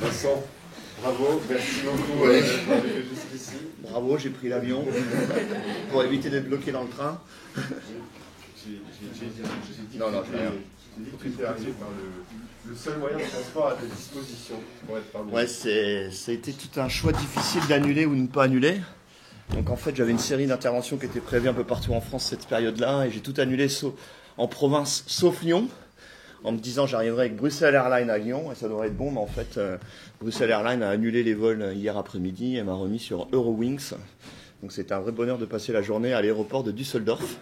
Vincent, bravo, merci beaucoup Ouais. d'être venu jusqu'ici. Bravo, j'ai pris l'avion pour éviter d'être bloqué dans le train. Non, non, j'ai rien. J'ai dit que tu étais arrivé par le seul moyen de transport à ta disposition pour être parmi nous. Ouais, ça a été tout un choix difficile d'annuler ou de ne pas annuler. Donc en fait, j'avais une série d'interventions qui étaient prévues un peu partout en France cette période-là, et j'ai tout annulé en province, sauf Lyon, en me disant j'arriverai avec Bruxelles Airlines à Lyon, et ça devrait être bon, mais en fait, Bruxelles Airlines a annulé les vols hier après-midi et m'a remis sur Eurowings. Donc c'était un vrai bonheur de passer la journée à l'aéroport de Düsseldorf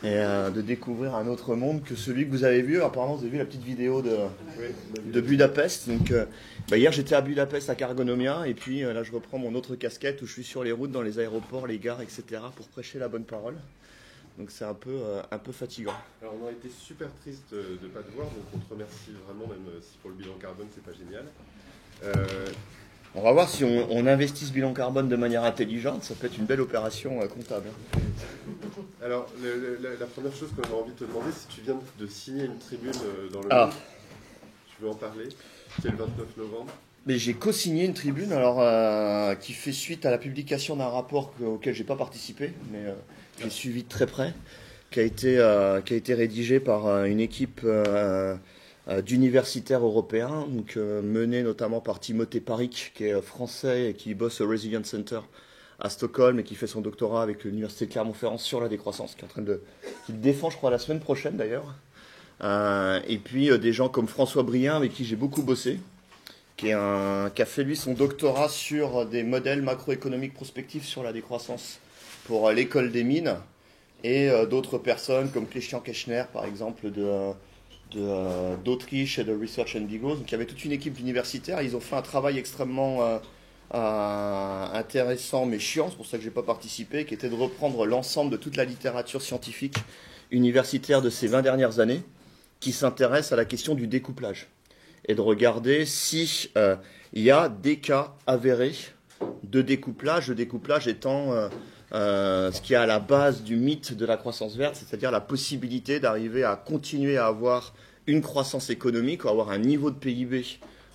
et de découvrir un autre monde que celui que vous avez vu. Apparemment, vous avez vu la petite vidéo de Budapest. Donc hier, j'étais à Budapest, à Cargonomia, et puis là, je reprends mon autre casquette où je suis sur les routes, dans les aéroports, les gares, etc., pour prêcher la bonne parole. Donc c'est un peu fatigant. Alors on a été super triste de ne pas te voir, donc on te remercie vraiment, même si pour le bilan carbone c'est pas génial. On va voir si on investit ce bilan carbone de manière intelligente, ça peut être une belle opération comptable. Alors la première chose qu'on a envie de te demander, c'est si tu viens de signer une tribune dans le Ah. Monde. Tu veux en parler? C'est le 29 novembre. Mais j'ai co-signé une tribune qui fait suite à la publication d'un rapport auquel j'ai pas participé, mais j'ai suivi de très près, qui a été rédigé par une équipe d'universitaires européens, donc menée notamment par Timothée Paric, qui est français et qui bosse au Resilience Center à Stockholm et qui fait son doctorat avec l'université de Clermont-Ferrand sur la décroissance, qui le défend, je crois, la semaine prochaine d'ailleurs. Et puis des gens comme François Brien, avec qui j'ai beaucoup bossé, qui a fait lui son doctorat sur des modèles macroéconomiques prospectifs sur la décroissance pour l'école des mines, et d'autres personnes comme Christian Kechner par exemple d'Autriche et de Research Indigo. Donc il y avait toute une équipe d'universitaires, ils ont fait un travail extrêmement intéressant mais chiant, c'est pour ça que j'ai pas participé, qui était de reprendre l'ensemble de toute la littérature scientifique universitaire de ces 20 dernières années, qui s'intéresse à la question du découplage, et de regarder si il y a des cas avérés de découplage, le découplage étant ce qui est à la base du mythe de la croissance verte, c'est-à-dire la possibilité d'arriver à continuer à avoir une croissance économique, ou avoir un niveau de PIB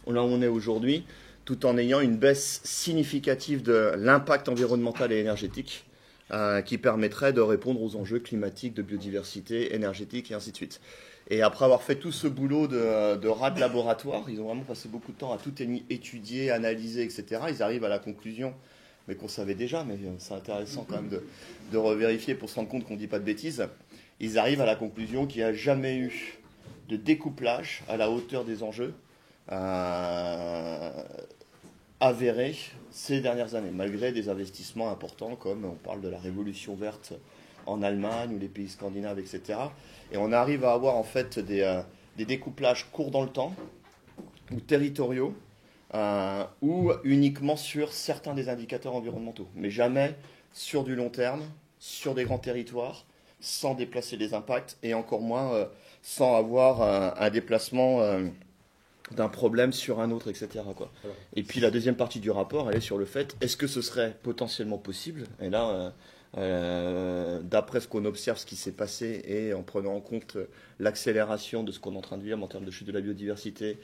là où on est aujourd'hui, tout en ayant une baisse significative de l'impact environnemental et énergétique qui permettrait de répondre aux enjeux climatiques, de biodiversité, énergétique et ainsi de suite. Et après avoir fait tout ce boulot de rat de laboratoire, ils ont vraiment passé beaucoup de temps à tout étudier, analyser, etc. Ils arrivent à la conclusion, mais qu'on savait déjà, mais c'est intéressant quand même de revérifier pour se rendre compte qu'on ne dit pas de bêtises. Ils arrivent à la conclusion qu'il n'y a jamais eu de découplage à la hauteur des enjeux avérés ces dernières années, malgré des investissements importants, comme on parle de la révolution verte en Allemagne ou les pays scandinaves, etc. Et on arrive à avoir en fait des découplages courts dans le temps, ou territoriaux, ou uniquement sur certains des indicateurs environnementaux, mais jamais sur du long terme, sur des grands territoires, sans déplacer les impacts, et encore moins sans avoir un déplacement d'un problème sur un autre, etc. quoi. Et puis la deuxième partie du rapport, elle est sur le fait, est-ce que ce serait potentiellement possible? Et là, d'après ce qu'on observe, ce qui s'est passé, et en prenant en compte l'accélération de ce qu'on est en train de vivre en termes de chute de la biodiversité,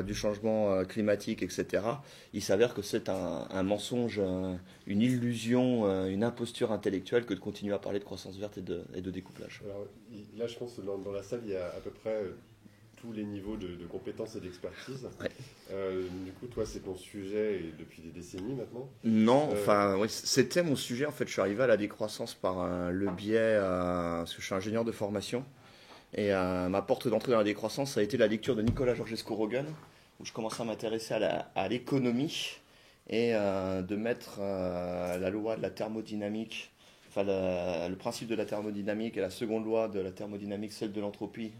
du changement climatique, etc., il s'avère que c'est un mensonge, une illusion, une imposture intellectuelle que de continuer à parler de croissance verte et de découplage. Alors, là, je pense que dans la salle, il y a à peu près tous les niveaux de compétences et d'expertise. Ouais. Du coup, toi, c'est ton sujet et depuis des décennies maintenant. Non, enfin, oui, c'était mon sujet. En fait, je suis arrivé à la décroissance par le biais, parce que je suis ingénieur de formation. Et ma porte d'entrée dans la décroissance, ça a été la lecture de Nicolas Georgescu-Roegen, où je commençais à m'intéresser à l'économie et de mettre la loi de la thermodynamique, enfin le principe de la thermodynamique et la seconde loi de la thermodynamique, celle de l'entropie,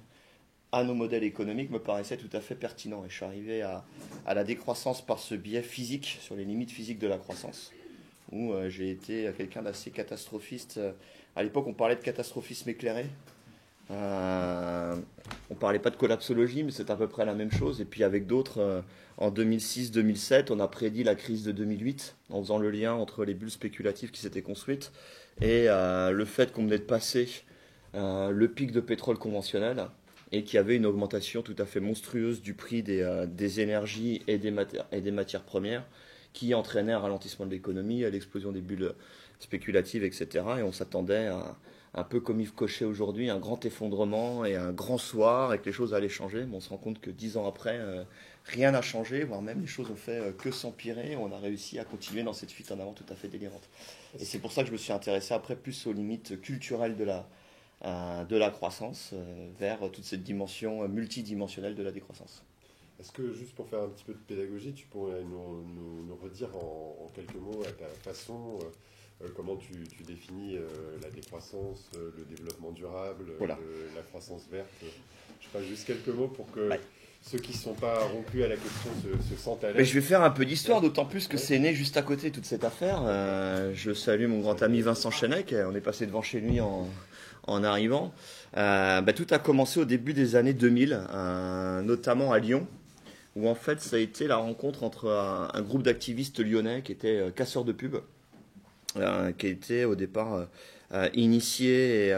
à nos modèles économiques, me paraissait tout à fait pertinent. Et je suis arrivé à la décroissance par ce biais physique, sur les limites physiques de la croissance, où j'ai été quelqu'un d'assez catastrophiste. À l'époque, on parlait de catastrophisme éclairé. On ne parlait pas de collapsologie, mais c'est à peu près la même chose. Et puis avec d'autres, en 2006-2007, on a prédit la crise de 2008, en faisant le lien entre les bulles spéculatives qui s'étaient construites et le fait qu'on venait de passer le pic de pétrole conventionnel, et qui avait une augmentation tout à fait monstrueuse du prix des énergies et des matières premières, qui entraînait un ralentissement de l'économie, à l'explosion des bulles spéculatives, etc. Et on s'attendait à un peu comme Yves Cochet aujourd'hui, un grand effondrement et un grand soir et que les choses allaient changer. Mais on se rend compte que 10 ans après, rien n'a changé, voire même les choses ont fait que s'empirer. On a réussi à continuer dans cette fuite en avant tout à fait délirante. Et c'est pour ça que je me suis intéressé après plus aux limites culturelles de la croissance vers toute cette dimension multidimensionnelle de la décroissance. Est-ce que, juste pour faire un petit peu de pédagogie, tu pourrais nous redire en quelques mots, à ta façon, comment tu définis la décroissance, le développement durable, Voilà. La croissance verte? Je sais pas, juste quelques mots pour que ceux qui ne sont pas rompus à la question se sentent à l'aise. Mais je vais faire un peu d'histoire, d'autant plus que c'est né juste à côté toute cette affaire. Je salue mon grand ami Vincent Chenec, on est passé devant chez lui en arrivant. Tout a commencé au début des années 2000, notamment à Lyon, où en fait ça a été la rencontre entre un groupe d'activistes lyonnais qui étaient casseurs de pub, qui était au départ initié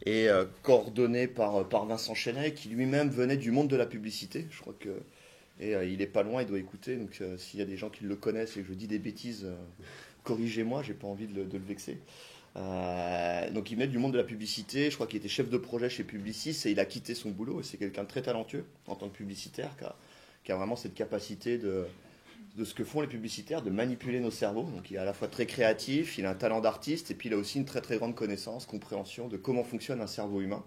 et coordonné par Vincent Chenet, qui lui-même venait du monde de la publicité. Je crois que il est pas loin, il doit écouter. Donc s'il y a des gens qui le connaissent et que je dis des bêtises, corrigez-moi, j'ai pas envie de le vexer. Donc il venait du monde de la publicité. Je crois qu'il était chef de projet chez Publicis et il a quitté son boulot. Et c'est quelqu'un de très talentueux en tant que publicitaire, qui a vraiment cette capacité de ce que font les publicitaires, de manipuler nos cerveaux. Donc il est à la fois très créatif, il a un talent d'artiste, et puis il a aussi une très très grande connaissance, compréhension de comment fonctionne un cerveau humain,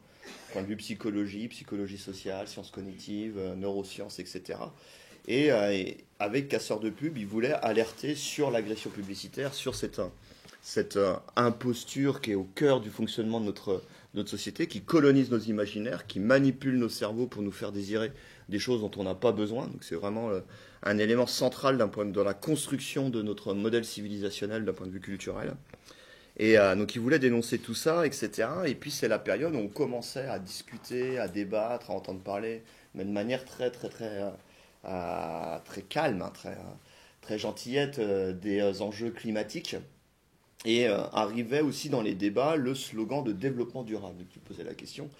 point de vue psychologie sociale, sciences cognitives, neurosciences, etc. Et avec Casseurs de pub, il voulait alerter sur l'agression publicitaire, sur cette imposture qui est au cœur du fonctionnement de notre société, qui colonise nos imaginaires, qui manipule nos cerveaux pour nous faire désirer des choses dont on n'a pas besoin. Donc c'est vraiment un élément central dans la construction de notre modèle civilisationnel d'un point de vue culturel. Et donc il voulait dénoncer tout ça, etc. Et puis c'est la période où on commençait à discuter, à débattre, à entendre parler, mais de manière très très très très calme, très gentillette des enjeux climatiques. Et arrivait aussi dans les débats le slogan de développement durable qui posait la question.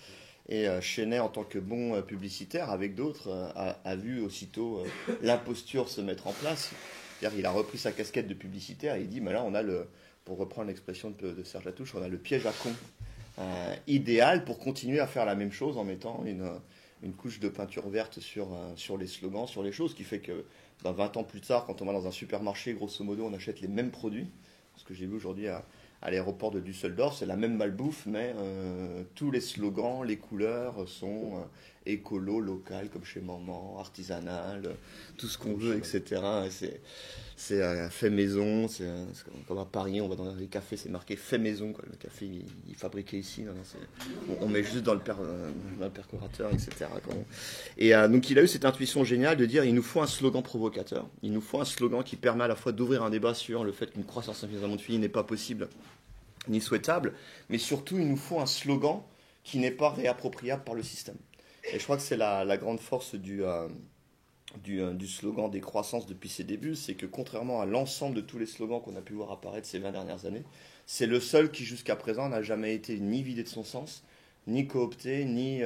Et Chenet, en tant que bon publicitaire, avec d'autres, a vu aussitôt l'imposture se mettre en place. C'est-à-dire, il a repris sa casquette de publicitaire et il dit, mais là, on a pour reprendre l'expression de Serge Latouche, on a le piège à con idéal pour continuer à faire la même chose en mettant une couche de peinture verte sur les slogans, sur les choses, ce qui fait que 20 ans plus tard, quand on va dans un supermarché, grosso modo, on achète les mêmes produits. Ce que j'ai vu aujourd'hui à l'aéroport de Düsseldorf, c'est la même malbouffe, mais tous les slogans, les couleurs sont écolo, local, comme chez Maman, artisanal, tout ce qu'on veut, etc. C'est fait maison, c'est comme à Paris, on va dans les cafés, c'est marqué fait maison, quoi. Le café, il est fabriqué ici, on met juste dans le percolateur, etc. Et donc il a eu cette intuition géniale de dire, il nous faut un slogan provocateur, il nous faut un slogan qui permet à la fois d'ouvrir un débat sur le fait qu'une croissance insuffisamment finie n'est pas possible, ni souhaitable, mais surtout il nous faut un slogan qui n'est pas réappropriable par le système. Et je crois que c'est la grande force du slogan des croissances depuis ses débuts, c'est que contrairement à l'ensemble de tous les slogans qu'on a pu voir apparaître ces 20 dernières années, c'est le seul qui jusqu'à présent n'a jamais été ni vidé de son sens, ni coopté, ni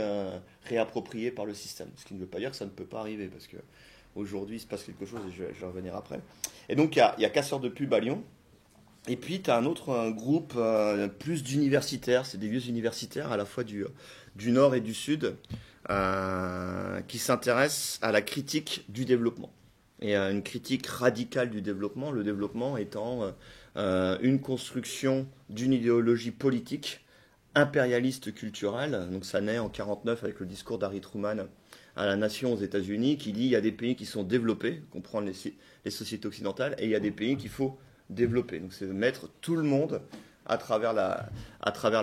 réapproprié par le système. Ce qui ne veut pas dire que ça ne peut pas arriver, parce qu'aujourd'hui il se passe quelque chose et je vais revenir après. Et donc il y a Casseurs de pub à Lyon. Et puis, tu as un groupe plus d'universitaires, c'est des vieux universitaires à la fois du Nord et du Sud, qui s'intéressent à la critique du développement. Et une critique radicale du développement, le développement étant une construction d'une idéologie politique impérialiste culturelle. Donc ça naît en 1949 avec le discours d'Harry Truman à la nation aux États-Unis, qui dit il y a des pays qui sont développés, comprendre les sociétés occidentales, et il y a des pays qu'il faut développer. Donc c'est de mettre tout le monde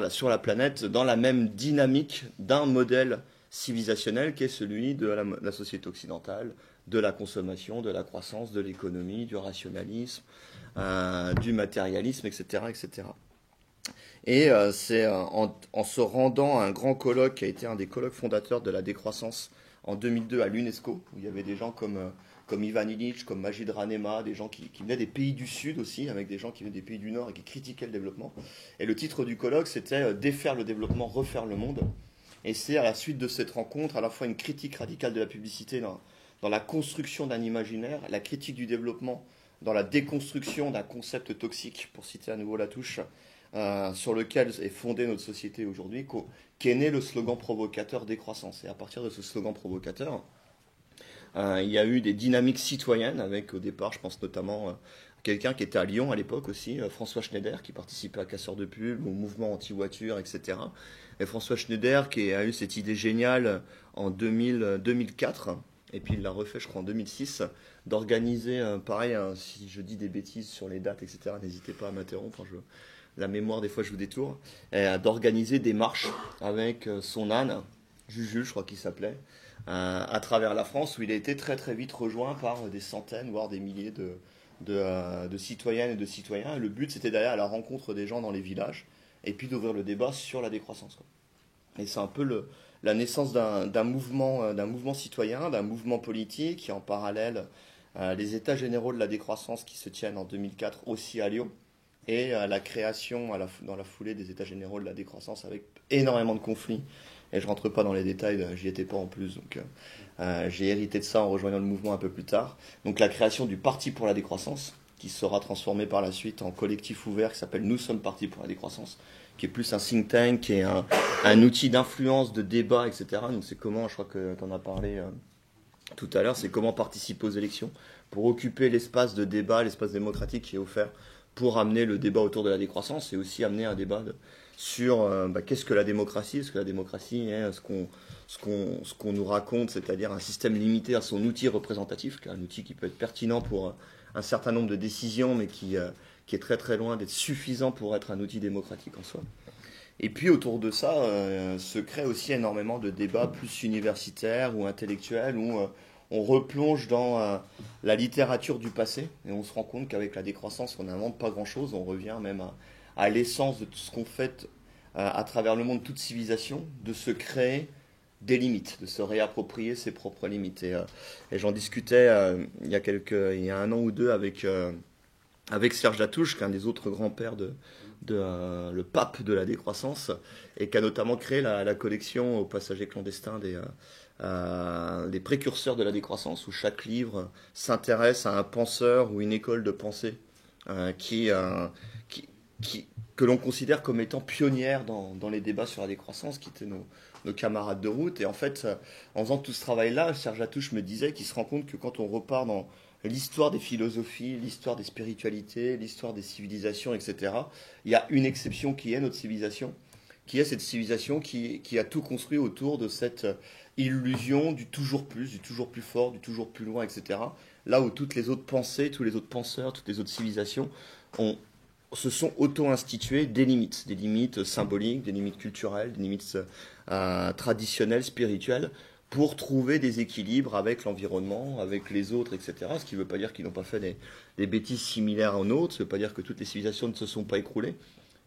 sur la planète dans la même dynamique d'un modèle civilisationnel qui est celui de la société occidentale, de la consommation, de la croissance, de l'économie, du rationalisme, du matérialisme, etc. etc. Et c'est en se rendant à un grand colloque qui a été un des colloques fondateurs de la décroissance en 2002 à l'UNESCO, où il y avait des gens comme Ivan Illich, comme Majid Ranema, des gens qui venaient des pays du Sud aussi, avec des gens qui venaient des pays du Nord et qui critiquaient le développement. Et le titre du colloque, c'était « Défaire le développement, refaire le monde ». Et c'est à la suite de cette rencontre, à la fois une critique radicale de la publicité dans la construction d'un imaginaire, la critique du développement dans la déconstruction d'un concept toxique, pour citer à nouveau Latouche, sur lequel est fondée notre société aujourd'hui, qu'est né le slogan provocateur décroissance. Et à partir de ce slogan provocateur, il y a eu des dynamiques citoyennes avec au départ, je pense notamment quelqu'un qui était à Lyon à l'époque aussi, François Schneider, qui participait à Casseurs de pub, au mouvement anti-voiture, etc. Et François Schneider qui a eu cette idée géniale en 2004, et puis il l'a refait je crois en 2006, d'organiser, pareil, si je dis des bêtises sur les dates, etc., n'hésitez pas à m'interrompre, la mémoire des fois je vous détourne, d'organiser des marches avec son âne, Juju je crois qu'il s'appelait, à travers la France, où il a été très très vite rejoint par des centaines, voire des milliers de citoyennes et de citoyens. Et le but, c'était d'aller à la rencontre des gens dans les villages, et puis d'ouvrir le débat sur la décroissance, quoi. Et c'est un peu la naissance d'un mouvement citoyen, d'un mouvement politique, et en parallèle, les états généraux de la décroissance qui se tiennent en 2004 aussi à Lyon, et la création dans la foulée des états généraux de la décroissance avec énormément de conflits. Et je rentre pas dans les détails, j'y étais pas en plus, donc j'ai hérité de ça en rejoignant le mouvement un peu plus tard. Donc la création du Parti pour la décroissance, qui sera transformé par la suite en collectif ouvert qui s'appelle Nous sommes Parti pour la décroissance, qui est plus un think tank, qui est un outil d'influence, de débat, etc. Donc c'est comment, je crois que tu en as parlé tout à l'heure, c'est comment participer aux élections pour occuper l'espace de débat, l'espace démocratique qui est offert pour amener le débat autour de la décroissance et aussi amener un débat sur qu'est-ce que la démocratie. Est-ce que la démocratie est ce qu'on nous raconte, c'est-à-dire un système limité à son outil représentatif, un outil qui peut être pertinent pour un certain nombre de décisions, mais qui est très très loin d'être suffisant pour être un outil démocratique en soi. Et puis autour de ça se crée aussi énormément de débats plus universitaires ou intellectuels, où on replonge dans la littérature du passé, et on se rend compte qu'avec la décroissance, on n'invente pas grand-chose, on revient même à l'essence de tout ce qu'on fait à travers le monde, toute civilisation, de se créer des limites, de se réapproprier ses propres limites. Et j'en discutais il y a un an ou deux avec Serge Latouche, qui est un des autres grands-pères le pape de la décroissance, et qui a notamment créé la collection aux passagers clandestins des précurseurs de la décroissance, où chaque livre s'intéresse à un penseur ou une école de pensée que l'on considère comme étant pionnière dans les débats sur la décroissance, qui étaient nos camarades de route. Et en fait, en faisant tout ce travail-là, Serge Latouche me disait qu'il se rend compte que quand on repart dans l'histoire des philosophies, l'histoire des spiritualités, l'histoire des civilisations, etc., il y a une exception qui est notre civilisation, qui est cette civilisation qui a tout construit autour de cette illusion du toujours plus fort, du toujours plus loin, etc. Là où toutes les autres pensées, tous les autres penseurs, toutes les autres civilisations se sont auto-instituées des limites symboliques, des limites culturelles, des limites traditionnelles, spirituelles, pour trouver des équilibres avec l'environnement, avec les autres, etc. Ce qui ne veut pas dire qu'ils n'ont pas fait des bêtises similaires aux nôtres, ça ne veut pas dire que toutes les civilisations ne se sont pas écroulées,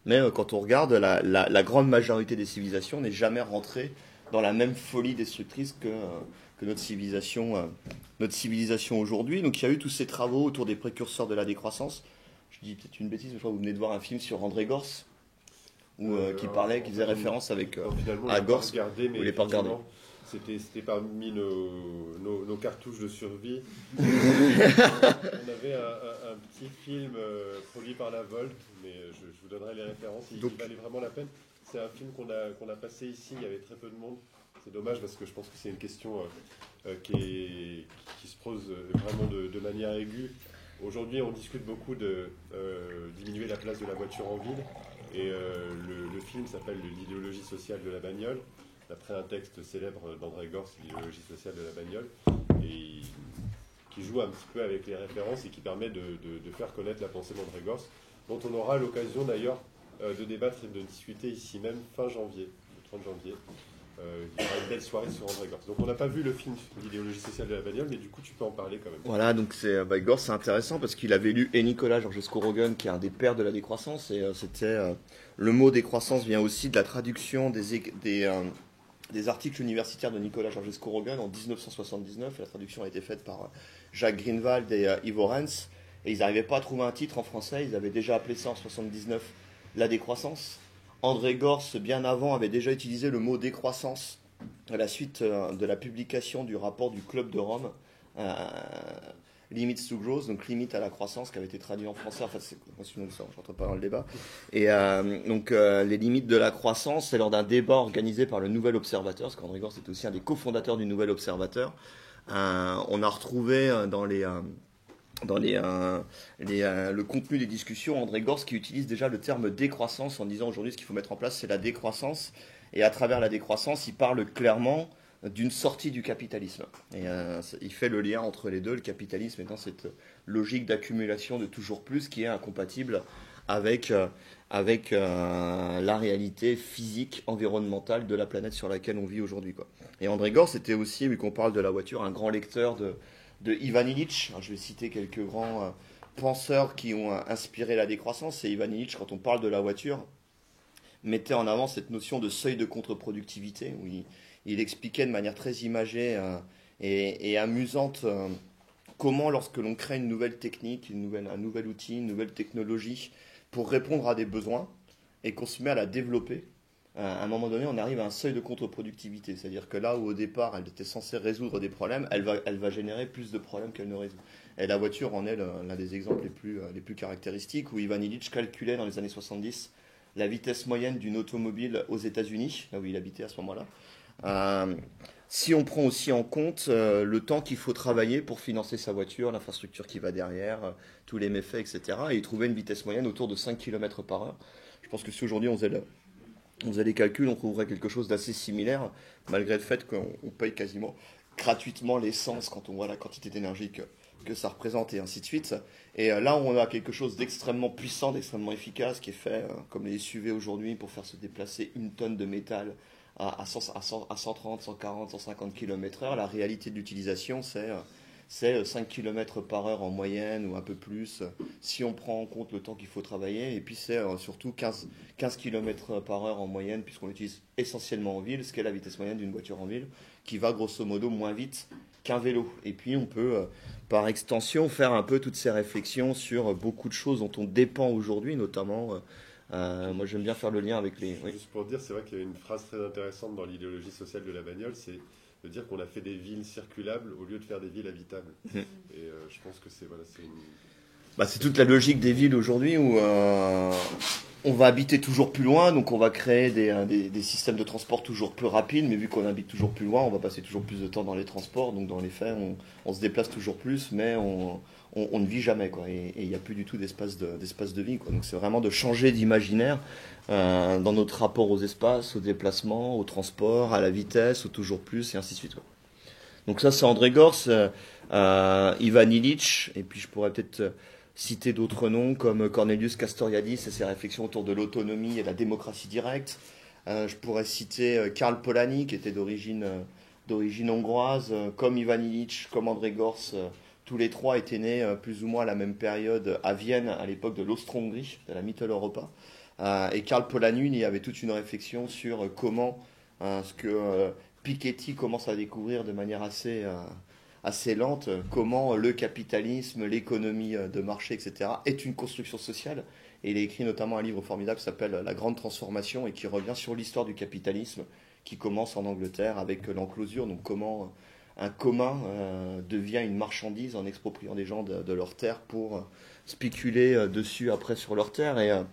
mais quand on regarde, la grande majorité des civilisations n'est jamais rentrée dans la même folie destructrice que notre civilisation aujourd'hui. Donc il y a eu tous ces travaux autour des précurseurs de la décroissance. Je dis peut-être une bêtise, mais je crois que vous venez de voir un film sur André Gorz, qui faisait référence avec à Gorz. Vous ne l'avez pas regardé. C'était parmi nos cartouches de survie. On avait un petit film produit par la Volt, mais je vous donnerai les références, il valait vraiment la peine. C'est un film qu'on a passé ici, il y avait très peu de monde. C'est dommage parce que je pense que c'est une question qui se pose vraiment de manière aiguë. Aujourd'hui, on discute beaucoup de diminuer la place de la voiture en ville. Et le film s'appelle L'idéologie sociale de la bagnole, d'après un texte célèbre d'André Gorz, L'idéologie sociale de la bagnole, et qui joue un petit peu avec les références et qui permet de faire connaître la pensée d'André Gorz, dont on aura l'occasion d'ailleurs de débattre et de discuter ici même fin janvier, le 30 janvier. Il y aura une belle soirée sur André Gorz. Donc on n'a pas vu le film L'idéologie sociale de la bagnole, mais du coup tu peux en parler quand même. Voilà, donc Gorz, c'est intéressant parce qu'il avait lu Nicolas Georgescu-Roegen, qui est un des pères de la décroissance, et le mot décroissance vient aussi de la traduction des articles universitaires de Nicolas Georgescu-Roegen en 1979. La traduction a été faite par Jacques Greenwald et Ivo Rens, et ils n'arrivaient pas à trouver un titre en français. Ils avaient déjà appelé ça en 1979 la décroissance. André Gors, bien avant, avait déjà utilisé le mot décroissance à la suite de la publication du rapport du Club de Rome, Limits to Growth, donc limite à la croissance, qui avait été traduit en français. Enfin, c'est sinon ça, je rentre pas dans le débat. Et les limites de la croissance, c'est lors d'un débat organisé par le Nouvel Observateur, parce qu'André Gors était aussi un des cofondateurs du Nouvel Observateur. On a retrouvé le contenu des discussions André Gors qui utilise déjà le terme décroissance en disant aujourd'hui ce qu'il faut mettre en place c'est la décroissance, et à travers la décroissance il parle clairement d'une sortie du capitalisme, et il fait le lien entre les deux, le capitalisme étant cette logique d'accumulation de toujours plus qui est incompatible avec la réalité physique, environnementale de la planète sur laquelle on vit aujourd'hui, quoi. Et André Gors était aussi, vu qu'on parle de la voiture, un grand lecteur de Ivan Illich. Alors, je vais citer quelques grands penseurs qui ont inspiré la décroissance. Et Ivan Illich, quand on parle de la voiture, mettait en avant cette notion de seuil de contre-productivité, où il expliquait de manière très imagée et amusante comment, lorsque l'on crée une nouvelle technique, un nouvel outil, une nouvelle technologie, pour répondre à des besoins, et qu'on se met à la développer, à un moment donné, on arrive à un seuil de contre-productivité. C'est-à-dire que là où au départ, elle était censée résoudre des problèmes, elle va générer plus de problèmes qu'elle ne résout. Et la voiture en est l'un des exemples les plus caractéristiques, où Ivan Illich calculait dans les années 70 la vitesse moyenne d'une automobile aux États-Unis, là où il habitait à ce moment-là. Si on prend aussi en compte le temps qu'il faut travailler pour financer sa voiture, l'infrastructure qui va derrière, tous les méfaits, etc., et il trouvait une vitesse moyenne autour de 5 km par heure. Je pense que si aujourd'hui on faisait les calculs, on trouverait quelque chose d'assez similaire, malgré le fait qu'on paye quasiment gratuitement l'essence quand on voit la quantité d'énergie que ça représente, et ainsi de suite. Et là, on a quelque chose d'extrêmement puissant, d'extrêmement efficace, qui est fait, comme les SUV aujourd'hui, pour faire se déplacer une tonne de métal à 130, 140, 150 km/h. La réalité de l'utilisation, c'est 5 km par heure en moyenne ou un peu plus, si on prend en compte le temps qu'il faut travailler. Et puis c'est surtout 15 km par heure en moyenne, puisqu'on l'utilise essentiellement en ville, ce qu'est la vitesse moyenne d'une voiture en ville, qui va grosso modo moins vite qu'un vélo. Et puis on peut, par extension, faire un peu toutes ces réflexions sur beaucoup de choses dont on dépend aujourd'hui, notamment... moi j'aime bien faire le lien avec les... Oui. Juste pour dire, c'est vrai qu'il y a une phrase très intéressante dans l'idéologie sociale de la bagnole, c'est de dire qu'on a fait des villes circulables au lieu de faire des villes habitables. Et je pense que c'est une... c'est toute la logique des villes aujourd'hui où on va habiter toujours plus loin, donc on va créer des systèmes de transport toujours plus rapides, mais vu qu'on habite toujours plus loin, on va passer toujours plus de temps dans les transports, donc dans les faits, on se déplace toujours plus, mais on ne vit jamais, quoi, et il n'y a plus du tout d'espace de vie, quoi. Donc c'est vraiment de changer d'imaginaire dans notre rapport aux espaces, aux déplacements, au transport, à la vitesse, au toujours plus, et ainsi de suite, quoi. Donc ça, c'est André Gors, Ivan Illich, et puis je pourrais peut-être citer d'autres noms comme Cornelius Castoriadis et ses réflexions autour de l'autonomie et de la démocratie directe. Je pourrais citer Karl Polanyi, qui était d'origine hongroise, comme Ivan Illich, comme André Gors. Tous les trois étaient nés plus ou moins à la même période à Vienne, à l'époque de l'Austro-Hongrie, de la Mitteleuropa. Et Karl Polanyi, il y avait toute une réflexion sur comment ce que Piketty commence à découvrir de manière assez lente, comment le capitalisme, l'économie de marché, etc., est une construction sociale. Et il a écrit notamment un livre formidable qui s'appelle La Grande Transformation, et qui revient sur l'histoire du capitalisme, qui commence en Angleterre avec l'enclosure, donc comment un commun devient une marchandise en expropriant des gens de leurs terres pour spéculer dessus après sur leurs terres.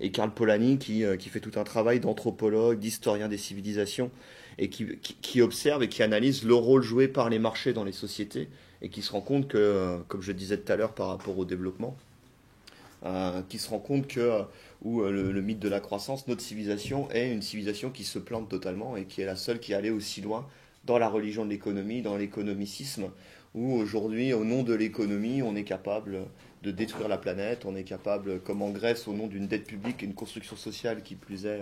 Et Karl Polanyi qui fait tout un travail d'anthropologue, d'historien des civilisations, et qui observe et qui analyse le rôle joué par les marchés dans les sociétés, et qui se rend compte que, comme je disais tout à l'heure par rapport au développement, qui se rend compte que le mythe de la croissance, notre civilisation est une civilisation qui se plante totalement, et qui est la seule qui est allée aussi loin dans la religion de l'économie, dans l'économicisme, où aujourd'hui, au nom de l'économie, on est capable de détruire la planète, on est capable, comme en Grèce, au nom d'une dette publique et une construction sociale qui plus est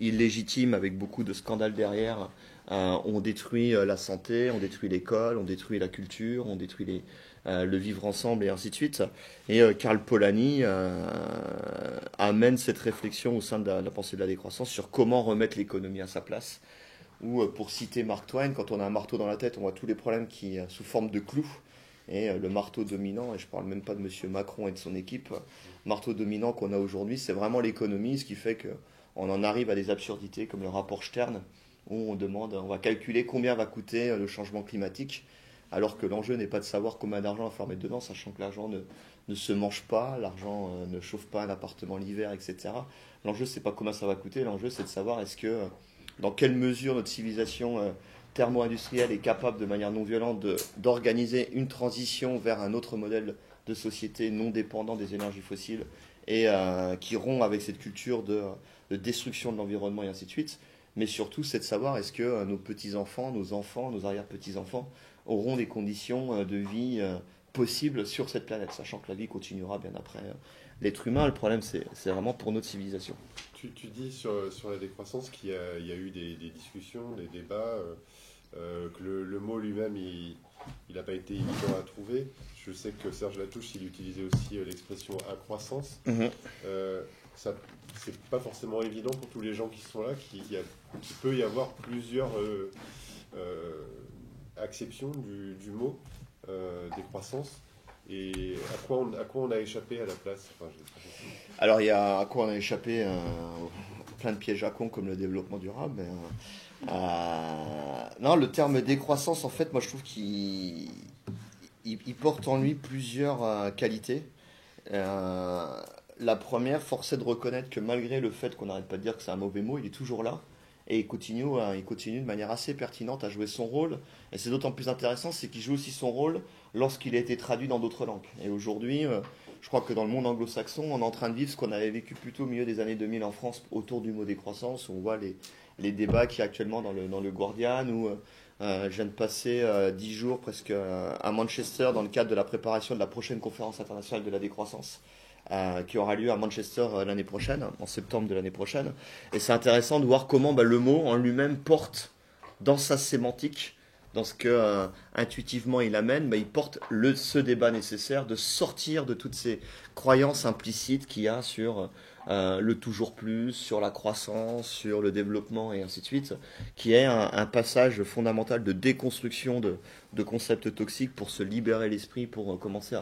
illégitime, avec beaucoup de scandales derrière, on détruit la santé, on détruit l'école, on détruit la culture, on détruit le vivre ensemble, et ainsi de suite. Et Karl Polanyi amène cette réflexion au sein de la pensée de la décroissance sur comment remettre l'économie à sa place. Ou pour citer Mark Twain, quand on a un marteau dans la tête, on voit tous les problèmes qui sous forme de clous. Et le marteau dominant, et je ne parle même pas de M. Macron et de son équipe, marteau dominant qu'on a aujourd'hui, c'est vraiment l'économie, ce qui fait que on en arrive à des absurdités comme le rapport Stern, où on va calculer combien va coûter le changement climatique, alors que l'enjeu n'est pas de savoir combien d'argent il va falloir mettre dedans, sachant que l'argent ne se mange pas, l'argent ne chauffe pas un appartement l'hiver, etc. L'enjeu, c'est pas combien ça va coûter, l'enjeu, c'est de savoir dans quelle mesure notre civilisation thermo-industrielle est capable de manière non violente d'organiser une transition vers un autre modèle de société non dépendant des énergies fossiles et qui rompt avec cette culture de destruction de l'environnement et ainsi de suite. Mais surtout, c'est de savoir est-ce que nos petits-enfants, nos enfants, nos arrière-petits-enfants auront des conditions de vie possibles sur cette planète, sachant que la vie continuera bien après l'être humain. Le problème, c'est vraiment pour notre civilisation. Tu dis sur la décroissance qu'il y a eu des discussions, des débats, que le mot lui-même, il n'a pas été évident à trouver. Je sais que Serge Latouche, il utilisait aussi l'expression accroissance. C'est pas forcément évident pour tous les gens qui sont là, qu'il peut y avoir plusieurs acceptions du mot décroissance. Et à quoi on a échappé à la place? Alors, il y a à quoi on a échappé plein de pièges à con comme le développement durable. Non, le terme décroissance, en fait, moi je trouve qu'il porte en lui plusieurs qualités. La première, force est de reconnaître que malgré le fait qu'on n'arrête pas de dire que c'est un mauvais mot, il est toujours là. Et il continue de manière assez pertinente à jouer son rôle. Et c'est d'autant plus intéressant, c'est qu'il joue aussi son rôle lorsqu'il a été traduit dans d'autres langues. Et aujourd'hui, je crois que dans le monde anglo-saxon, on est en train de vivre ce qu'on avait vécu plutôt au milieu des années 2000 en France autour du mot décroissance. On voit les débats qu'il y a actuellement dans le Guardian, où je viens de passer 10 jours presque à Manchester dans le cadre de la préparation de la prochaine conférence internationale de la décroissance. Qui aura lieu à Manchester l'année prochaine, en septembre de l'année prochaine. Et c'est intéressant de voir comment le mot en lui-même porte dans sa sémantique, dans ce que intuitivement il amène, il porte ce débat nécessaire de sortir de toutes ces croyances implicites qu'il y a sur le toujours plus, sur la croissance, sur le développement et ainsi de suite, qui est un passage fondamental de déconstruction de concepts toxiques pour se libérer l'esprit, pour commencer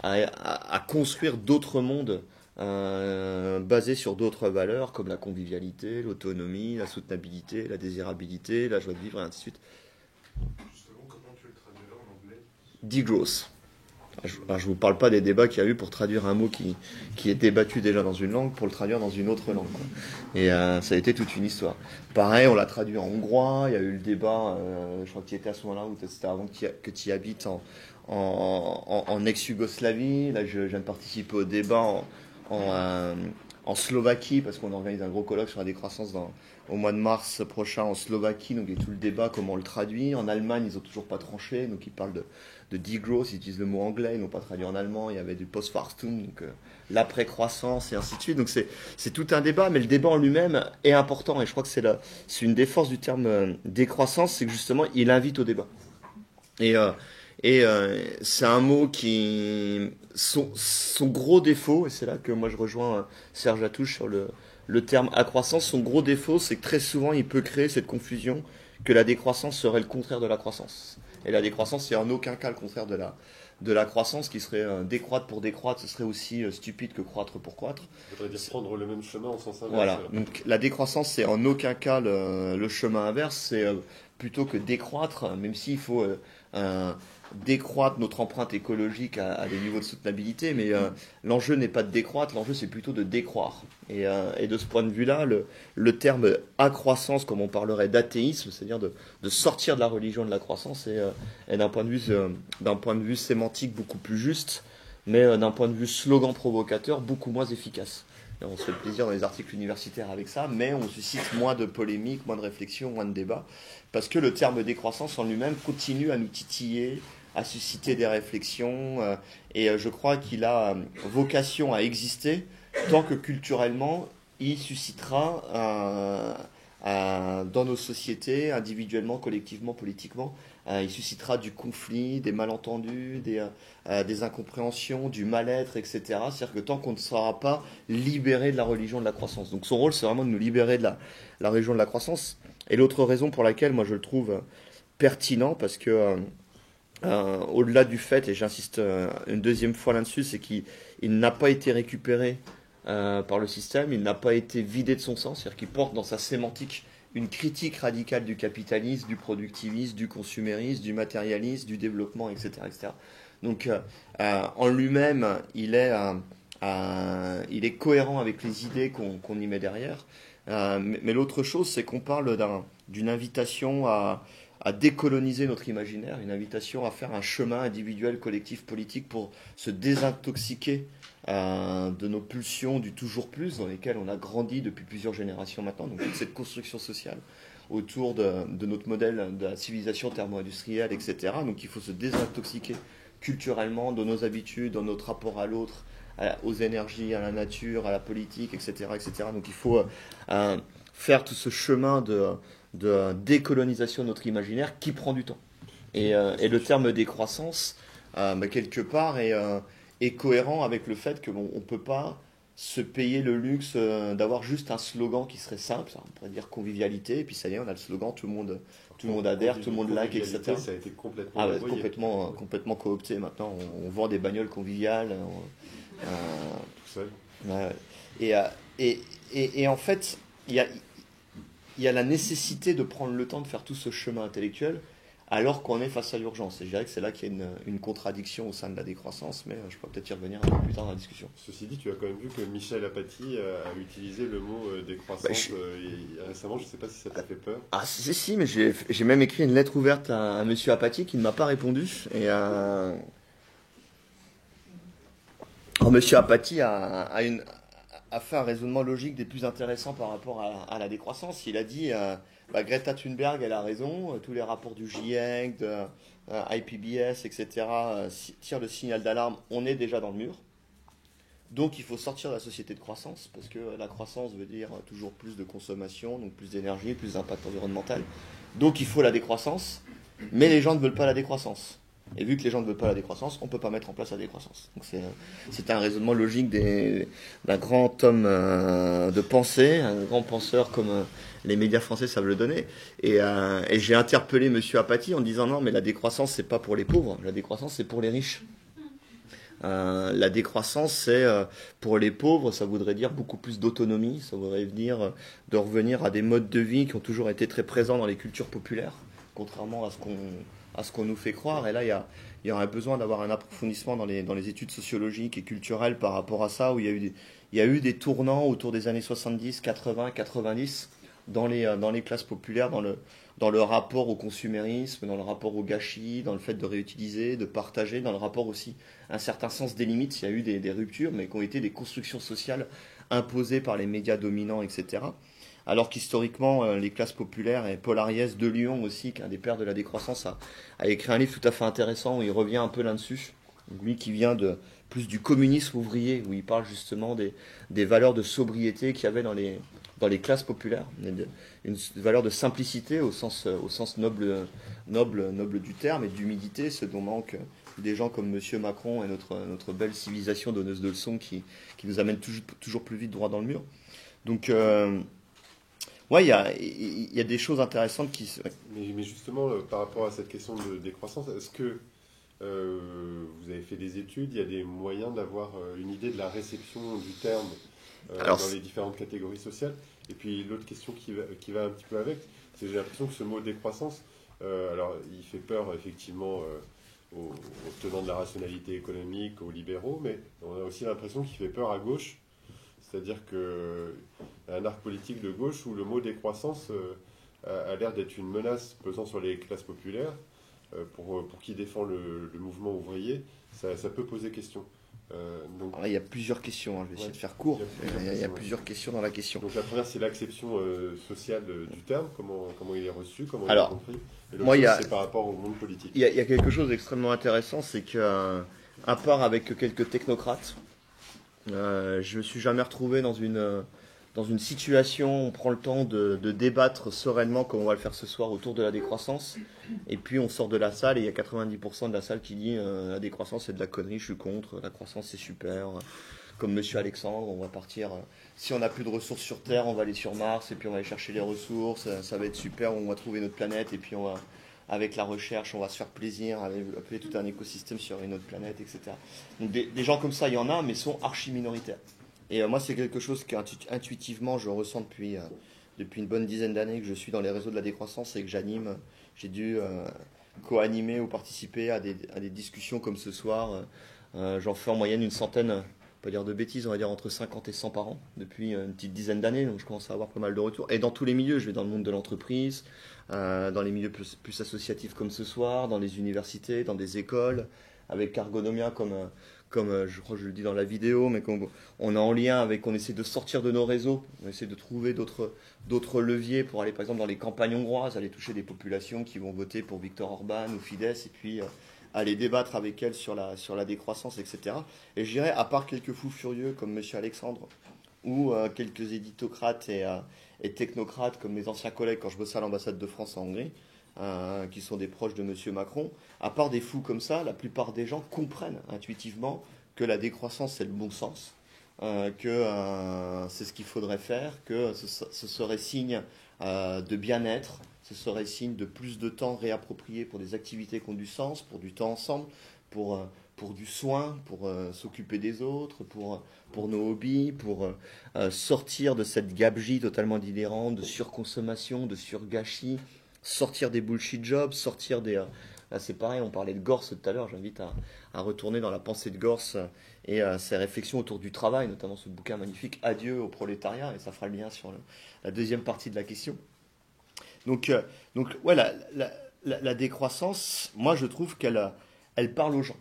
à construire d'autres mondes basés sur d'autres valeurs comme la convivialité, l'autonomie, la soutenabilité, la désirabilité, la joie de vivre et ainsi de suite. Justement, comment tu le traduirais en anglais? Degrowth. Je ne vous parle pas des débats qu'il y a eu pour traduire un mot qui est débattu déjà dans une langue, pour le traduire dans une autre langue. Et ça a été toute une histoire. Pareil, on l'a traduit en hongrois, il y a eu le débat, je crois que tu étais à ce moment-là, ou c'était avant que tu y habites en ex-Yougoslavie. Là, je viens de participer au débat en Slovaquie, parce qu'on organise un gros colloque sur la décroissance au mois de mars prochain en Slovaquie. Donc il y a tout le débat, comment on le traduit. En Allemagne, ils n'ont toujours pas tranché, donc ils parlent de degrowth, ils utilisent le mot anglais, ils n'ont pas traduit en allemand. Il y avait du post-Wachstum, donc l'après-croissance et ainsi de suite. Donc c'est tout un débat, mais le débat en lui-même est important. Et je crois que c'est une des forces du terme décroissance, c'est que justement, il invite au débat. Et c'est un mot qui... Son gros défaut, et c'est là que moi je rejoins Serge Latouche sur le terme accroissance, son gros défaut, c'est que très souvent il peut créer cette confusion que la décroissance serait le contraire de la croissance. Et la décroissance, c'est en aucun cas le contraire de la croissance, qui serait décroître pour décroître, ce serait aussi stupide que croître pour croître. Ça voudrait dire prendre le même chemin en sens inverse. Voilà, donc la décroissance, c'est en aucun cas le chemin inverse, c'est plutôt que décroître, même s'il faut décroître notre empreinte écologique à des niveaux de soutenabilité, mais l'enjeu n'est pas de décroître, l'enjeu c'est plutôt de décroître. Et de ce point de vue-là, le terme accroissance, comme on parlerait d'athéisme, c'est-à-dire de sortir de la religion de la croissance, est d'un point de vue sémantique beaucoup plus juste, mais d'un point de vue slogan provocateur, beaucoup moins efficace. Et on se fait plaisir dans les articles universitaires avec ça, mais on suscite moins de polémiques, moins de réflexions, moins de débats, parce que le terme décroissance en lui-même continue à nous titiller, à susciter des réflexions, et je crois qu'il a vocation à exister tant que culturellement il suscitera dans nos sociétés, individuellement, collectivement, politiquement, il suscitera du conflit, des malentendus, des incompréhensions, du mal-être, etc. C'est-à-dire que tant qu'on ne sera pas libéré de la religion de la croissance. Donc son rôle, c'est vraiment de nous libérer de la religion de la croissance. Et l'autre raison pour laquelle moi je le trouve pertinent, parce que au-delà du fait, et j'insiste une deuxième fois là-dessus, c'est qu'il n'a pas été récupéré par le système, il n'a pas été vidé de son sens, c'est-à-dire qu'il porte dans sa sémantique une critique radicale du capitalisme, du productivisme, du consumérisme, du matérialisme, du développement, etc. etc. Donc en lui-même, il est cohérent avec les idées qu'on y met derrière. Mais l'autre chose, c'est qu'on parle d'une invitation à décoloniser notre imaginaire, une invitation à faire un chemin individuel, collectif, politique pour se désintoxiquer de nos pulsions du toujours plus dans lesquelles on a grandi depuis plusieurs générations maintenant. Donc toute cette construction sociale autour de notre modèle de la civilisation thermo-industrielle, etc. Donc il faut se désintoxiquer culturellement de nos habitudes, dans notre rapport à l'autre, aux énergies, à la nature, à la politique, etc. etc. Donc il faut faire tout ce chemin de décolonisation de notre imaginaire qui prend du temps. Et le terme décroissance, quelque part, est cohérent avec le fait qu'on ne peut pas se payer le luxe d'avoir juste un slogan qui serait simple. On pourrait dire convivialité, et puis ça y est, on a le slogan, tout le monde adhère, tout le monde like, etc. Ça a été complètement complètement coopté. Maintenant, on vend des bagnoles conviviales. Tout seul. Et en fait, il y a la nécessité de prendre le temps de faire tout ce chemin intellectuel alors qu'on est face à l'urgence. Et je dirais que c'est là qu'il y a une contradiction au sein de la décroissance, mais je pourrais peut-être y revenir un peu plus tard dans la discussion. Ceci dit, tu as quand même vu que Michel Apathy a utilisé le mot décroissance récemment. Je ne sais pas si ça t'a fait peur. Ah si, mais j'ai même écrit une lettre ouverte à Monsieur Apathy qui ne m'a pas répondu. Et alors, Monsieur Apathy a fait un raisonnement logique des plus intéressants par rapport à la décroissance. Il a dit Greta Thunberg, elle a raison, tous les rapports du GIEC, de IPBES, etc. Tirent le signal d'alarme, on est déjà dans le mur. Donc il faut sortir de la société de croissance, parce que la croissance veut dire toujours plus de consommation, donc plus d'énergie, plus d'impact environnemental. Donc il faut la décroissance, mais les gens ne veulent pas la décroissance. Et vu que les gens ne veulent pas la décroissance, on ne peut pas mettre en place la décroissance. Donc c'est un raisonnement logique d'un grand homme de pensée, un grand penseur comme les médias français savent le donner. Et j'ai interpellé M. Apathy en disant non, mais la décroissance, c'est pas pour les pauvres, la décroissance, c'est pour les riches. La décroissance, c'est pour les pauvres, ça voudrait dire beaucoup plus d'autonomie, ça voudrait dire de revenir à des modes de vie qui ont toujours été très présents dans les cultures populaires, contrairement à ce qu'on nous fait croire. Et là, il y aurait besoin d'avoir un approfondissement dans les études sociologiques et culturelles par rapport à ça, où il y a eu des tournants autour des années 70, 80, 90 dans les classes populaires, dans le rapport au consumérisme, dans le rapport au gâchis, dans le fait de réutiliser, de partager, dans le rapport aussi à un certain sens des limites. Il y a eu des ruptures, mais qui ont été des constructions sociales imposées par les médias dominants, etc. Alors qu'historiquement, les classes populaires, et Paul Ariès de Lyon aussi, qui est un des pères de la décroissance, a écrit un livre tout à fait intéressant où il revient un peu là-dessus. Lui qui vient plus du communisme ouvrier, où il parle justement des valeurs de sobriété qu'il y avait dans les classes populaires, une valeur de simplicité au sens noble du terme, et d'humilité, ce dont manquent des gens comme Monsieur Macron et notre belle civilisation donneuse de leçons qui nous amène toujours plus vite droit dans le mur. Donc ouais, il y a des choses intéressantes qui... Ouais. Mais justement, par rapport à cette question de décroissance, est-ce que vous avez fait des études, il y a des moyens d'avoir une idée de la réception du terme dans les différentes catégories sociales? Et puis l'autre question qui va un petit peu avec, c'est que j'ai l'impression que ce mot décroissance, alors il fait peur effectivement aux tenants de la rationalité économique, aux libéraux, mais on a aussi l'impression qu'il fait peur à gauche. C'est-à-dire qu'un arc politique de gauche où le mot décroissance a l'air d'être une menace pesant sur les classes populaires, pour qui défend le mouvement ouvrier, ça peut poser question. Donc, alors, il y a plusieurs questions, je vais essayer de faire court. Il y a plusieurs questions dans la question. Donc la première, c'est l'acception sociale du terme, comment il est reçu, comment il est compris. Et l'autre, c'est par rapport au monde politique. Il y a quelque chose d'extrêmement intéressant, c'est qu'à part avec quelques technocrates, je me suis jamais retrouvé dans une situation où on prend le temps de débattre sereinement comme on va le faire ce soir autour de la décroissance, et puis on sort de la salle et il y a 90% de la salle qui dit la décroissance c'est de la connerie, je suis contre, la croissance c'est super, comme Monsieur Alexandre, on va partir, si on n'a plus de ressources sur Terre, on va aller sur Mars et puis on va aller chercher les ressources, ça va être super, on va trouver notre planète et puis avec la recherche, on va se faire plaisir à développer tout un écosystème sur une autre planète, etc. Donc des gens comme ça, il y en a, mais sont archi minoritaires. Et moi, c'est quelque chose qu'intuitivement, je ressens depuis une bonne dizaine d'années que je suis dans les réseaux de la décroissance et que j'anime. J'ai dû co-animer ou participer à des discussions comme ce soir. J'en fais en moyenne une centaine, pas dire de bêtises, on va dire entre 50 et 100 par an depuis une petite dizaine d'années. Donc je commence à avoir pas mal de retours. Et dans tous les milieux, je vais dans le monde de l'entreprise, dans les milieux plus associatifs comme ce soir, dans les universités, dans des écoles, avec Ergonomia comme je crois que je le dis dans la vidéo, mais on est en lien avec, on essaie de sortir de nos réseaux, on essaie de trouver d'autres leviers pour aller par exemple dans les campagnes hongroises, aller toucher des populations qui vont voter pour Viktor Orban ou Fidesz, et puis aller débattre avec elles sur la décroissance, etc. Et je dirais, à part quelques fous furieux comme Monsieur Alexandre, ou quelques éditocrates et technocrates comme mes anciens collègues quand je bossais à l'ambassade de France en Hongrie, qui sont des proches de Monsieur Macron, à part des fous comme ça, la plupart des gens comprennent intuitivement que la décroissance c'est le bon sens, que c'est ce qu'il faudrait faire, que ce serait signe de bien-être, ce serait signe de plus de temps réapproprié pour des activités qui ont du sens, pour du temps ensemble, pour du soin, pour s'occuper des autres, pour nos hobbies, pour sortir de cette gabegie totalement délirante, de surconsommation, de surgâchis, sortir des bullshit jobs, sortir des... Là, c'est pareil, on parlait de Gorse tout à l'heure, j'invite à retourner dans la pensée de Gorse et ses réflexions autour du travail, notamment ce bouquin magnifique Adieu au prolétariat, et ça fera le lien sur la deuxième partie de la question. Donc ouais, la décroissance, moi je trouve elle parle aux gens.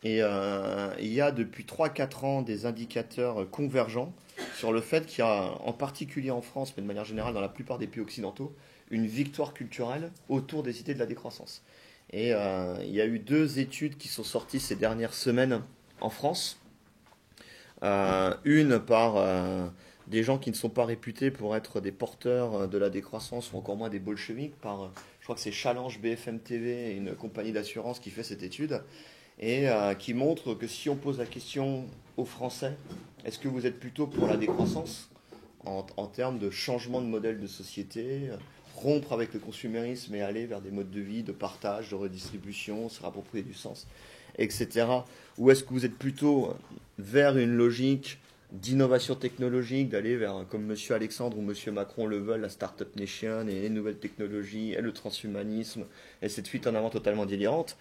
Et il y a depuis 3-4 ans des indicateurs convergents sur le fait qu'il y a, en particulier en France, mais de manière générale dans la plupart des pays occidentaux, une victoire culturelle autour des idées de la décroissance. Et il y a eu 2 études qui sont sorties ces dernières semaines en France. Une par des gens qui ne sont pas réputés pour être des porteurs de la décroissance ou encore moins des bolcheviks, je crois que c'est Challenge BFM TV, une compagnie d'assurance qui fait cette étude, et qui montre que si on pose la question aux Français, est-ce que vous êtes plutôt pour la décroissance en termes de changement de modèle de société, rompre avec le consumérisme et aller vers des modes de vie, de partage, de redistribution, se rapproprier du sens, etc. Ou est-ce que vous êtes plutôt vers une logique d'innovation technologique, d'aller vers, comme M. Alexandre ou M. Macron le veulent, la Startup Nation et les nouvelles technologies et le transhumanisme et cette fuite en avant totalement délirante.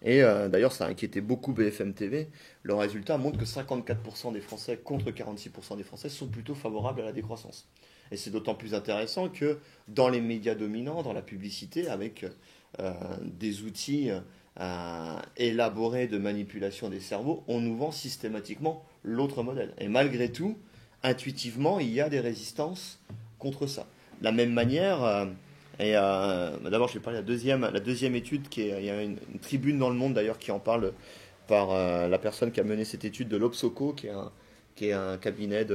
Et d'ailleurs, ça a inquiété beaucoup BFM TV. Le résultat montre que 54% des Français contre 46% des Français sont plutôt favorables à la décroissance. Et c'est d'autant plus intéressant que dans les médias dominants, dans la publicité, avec des outils élaborés de manipulation des cerveaux, on nous vend systématiquement l'autre modèle. Et malgré tout, intuitivement, il y a des résistances contre ça. De la même manière, d'abord je vais parler de la deuxième étude, il y a une tribune dans Le Monde d'ailleurs qui en parle par la personne qui a mené cette étude de l'Obsoco, qui est un cabinet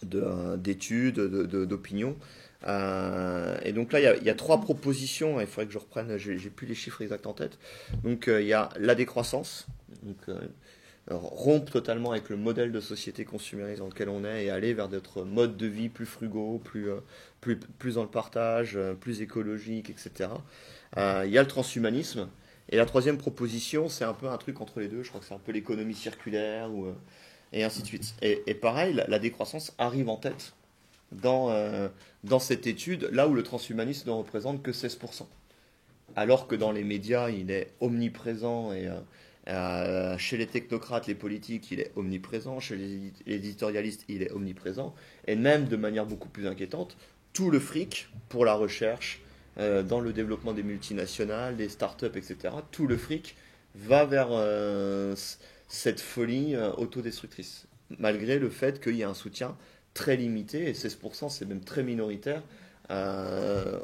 d'études, d'opinion. Et donc là, il y a 3 propositions, il faudrait que je reprenne, j'ai plus les chiffres exacts en tête. Donc il y a la décroissance, donc rompre totalement avec le modèle de société consumériste dans lequel on est et aller vers d'autres modes de vie plus frugaux, plus dans le partage, plus écologique, etc. Il y a le transhumanisme. Et la 3e proposition, c'est un peu un truc entre les deux, je crois que c'est un peu l'économie circulaire, et ainsi de suite. Et pareil, la décroissance arrive en tête dans cette étude, là où le transhumanisme ne représente que 16%. Alors que dans les médias, il est omniprésent, et chez les technocrates, les politiques, il est omniprésent, chez les éditorialistes, il est omniprésent, et même de manière beaucoup plus inquiétante, tout le fric pour la recherche, dans le développement des multinationales, des startups, etc., tout le fric va vers cette folie autodestructrice, malgré le fait qu'il y a un soutien très limité, et 16% c'est même très minoritaire,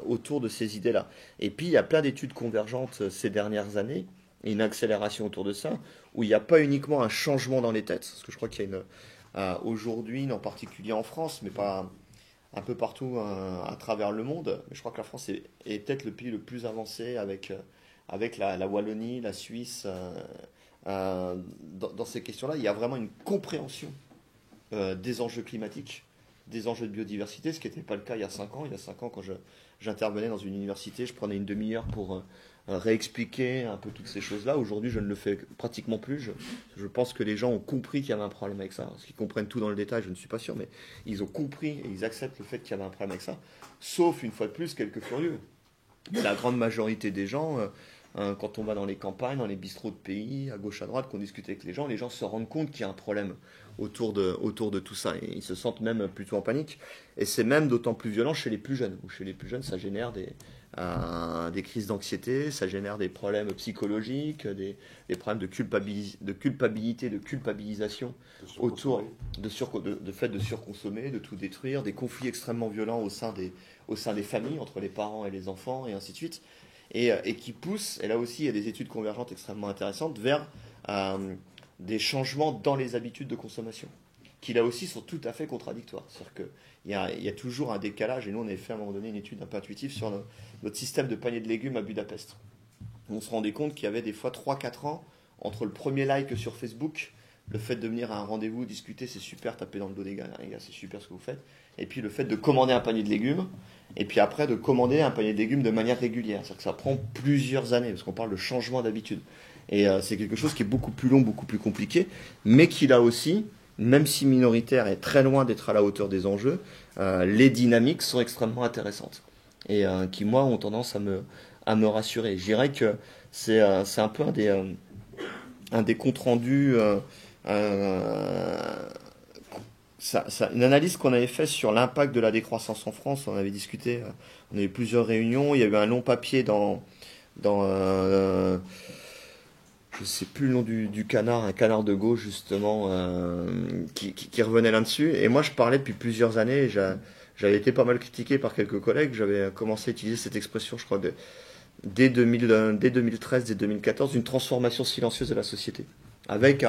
autour de ces idées-là. Et puis il y a plein d'études convergentes ces dernières années, et une accélération autour de ça, où il n'y a pas uniquement un changement dans les têtes, parce que je crois qu'il y a aujourd'hui, en particulier en France, mais pas un peu partout à travers le monde, mais je crois que la France est peut-être le pays le plus avancé avec la Wallonie, la Suisse, dans ces questions-là. Il y a vraiment une compréhension des enjeux climatiques, des enjeux de biodiversité, ce qui n'était pas le cas il y a 5 ans. Il y a 5 ans, quand j'intervenais dans une université, je prenais une demi-heure pour réexpliquer un peu toutes ces choses-là. Aujourd'hui, je ne le fais pratiquement plus. Je pense que les gens ont compris qu'il y avait un problème avec ça. Parce qu'ils comprennent tout dans le détail, je ne suis pas sûr, mais ils ont compris et ils acceptent le fait qu'il y avait un problème avec ça. Sauf, une fois de plus, quelques furieux. La grande majorité des gens, quand on va dans les campagnes, dans les bistrots de pays, à gauche, à droite, qu'on discute avec les gens se rendent compte qu'il y a un problème autour de tout ça. Et ils se sentent même plutôt en panique. Et c'est même d'autant plus violent chez les plus jeunes. Où chez les plus jeunes, ça génère des crises d'anxiété, ça génère des problèmes psychologiques, des problèmes de culpabilité, de culpabilisation autour de fait de surconsommer, de tout détruire, des conflits extrêmement violents au sein des familles, entre les parents et les enfants, et ainsi de suite. Et qui poussent, et là aussi il y a des études convergentes extrêmement intéressantes, vers des changements dans les habitudes de consommation, qui là aussi sont tout à fait contradictoires. C'est-à-dire qu'il y a toujours un décalage, et nous on avait fait à un moment donné une étude un peu intuitive sur notre système de panier de légumes à Budapest. On se rendait compte qu'il y avait des fois 3-4 ans entre le premier like sur Facebook, le fait de venir à un rendez-vous, discuter, c'est super, taper dans le dos des gars, les gars, c'est super ce que vous faites, et puis le fait de commander un panier de légumes, et puis après de commander un panier de légumes de manière régulière. C'est-à-dire que ça prend plusieurs années, parce qu'on parle de changement d'habitude. Et c'est quelque chose qui est beaucoup plus long, beaucoup plus compliqué, mais qui là aussi, même si minoritaire et très loin d'être à la hauteur des enjeux, les dynamiques sont extrêmement intéressantes. Et qui, moi, ont tendance à me rassurer. Je dirais que c'est un peu un des comptes rendus... une analyse qu'on avait faite sur l'impact de la décroissance en France, on avait discuté, on a eu plusieurs réunions, il y a eu un long papier dans je ne sais plus le nom du canard, un canard de gauche justement, qui revenait là-dessus. Et moi je parlais depuis plusieurs années, j'avais été pas mal critiqué par quelques collègues, j'avais commencé à utiliser cette expression, je crois, dès 2013, dès 2014, d'une transformation silencieuse de la société, avec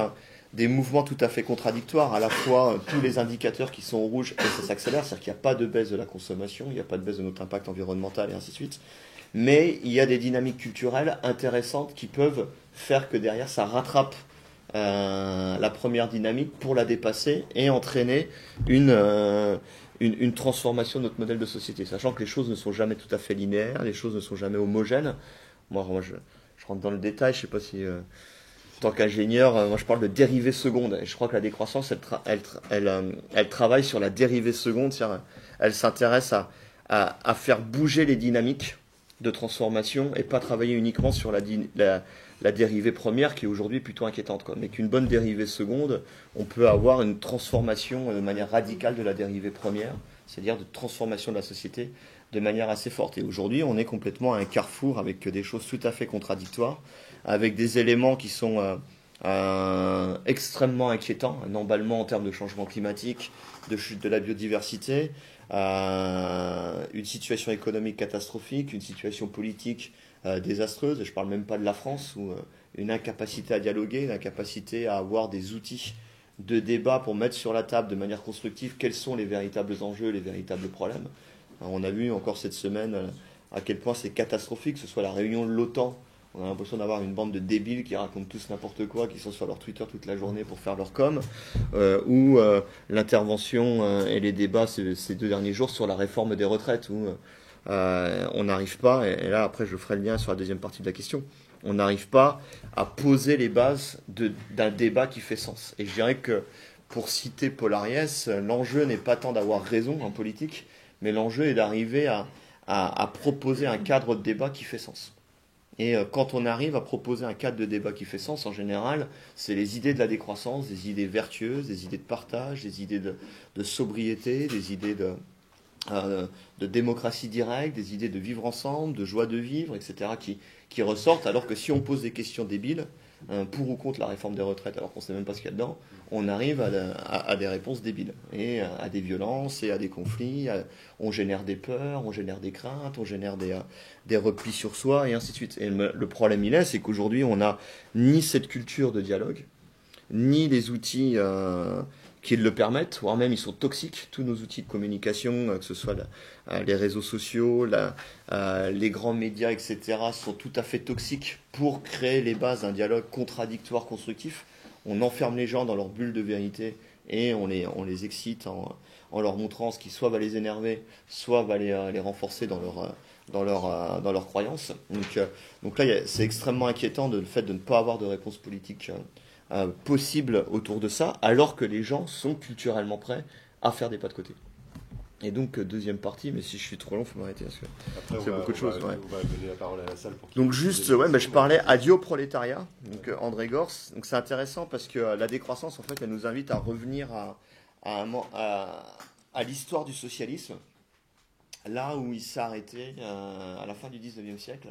des mouvements tout à fait contradictoires, à la fois tous les indicateurs qui sont au rouge et ça s'accélère, c'est-à-dire qu'il n'y a pas de baisse de la consommation, il n'y a pas de baisse de notre impact environnemental et ainsi de suite, mais il y a des dynamiques culturelles intéressantes qui peuvent faire que derrière ça rattrape la première dynamique pour la dépasser et entraîner une transformation de notre modèle de société, sachant que les choses ne sont jamais tout à fait linéaires, les choses ne sont jamais homogènes. Moi je rentre dans le détail, je ne sais pas si... En tant qu'ingénieur, moi je parle de dérivée seconde. Et je crois que la décroissance, elle travaille sur la dérivée seconde. C'est-à-dire, elle s'intéresse à faire bouger les dynamiques de transformation et pas travailler uniquement sur la dérivée première qui est aujourd'hui plutôt inquiétante. Mais qu'une bonne dérivée seconde, on peut avoir une transformation de manière radicale de la dérivée première, c'est-à-dire de transformation de la société de manière assez forte. Et aujourd'hui, on est complètement à un carrefour avec des choses tout à fait contradictoires, avec des éléments qui sont extrêmement inquiétants, un emballement en termes de changement climatique, de chute de la biodiversité, une situation économique catastrophique, une situation politique désastreuse, et je ne parle même pas de la France, où une incapacité à dialoguer, une incapacité à avoir des outils de débat pour mettre sur la table de manière constructive quels sont les véritables enjeux, les véritables problèmes. Alors, on a vu encore cette semaine à quel point c'est catastrophique, que ce soit la réunion de l'OTAN. On a l'impression d'avoir une bande de débiles qui racontent tous n'importe quoi, qui sont sur leur Twitter toute la journée pour faire leur com, ou l'intervention et les débats ces 2 derniers jours sur la réforme des retraites, où on n'arrive pas, et là après je ferai le lien sur la deuxième partie de la question, on n'arrive pas à poser les bases d'un débat qui fait sens. Et je dirais que, pour citer Paul Ariès, l'enjeu n'est pas tant d'avoir raison en politique, mais l'enjeu est d'arriver à proposer un cadre de débat qui fait sens. Et quand on arrive à proposer un cadre de débat qui fait sens, en général, c'est les idées de la décroissance, des idées vertueuses, des idées de partage, des idées de sobriété, des idées de démocratie directe, des idées de vivre ensemble, de joie de vivre, etc., qui ressortent, alors que si on pose des questions débiles, pour ou contre la réforme des retraites, alors qu'on ne sait même pas ce qu'il y a dedans, on arrive à des réponses débiles, et à des violences, et à des conflits, on génère des peurs, on génère des craintes, on génère des replis sur soi, et ainsi de suite. Et le problème c'est qu'aujourd'hui, on n'a ni cette culture de dialogue, ni les outils qui le permettent, voire même ils sont toxiques. Tous nos outils de communication, que ce soit les réseaux sociaux, les grands médias, etc., sont tout à fait toxiques pour créer les bases d'un dialogue contradictoire, constructif. On enferme les gens dans leur bulle de vérité et on les excite en leur montrant ce qui soit va les énerver, soit va les renforcer dans dans leurs croyances. Donc là, c'est extrêmement inquiétant le fait de ne pas avoir de réponse politique possible autour de ça, alors que les gens sont culturellement prêts à faire des pas de côté. Et donc, deuxième partie, mais si je suis trop long, il faut m'arrêter, parce que c'est beaucoup de choses. On va donner la parole à la salle. Donc juste, je parlais adieu au prolétariat, donc André Gors. Donc c'est intéressant parce que la décroissance, en fait, elle nous invite à revenir à l'histoire du socialisme, là où il s'est arrêté à la fin du 19e siècle.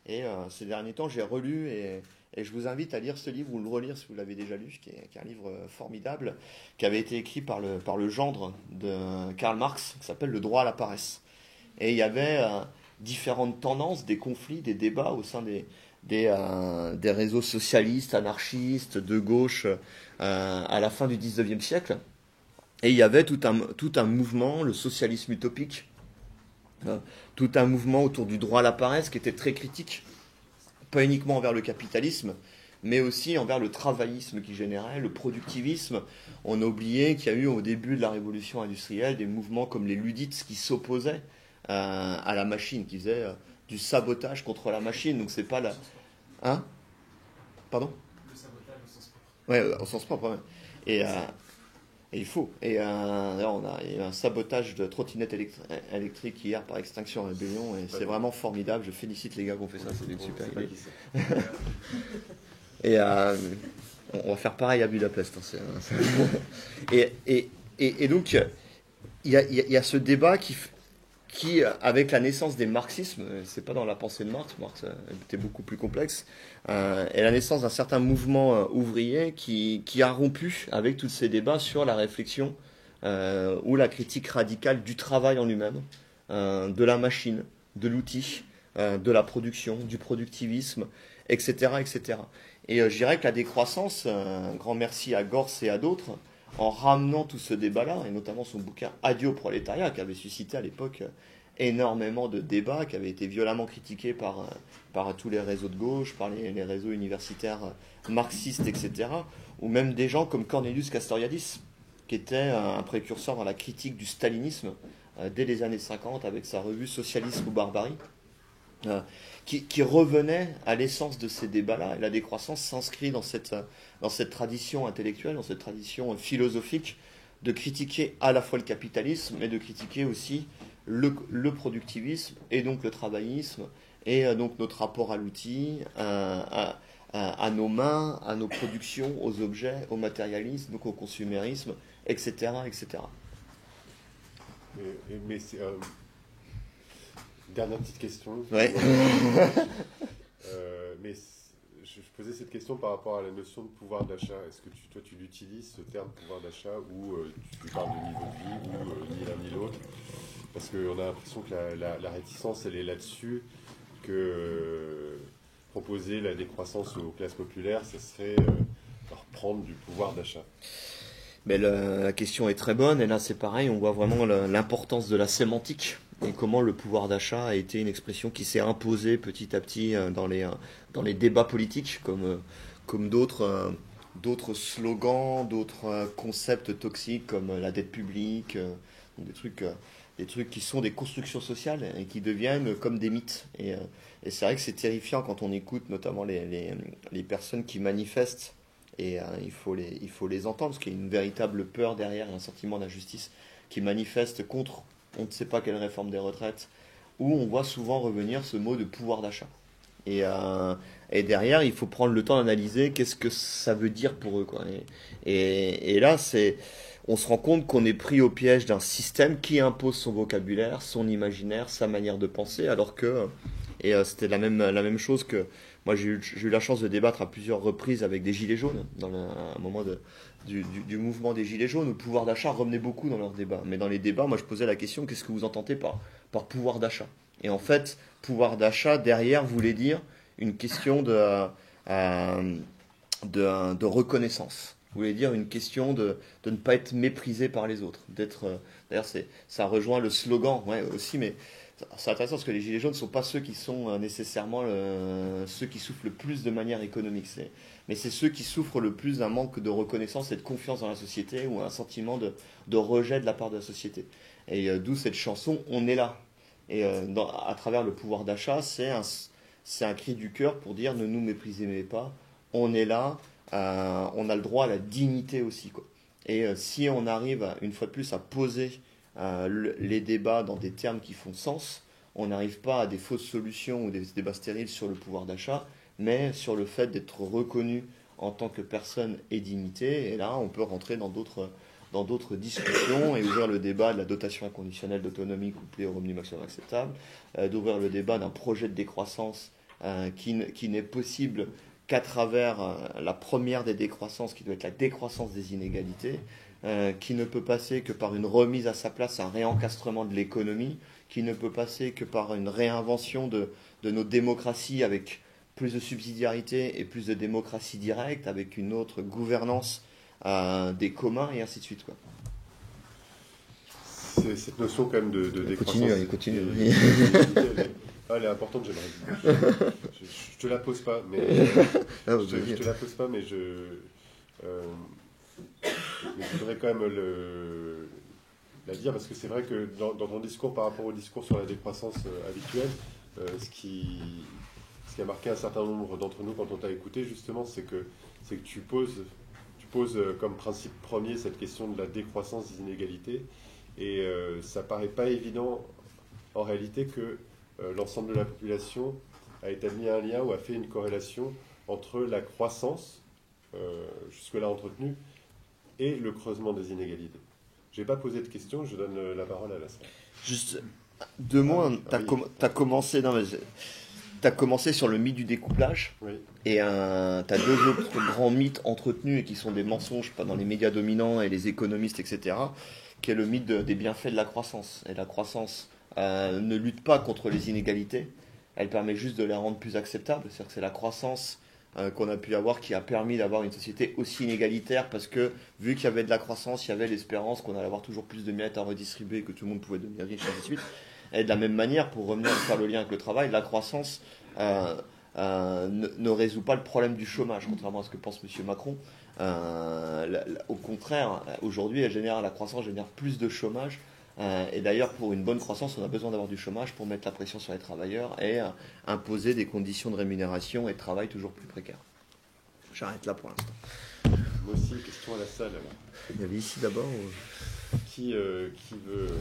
Et ces derniers temps, j'ai relu et je vous invite à lire ce livre ou le relire si vous l'avez déjà lu, qui est un livre formidable, qui avait été écrit par le gendre de Karl Marx, qui s'appelle Le droit à la paresse. Et il y avait différentes tendances, des conflits, des débats au sein des réseaux socialistes, anarchistes, de gauche à la fin du 19e siècle. Et il y avait tout un mouvement, le socialisme utopique, tout un mouvement autour du droit à la paresse qui était très critique, pas uniquement envers le capitalisme, mais aussi envers le travaillisme qui générait, le productivisme. On a oublié qu'il y a eu au début de la révolution industrielle des mouvements comme les Luddites qui s'opposaient à la machine, qui faisaient du sabotage contre la machine. Donc c'est pas la... Hein? Pardon? Le sabotage au sens propre. Ouais, au sens propre, ouais. Et il faut. Et d'ailleurs, il y a eu un sabotage de trottinettes électriques hier par Extinction Rébellion, et c'est vraiment formidable. Je félicite les gars qui ont fait ça, c'est une super idée. Et on va faire pareil à Budapest. Et donc, il y a ce débat qui, avec la naissance des marxismes, c'est pas dans la pensée de Marx était beaucoup plus complexe, et la naissance d'un certain mouvement ouvrier qui a rompu avec tous ces débats sur la réflexion ou la critique radicale du travail en lui-même, de la machine, de l'outil, de la production, du productivisme, etc. etc. Et je dirais que la décroissance, un grand merci à Gors et à d'autres, en ramenant tout ce débat-là, et notamment son bouquin Adieu au prolétariat, qui avait suscité à l'époque énormément de débats, qui avait été violemment critiqué par tous les réseaux de gauche, par les réseaux universitaires marxistes, etc., ou même des gens comme Cornelius Castoriadis, qui était un précurseur dans la critique du stalinisme dès les années 50, avec sa revue Socialisme ou Barbarie, qui revenait à l'essence de ces débats-là. Et la décroissance s'inscrit dans cette tradition intellectuelle, dans cette tradition philosophique, de critiquer à la fois le capitalisme, mais de critiquer aussi le productivisme, et donc le travaillisme, et donc notre rapport à l'outil, à nos mains, à nos productions, aux objets, au matérialisme, donc au consumérisme, etc. etc. Mais c'est... Dernière petite question. Ouais. Mais je posais cette question par rapport à la notion de pouvoir d'achat. Est-ce que toi tu l'utilises, ce terme pouvoir d'achat, ou tu parles de niveau de vie, ou ni l'un ni l'autre? Parce qu'on a l'impression que la réticence, elle est là-dessus, que proposer la décroissance aux classes populaires, ce serait leur prendre du pouvoir d'achat. Mais la question est très bonne, et là c'est pareil, on voit vraiment l'importance de la sémantique, et comment le pouvoir d'achat a été une expression qui s'est imposée petit à petit dans les débats politiques, comme d'autres slogans, d'autres concepts toxiques comme la dette publique, des trucs qui sont des constructions sociales et qui deviennent comme des mythes. Et c'est vrai que c'est terrifiant quand on écoute notamment les personnes qui manifestent, et il faut les entendre, parce qu'il y a une véritable peur derrière, un sentiment d'injustice, qui manifestent contre on ne sait pas quelle réforme des retraites, où on voit souvent revenir ce mot de pouvoir d'achat. Et derrière, il faut prendre le temps d'analyser qu'est-ce que ça veut dire pour eux, quoi. Et là, on se rend compte qu'on est pris au piège d'un système qui impose son vocabulaire, son imaginaire, sa manière de penser, alors que... Et c'était la même chose que... Moi, j'ai eu la chance de débattre à plusieurs reprises avec des Gilets jaunes, à un moment du mouvement des Gilets jaunes, où le pouvoir d'achat revenait beaucoup dans leurs débats. Mais dans les débats, moi, je posais la question, qu'est-ce que vous entendez par pouvoir d'achat? Et en fait, pouvoir d'achat, derrière, voulait dire une question de reconnaissance. Voulait dire une question de ne pas être méprisé par les autres. D'ailleurs, ça rejoint le slogan, ouais, aussi, mais... C'est intéressant parce que les Gilets jaunes ne sont pas ceux qui sont nécessairement ceux qui souffrent le plus de manière économique. Mais c'est ceux qui souffrent le plus d'un manque de reconnaissance et de confiance dans la société, ou un sentiment de rejet de la part de la société. Et d'où cette chanson « On est là ». Et à travers le pouvoir d'achat, c'est un cri du cœur pour dire ne nous méprisez pas, on est là, on a le droit à la dignité aussi, quoi. Et si on arrive, une fois de plus, à poser les débats dans des termes qui font sens, on n'arrive pas à des fausses solutions ou des débats stériles sur le pouvoir d'achat, mais sur le fait d'être reconnu en tant que personne et dignité. Et là, on peut rentrer dans d'autres discussions et ouvrir le débat de la dotation inconditionnelle d'autonomie couplée au revenu maximum acceptable, d'ouvrir le débat d'un projet de décroissance qui n'est possible qu'à travers la première des décroissances, qui doit être la décroissance des inégalités, qui ne peut passer que par une remise à sa place, un réencastrement de l'économie, qui ne peut passer que par une réinvention de nos démocraties avec plus de subsidiarité et plus de démocratie directe, avec une autre gouvernance des communs et ainsi de suite, quoi. Cette notion quand même de décroissance. Continue. Elle est importante, j'aimerais. Je te la pose pas, mais je te la pose pas, mais je voudrais quand même la dire parce que c'est vrai que dans ton discours par rapport au discours sur la décroissance habituelle, ce qui a marqué un certain nombre d'entre nous quand on t'a écouté justement, c'est que tu poses comme principe premier cette question de la décroissance des inégalités et ça paraît pas évident en réalité que l'ensemble de la population a établi un lien ou a fait une corrélation entre la croissance, jusque-là entretenue, et le creusement des inégalités. Je n'ai pas posé de questions, je donne la parole à la salle. Juste 2 mots, t'as commencé sur le mythe du découplage, oui. Et tu as 2 autres grands mythes entretenus et qui sont des mensonges pas dans les médias dominants et les économistes, etc., qui est le mythe des bienfaits de la croissance. Et la croissance ne lutte pas contre les inégalités, elle permet juste de les rendre plus acceptables. C'est-à-dire que c'est la croissance qu'on a pu avoir qui a permis d'avoir une société aussi inégalitaire parce que vu qu'il y avait de la croissance, il y avait l'espérance qu'on allait avoir toujours plus de miettes à redistribuer, que tout le monde pouvait devenir riche, et ainsi de suite. Et de la même manière, pour revenir faire le lien avec le travail, la croissance ne résout pas le problème du chômage, contrairement à ce que pense M. Macron. Au contraire, aujourd'hui, la croissance génère plus de chômage. Et d'ailleurs, pour une bonne croissance, on a besoin d'avoir du chômage pour mettre la pression sur les travailleurs et imposer des conditions de rémunération et de travail toujours plus précaires. J'arrête là pour l'instant. Moi aussi, une question à la salle. Alors. Il y avait ici d'abord. Qui veut.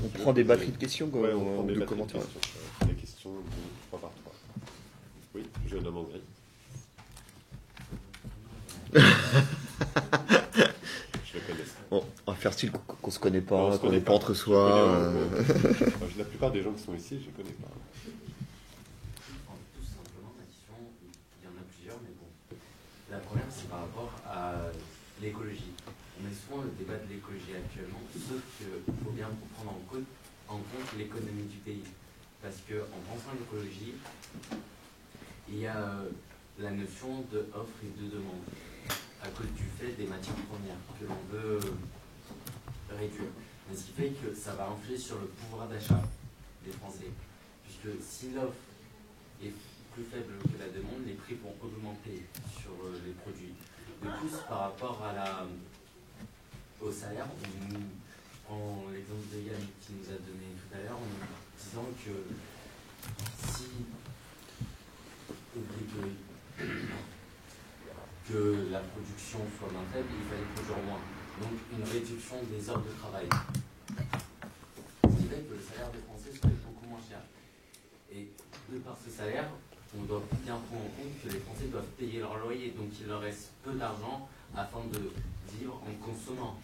On prend des batteries de questions ouais, on prend des de batteries commentaires. De questions. Des questions 3 par 3. Oui, jeune homme en gris. Je le connais. Bon, on va faire style qu'on se connaît pas, qu'on n'est pas entre soi. La plupart des gens qui sont ici, je ne connais pas. Tout simplement, ma question, il y en a plusieurs, mais bon. La première, c'est par rapport à l'écologie. On met souvent le débat de l'écologie actuellement, sauf qu'il faut bien prendre en compte l'économie du pays. Parce qu'en pensant à l'écologie, il y a la notion de offre et de demande, à cause du fait des matières premières que l'on veut réduire. Mais ce qui fait que ça va influer sur le pouvoir d'achat des Français. Puisque si l'offre est plus faible que la demande, les prix vont augmenter sur les produits. De plus, par rapport au salaire, on prend l'exemple de Yann qui nous a donné tout à l'heure en disant que si que la production soit moins faible, il fallait produire moins. Donc une réduction des heures de travail. Ce qui fait que le salaire des Français serait beaucoup moins cher. Et de par ce salaire, on doit bien prendre en compte que les Français doivent payer leur loyer, donc il leur reste peu d'argent afin de vivre en consommant.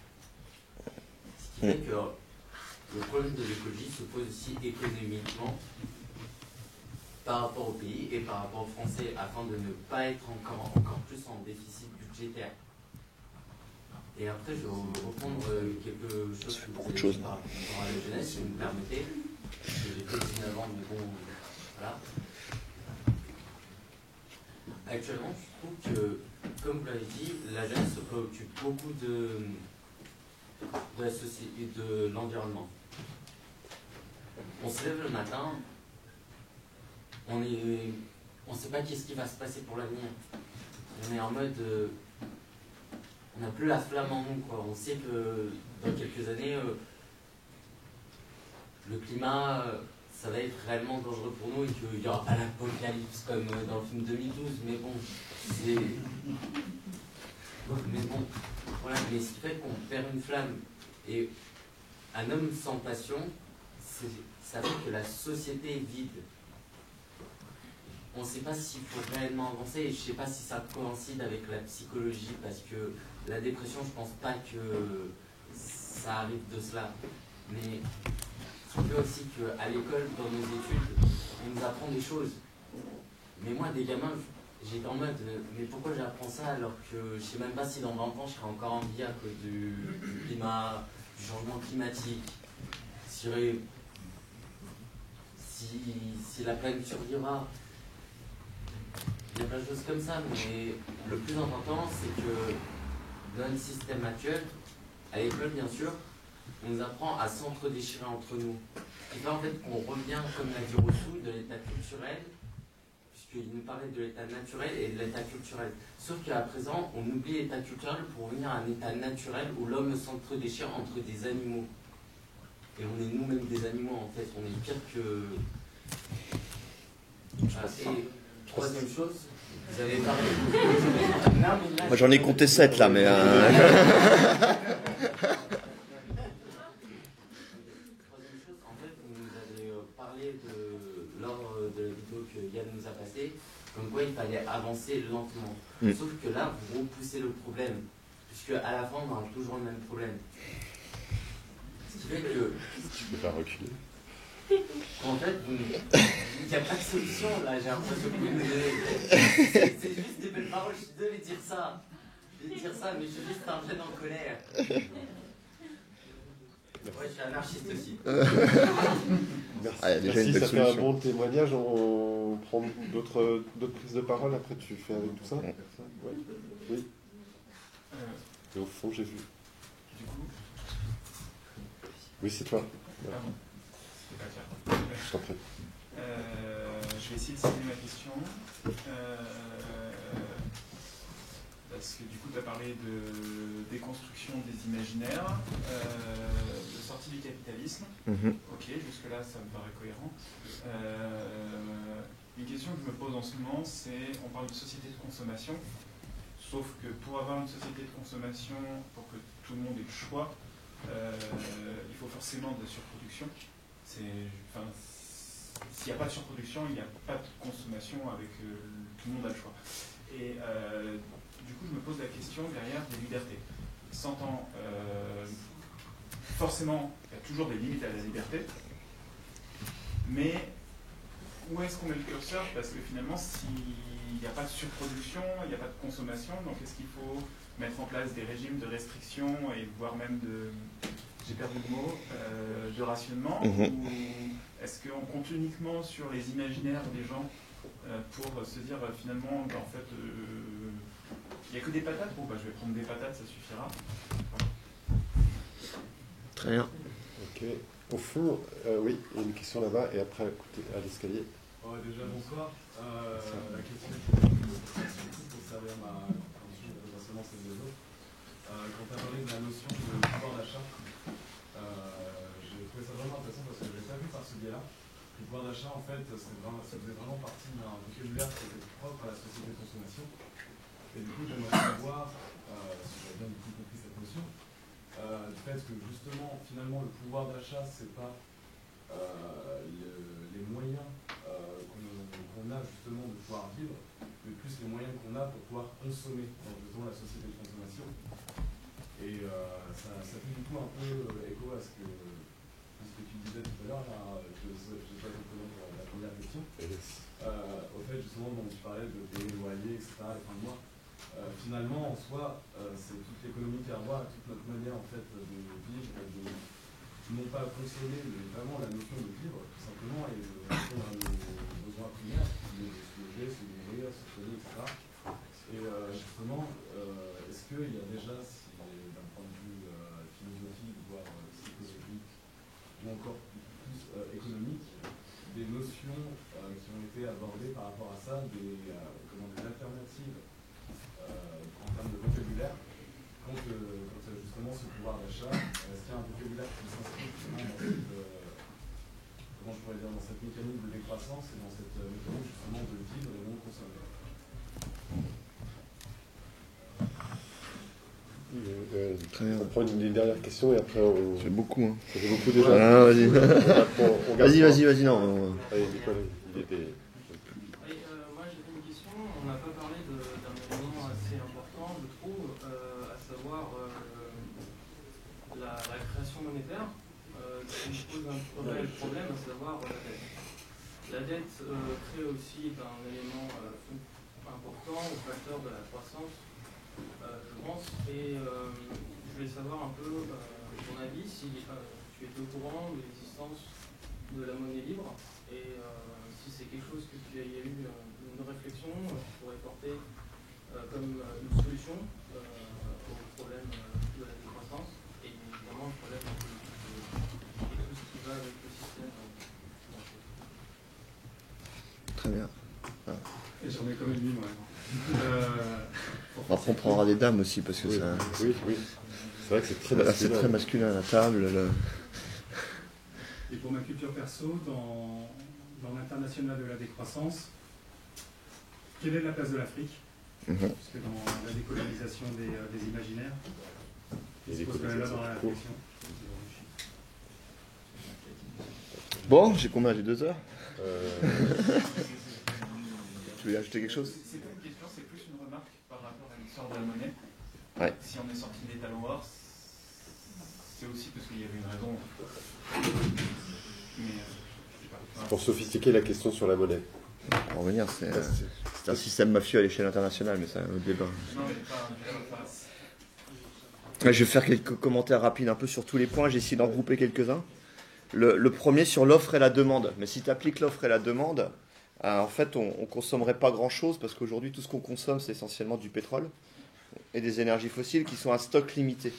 Ce qui fait que le problème de l'écologie se pose aussi économiquement par rapport au pays et par rapport aux Français, afin de ne pas être encore plus en déficit budgétaire. Et après, je vais reprendre quelque chose que vous avez dit par rapport à la jeunesse, si vous me permettez. J'ai fait 19 ans, mais bon, voilà. Actuellement, je trouve que, comme vous l'avez dit, la jeunesse se préoccupe beaucoup de la société et de l'environnement. On se lève le matin, on ne sait pas qu'est-ce qui va se passer pour l'avenir. On est en mode, on n'a plus la flamme en nous, quoi. On sait que dans quelques années, le climat, ça va être réellement dangereux pour nous et qu'il n'y aura pas l'apocalypse comme dans le film 2012, mais bon, c'est... Mais bon, voilà, mais ce qui fait qu'on perd une flamme et un homme sans passion, ça fait que la société est vide. On ne sait pas s'il faut réellement avancer et je ne sais pas si ça coïncide avec la psychologie parce que la dépression, je ne pense pas que ça arrive de cela. Mais ça fait aussi qu'à l'école, dans nos études, on nous apprend des choses. Mais moi, des gamins, j'étais en mode, mais pourquoi j'apprends ça alors que je ne sais même pas si dans 20 ans, je serai encore en vie à cause du climat, du changement climatique. Si la planète survivra. Il y a plein de choses comme ça, mais le plus important, c'est que dans le système actuel, à l'école bien sûr, on nous apprend à s'entre-déchirer entre nous. Et là, en fait, on revient, comme l'a dit Rousseau, de l'état culturel, puisqu'il nous parlait de l'état naturel et de l'état culturel. Sauf qu'à présent, on oublie l'état culturel pour revenir à un état naturel où l'homme s'entre-déchire entre des animaux. Et on est nous-mêmes des animaux, en fait. On est pire que... Et troisième chose, vous avez parlé... Moi j'en ai compté 7 là, mais... Yann nous a passé, comme quoi il fallait avancer lentement. Sauf que là, vous repoussez le problème, puisque à la fin, on aura toujours le même problème. Ce qui fait que... Tu peux pas reculer. En fait, il n'y a pas de solution, là, j'ai l'impression que vous c'est juste des belles paroles, je suis désolé de dire ça. mais je suis juste un jeune en colère. Ouais, je suis anarchiste aussi. Merci. Ah, il y a déjà merci, une belle ça fait un solution. bon témoignage. On prend d'autres prises de parole. Après, tu fais avec tout ça. Ouais. Ouais. Oui. Et au fond, j'ai vu. Du coup, Oui, c'est toi. pardon, c'était pas clair. Je t'en prie. Je vais essayer de citer ma question. Parce que du coup, tu as parlé de déconstruction des imaginaires, de sortie du capitalisme. Ok, jusque-là, ça me paraît cohérent. Une question que je me pose en ce moment, c'est, on parle de société de consommation, sauf que pour avoir une société de consommation, pour que tout le monde ait le choix, il faut forcément de la surproduction. S'il n'y a pas de surproduction, il n'y a pas de consommation avec tout le monde a le choix. Et du coup, je me pose la question derrière des libertés. S'entend, forcément, il y a toujours des limites à la liberté, mais où est-ce qu'on met le curseur? Parce que finalement, s'il n'y a pas de surproduction, il n'y a pas de consommation, donc est-ce qu'il faut mettre en place des régimes de restriction et voire même de, j'ai perdu le mot, de rationnement, ou est-ce qu'on compte uniquement sur les imaginaires des gens pour se dire finalement, en fait, il n'y a que des patates, bon bah je vais prendre des patates, ça suffira. Voilà. Très bien. Ok. Au fond, oui, il y a une question là-bas et après à l'escalier. Déjà bonsoir. La question pour servir ma compréhension, potentiellement celle des autres. Quand tu as parlé de la notion de pouvoir d'achat, j'ai trouvé ça vraiment intéressant parce que je ne l'ai pas vu par ce biais-là. Le pouvoir d'achat, en fait, ça faisait vraiment partie d'un vocabulaire qui était propre à la société de consommation. Et du coup, j'aimerais savoir, si j'avais bien compris cette notion, du fait que justement, finalement, le pouvoir d'achat, c'est pas les moyens qu'on a justement de pouvoir vivre, mais plus les moyens qu'on a pour pouvoir consommer dans justement la société de consommation. Et ça fait du coup un peu écho à ce que tu disais tout à l'heure, je n'ai pas compris la première question. Au fait, justement, dont tu parlais de payer le loyer, etc., les fins de mois. Finalement, en soi, c'est toute l'économie qui a à voir, toute notre manière en fait de vivre, non pas consommer, mais vraiment la notion de vivre, tout simplement, et de répondre à nos besoins primaires, qui est de se loger, se nourrir, se soigner, etc. Et justement, est-ce qu'il y a déjà, d'un point de vue philosophique, voire psychologique, ou encore plus économique, des notions qui ont été abordées par rapport à ça, des alternatives en termes de vocabulaire, quand justement ce pouvoir d'achat, est-ce qu'il y a un vocabulaire qui s'inscrit justement dans comment je pourrais dire, dans cette mécanique de décroissance et dans cette mécanique justement de vivre et non consommer. On prend une dernière question et après on... C'est beaucoup, hein. Ça fait beaucoup déjà. Ah, vas-y. Vas-y, non. Allez, Nicolas, il était... Moi j'ai une question, on n'a pas parlé d'un élément assez important, je trouve, à savoir la création monétaire, qui pose un réel problème, à savoir la dette. La dette crée aussi un élément important au facteur de la croissance, je pense, et je voulais savoir un peu ton avis, si tu étais au courant de l'existence de la monnaie libre, et si c'est quelque chose que il y a eu une réflexion qui pourrait porter comme une solution au problème de la décroissance, et évidemment le problème de tout ce qui va avec le système. Très bien. Et j'en ai quand même une, ouais. Après, on prendra des dames aussi, parce que oui, ça... Oui. C'est vrai que c'est très masculin. C'est très masculin, la table. Et pour ma culture perso, dans l'international de la décroissance, quelle est la place de l'Afrique? Parce que dans la décolonisation des imaginaires, Les je pense qu'elle est là dans la réflexion. Bon, j'ai combien? J'ai 2 heures. Tu veux ajouter quelque chose? C'est pas une question, c'est plus une remarque par rapport à l'histoire de la monnaie. Ouais. Si on est sorti des talons or, c'est aussi parce qu'il y avait une raison. Mais je sais pas. Pour sophistiquer la question sur la monnaie. Pour revenir, c'est un système mafieux à l'échelle internationale, mais c'est un autre débat. Non, mais pas. Je vais faire quelques commentaires rapides un peu sur tous les points, j'ai essayé d'en regrouper quelques-uns. Le premier sur l'offre et la demande. Mais si tu appliques l'offre et la demande, en fait, on ne consommerait pas grand-chose, parce qu'aujourd'hui, tout ce qu'on consomme, c'est essentiellement du pétrole et des énergies fossiles qui sont à stock limité,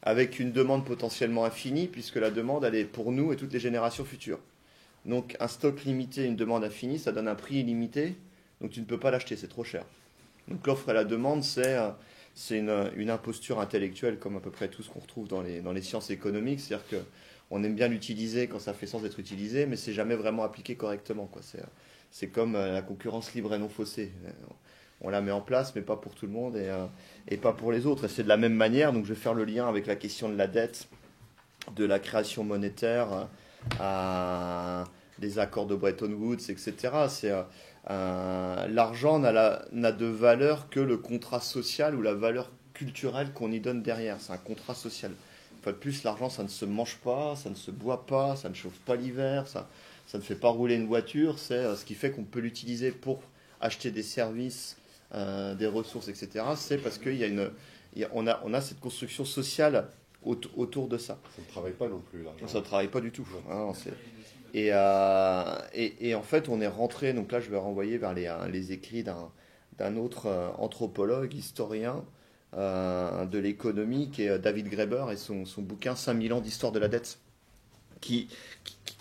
avec une demande potentiellement infinie, puisque la demande, elle est pour nous et toutes les générations futures. Donc, un stock limité, une demande infinie, ça donne un prix illimité, donc tu ne peux pas l'acheter, c'est trop cher. Donc, l'offre et la demande, c'est une imposture intellectuelle, comme à peu près tout ce qu'on retrouve dans les sciences économiques, c'est-à-dire qu'on aime bien l'utiliser quand ça fait sens d'être utilisé, mais c'est jamais vraiment appliqué correctement, quoi. C'est comme la concurrence libre et non faussée. On la met en place, mais pas pour tout le monde et pas pour les autres. Et c'est de la même manière, donc je vais faire le lien avec la question de la dette, de la création monétaire, à des accords de Bretton Woods, etc. L'argent n'a de valeur que le contrat social ou la valeur culturelle qu'on y donne derrière. C'est un contrat social. Une fois de plus, l'argent, ça ne se mange pas, ça ne se boit pas, ça ne chauffe pas l'hiver, ça ne fait pas rouler une voiture. C'est ce qui fait qu'on peut l'utiliser pour acheter des services, des ressources, etc. C'est parce qu'on a cette construction sociale autour de ça. Ça ne travaille pas non plus, l'argent. Ça ne travaille pas du tout. Hein, et en fait, on est rentré, donc là je vais renvoyer vers les écrits d'un autre anthropologue, historien de l'économie, qui est David Graeber, et son bouquin 5000 ans d'histoire de la dette, qui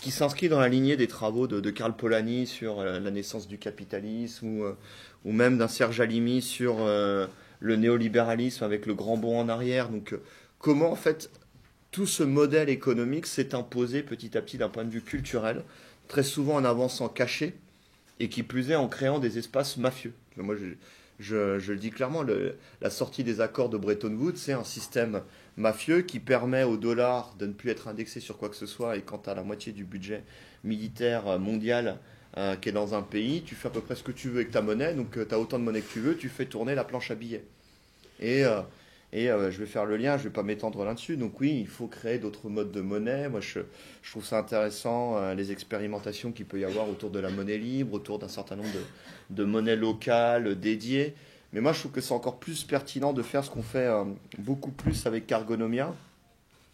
s'inscrit dans la lignée des travaux de Karl Polanyi sur la naissance du capitalisme, ou même d'un Serge Halimi sur le néolibéralisme avec le grand bond en arrière. Donc comment en fait tout ce modèle économique s'est imposé petit à petit d'un point de vue culturel, très souvent en avançant caché, et qui plus est en créant des espaces mafieux. Moi, je le dis clairement, la sortie des accords de Bretton Woods, c'est un système mafieux qui permet au dollar de ne plus être indexé sur quoi que ce soit, et quand tu as la moitié du budget militaire mondial qui est dans un pays, tu fais à peu près ce que tu veux avec ta monnaie, donc tu as autant de monnaie que tu veux, tu fais tourner la planche à billets. Et je vais faire le lien, je ne vais pas m'étendre là-dessus. Donc oui, il faut créer d'autres modes de monnaie. Moi, je trouve ça intéressant, les expérimentations qu'il peut y avoir autour de la monnaie libre, autour d'un certain nombre de monnaies locales dédiées. Mais moi, je trouve que c'est encore plus pertinent de faire ce qu'on fait beaucoup plus avec Cargonomia,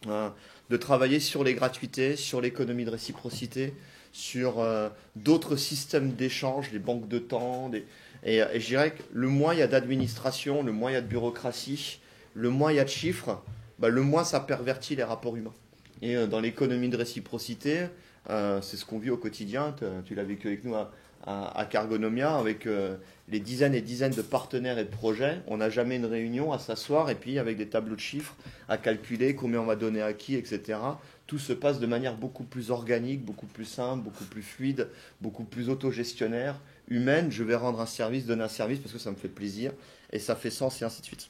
de travailler sur les gratuités, sur l'économie de réciprocité, sur d'autres systèmes d'échange, les banques de temps. Et je dirais que le moins il y a d'administration, le moins il y a de bureaucratie, le moins il y a de chiffres, le moins ça pervertit les rapports humains. Et dans l'économie de réciprocité, c'est ce qu'on vit au quotidien. Tu l'as vécu avec nous à Cargonomia, avec les dizaines et dizaines de partenaires et de projets. On n'a jamais une réunion à s'asseoir et puis avec des tableaux de chiffres à calculer combien on va donner à qui, etc. Tout se passe de manière beaucoup plus organique, beaucoup plus simple, beaucoup plus fluide, beaucoup plus autogestionnaire, humaine. Je vais rendre un service, donner un service parce que ça me fait plaisir et ça fait sens et ainsi de suite.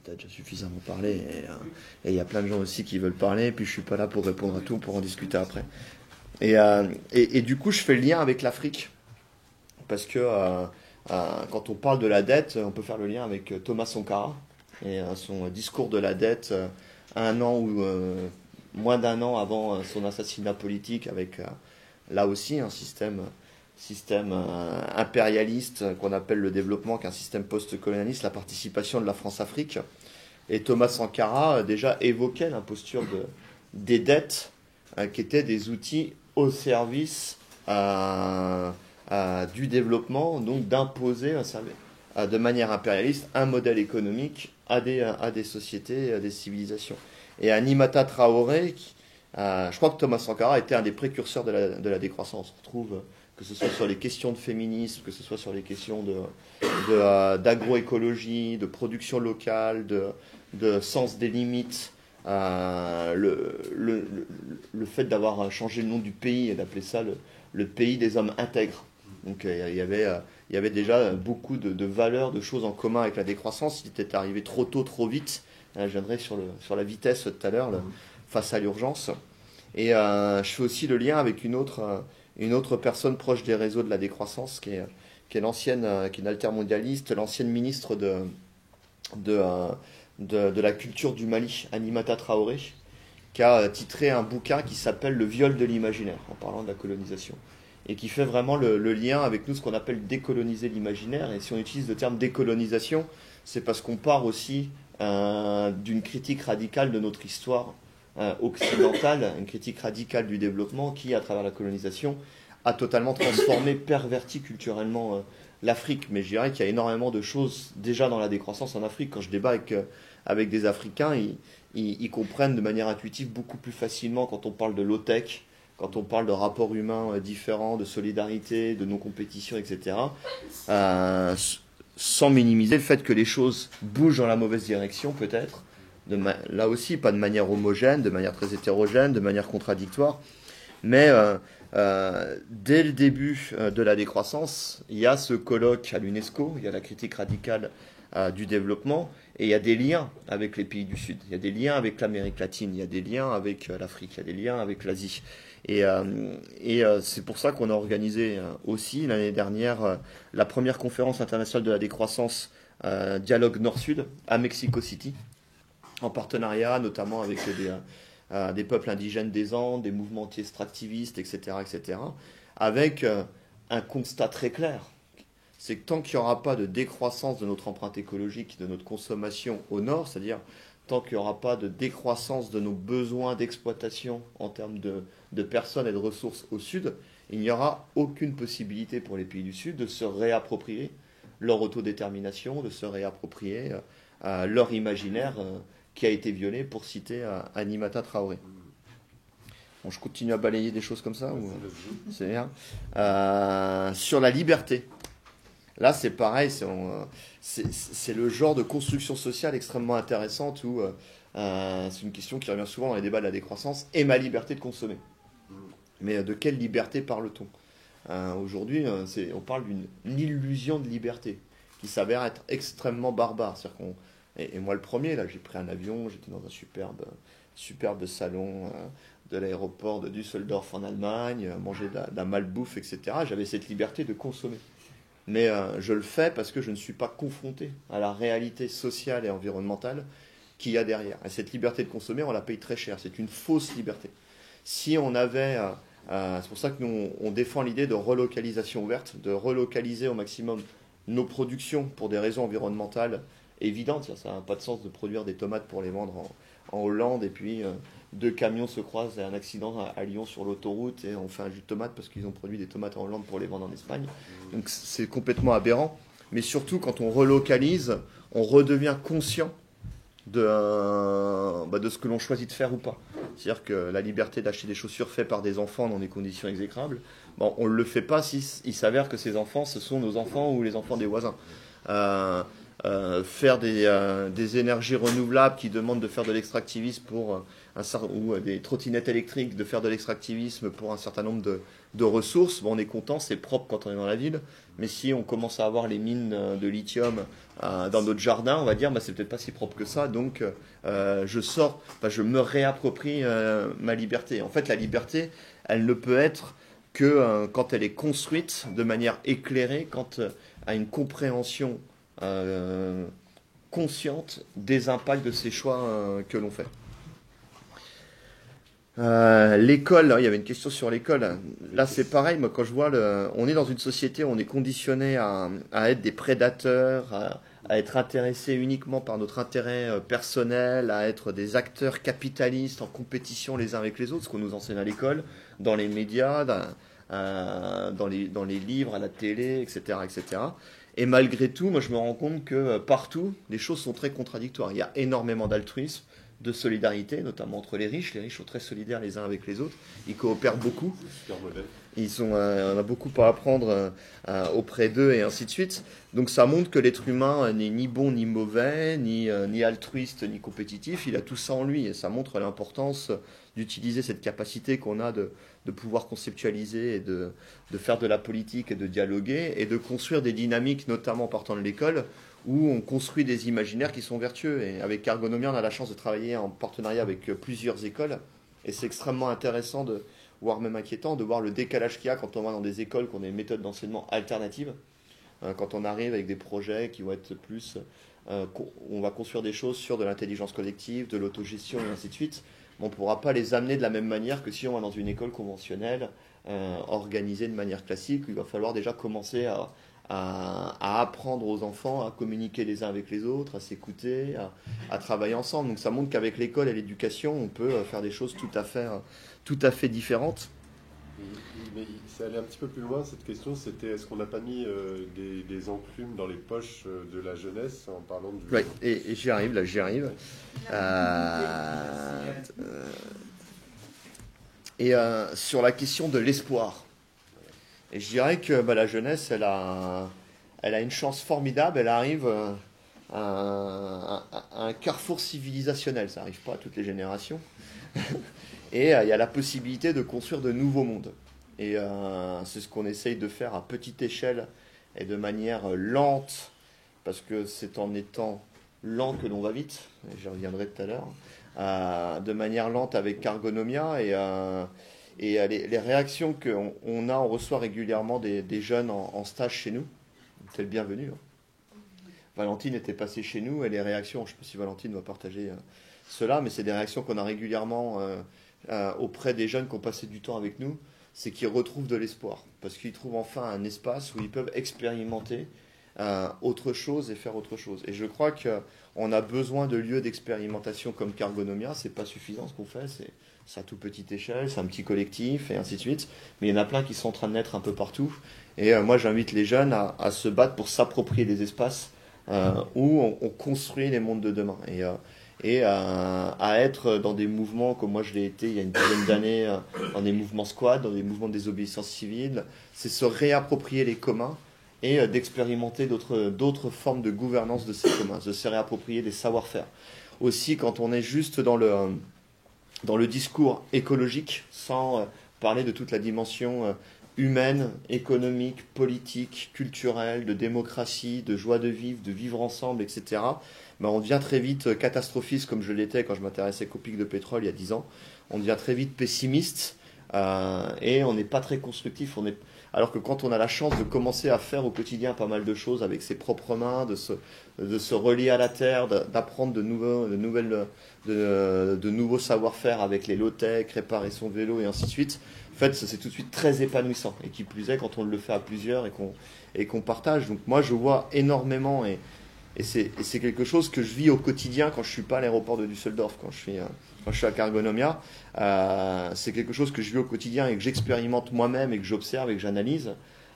T'as déjà suffisamment parlé et il y a plein de gens aussi qui veulent parler et puis je suis pas là pour répondre à tout, pour en discuter après. Et du coup, je fais le lien avec l'Afrique parce que quand on parle de la dette, on peut faire le lien avec Thomas Sankara et son discours de la dette un an ou moins d'un an avant son assassinat politique, avec là aussi un système impérialiste qu'on appelle le développement, qui est un système post-colonialiste, la participation de la France-Afrique. Et Thomas Sankara déjà évoquait l'imposture des dettes qui étaient des outils au service du développement, donc d'imposer de manière impérialiste un modèle économique à des sociétés, à des civilisations. Et Aminata Traoré, je crois que Thomas Sankara était un des précurseurs de la décroissance. On retrouve que ce soit sur les questions de féminisme, que ce soit sur les questions d'agroécologie, de production locale, de sens des limites, le fait d'avoir changé le nom du pays et d'appeler ça le pays des hommes intègres. Donc il y avait déjà beaucoup de valeurs, de choses en commun avec la décroissance. Il était arrivé trop tôt, trop vite. Je viendrai sur la vitesse tout à l'heure, face à l'urgence. Et je fais aussi le lien avec une autre personne proche des réseaux de la décroissance, qui est l'ancienne, qui est une altermondialiste, l'ancienne ministre de la culture du Mali, Aminata Traoré, qui a titré un bouquin qui s'appelle Le viol de l'imaginaire, en parlant de la colonisation, et qui fait vraiment le lien avec nous, ce qu'on appelle décoloniser l'imaginaire. Et si on utilise le terme décolonisation, c'est parce qu'on part aussi d'une critique radicale de notre histoire occidentale, une critique radicale du développement qui, à travers la colonisation, a totalement transformé, perverti culturellement l'Afrique. Mais je dirais qu'il y a énormément de choses déjà dans la décroissance en Afrique. Quand je débat avec des Africains, ils comprennent de manière intuitive beaucoup plus facilement quand on parle de low-tech, quand on parle de rapports humains différents, de solidarité, de non-compétition, etc., sans minimiser le fait que les choses bougent dans la mauvaise direction, peut-être, là aussi, pas de manière homogène, de manière très hétérogène, de manière contradictoire, mais dès le début de la décroissance, il y a ce colloque à l'UNESCO, il y a la critique radicale du développement, et il y a des liens avec les pays du Sud, il y a des liens avec l'Amérique latine, il y a des liens avec l'Afrique, il y a des liens avec l'Asie. Et c'est pour ça qu'on a organisé aussi l'année dernière la première conférence internationale de la décroissance, Dialogue Nord-Sud, à Mexico City, en partenariat notamment avec des peuples indigènes des Andes, des mouvements anti-extractivistes, etc., avec un constat très clair. C'est que tant qu'il n'y aura pas de décroissance de notre empreinte écologique, de notre consommation au nord, c'est-à-dire tant qu'il n'y aura pas de décroissance de nos besoins d'exploitation en termes de personnes et de ressources au sud, il n'y aura aucune possibilité pour les pays du sud de se réapproprier leur autodétermination, de se réapproprier leur imaginaire qui a été violé, pour citer Aminata Traoré. Bon, je continue à balayer des choses comme ça ou... C'est bien. Sur la liberté. Là, c'est pareil, c'est le genre de construction sociale extrêmement intéressante où c'est une question qui revient souvent dans les débats de la décroissance, et ma liberté de consommer. Mais de quelle liberté parle-t-on ? Aujourd'hui, on parle d'une illusion de liberté qui s'avère être extrêmement barbare. C'est-à-dire et moi le premier, là, j'ai pris un avion, j'étais dans un superbe salon de l'aéroport de Düsseldorf en Allemagne, manger de la malbouffe, etc. J'avais cette liberté de consommer. Mais je le fais parce que je ne suis pas confronté à la réalité sociale et environnementale qu'il y a derrière. Et cette liberté de consommer, on la paye très cher. C'est une fausse liberté. Si on avait... c'est pour ça que nous, on défend l'idée de relocalisation ouverte, de relocaliser au maximum nos productions pour des raisons environnementales évidentes. Ça n'a pas de sens de produire des tomates pour les vendre en Hollande et puis 2 camions se croisent et un accident à Lyon sur l'autoroute et on fait un jus de tomate parce qu'ils ont produit des tomates en Hollande pour les vendre en Espagne. Donc c'est complètement aberrant. Mais surtout, quand on relocalise, on redevient conscient de ce que l'on choisit de faire ou pas. c'est-à-dire que la liberté d'acheter des chaussures faites par des enfants dans des conditions exécrables, bon, on ne le fait pas s'il s'avère que ces enfants, ce sont nos enfants ou les enfants des voisins. Faire des énergies renouvelables qui demandent de faire de l'extractivisme ou des trottinettes électriques, de faire de l'extractivisme pour un certain nombre de ressources, bon, on est content, c'est propre quand on est dans la ville, mais si on commence à avoir les mines de lithium dans notre jardin, on va dire, c'est peut-être pas si propre que ça, donc je me réapproprie ma liberté. En fait, la liberté, elle ne peut être que quand elle est construite de manière éclairée, quand à une compréhension consciente des impacts de ces choix que l'on fait. L'école, il y avait une question sur l'école. Là, c'est pareil. Moi, quand je vois, on est dans une société où on est conditionné à être des prédateurs, à être intéressés uniquement par notre intérêt personnel, à être des acteurs capitalistes en compétition les uns avec les autres, ce qu'on nous enseigne à l'école, dans les médias, dans les livres, à la télé, etc., etc. Et malgré tout, moi, je me rends compte que partout, les choses sont très contradictoires. Il y a énormément d'altruisme, de solidarité, notamment entre les riches. Les riches sont très solidaires les uns avec les autres. Ils coopèrent beaucoup. Super modèle. On a beaucoup à apprendre auprès d'eux et ainsi de suite. Donc ça montre que l'être humain n'est ni bon ni mauvais, ni altruiste ni compétitif. Il a tout ça en lui et ça montre l'importance d'utiliser cette capacité qu'on a de pouvoir conceptualiser et de faire de la politique et de dialoguer et de construire des dynamiques, notamment en partant de l'école, où on construit des imaginaires qui sont vertueux. Et avec Cargonomia, on a la chance de travailler en partenariat avec plusieurs écoles. Et c'est extrêmement intéressant, voire même inquiétant, de voir le décalage qu'il y a quand on va dans des écoles qui ont des méthodes d'enseignement alternatives. Quand on arrive avec des projets qui vont être plus... on va construire des choses sur de l'intelligence collective, de l'autogestion et ainsi de suite. On ne pourra pas les amener de la même manière que si on va dans une école conventionnelle, organisée de manière classique, où il va falloir déjà commencer à apprendre aux enfants à communiquer les uns avec les autres, à s'écouter, à travailler ensemble. Donc ça montre qu'avec l'école et l'éducation, on peut faire des choses tout à fait différentes. Mais ça allait un petit peu plus loin, cette question, c'était est-ce qu'on n'a pas mis des enclumes dans les poches de la jeunesse en parlant du... Ouais, et j'y arrive. Sur la question de l'espoir, et je dirais que la jeunesse, elle a une chance formidable, elle arrive à un carrefour civilisationnel, ça n'arrive pas à toutes les générations, et il y a la possibilité de construire de nouveaux mondes. Et c'est ce qu'on essaye de faire à petite échelle et de manière lente, parce que c'est en étant lent que l'on va vite, et j'y reviendrai tout à l'heure, de manière lente avec Cargonomia, et les réactions qu'on a, on reçoit régulièrement des jeunes en stage chez nous, c'est le bienvenu. Valentine était passée chez nous, et les réactions, je ne sais pas si Valentine va partager cela, mais c'est des réactions qu'on a régulièrement auprès des jeunes qui ont passé du temps avec nous, c'est qu'ils retrouvent de l'espoir, parce qu'ils trouvent enfin un espace où ils peuvent expérimenter autre chose et faire autre chose. Et je crois qu'on a besoin de lieux d'expérimentation comme Cargonomia. C'est pas suffisant ce qu'on fait, c'est à toute petite échelle, c'est un petit collectif et ainsi de suite. Mais il y en a plein qui sont en train de naître un peu partout. Et moi, j'invite les jeunes à se battre pour s'approprier des espaces où on construit les mondes de demain. Et à être dans des mouvements comme moi je l'ai été il y a une dizaine d'années, dans des mouvements squats, dans des mouvements de désobéissance civile. C'est se réapproprier les communs et d'expérimenter d'autres formes de gouvernance de ces communs, de se réapproprier des savoir-faire. Aussi, quand on est juste dans le discours écologique, sans parler de toute la dimension humaine, économique, politique, culturelle, de démocratie, de joie de vivre ensemble, etc., on devient très vite catastrophiste, comme je l'étais quand je m'intéressais qu'aux pics de pétrole il y a 10 ans. On devient très vite pessimiste et on n'est pas très constructif. Alors que quand on a la chance de commencer à faire au quotidien pas mal de choses avec ses propres mains, de se relier à la terre, d'apprendre de nouveaux savoir-faire avec les low-tech, réparer son vélo et ainsi de suite, en fait, c'est tout de suite très épanouissant. Et qui plus est, quand on le fait à plusieurs et qu'on partage. Donc moi, je vois énormément, et c'est quelque chose que je vis au quotidien quand je ne suis pas à l'aéroport de Düsseldorf, quand je suis à Cargonomia. C'est quelque chose que je vis au quotidien et que j'expérimente moi-même et que j'observe et que j'analyse.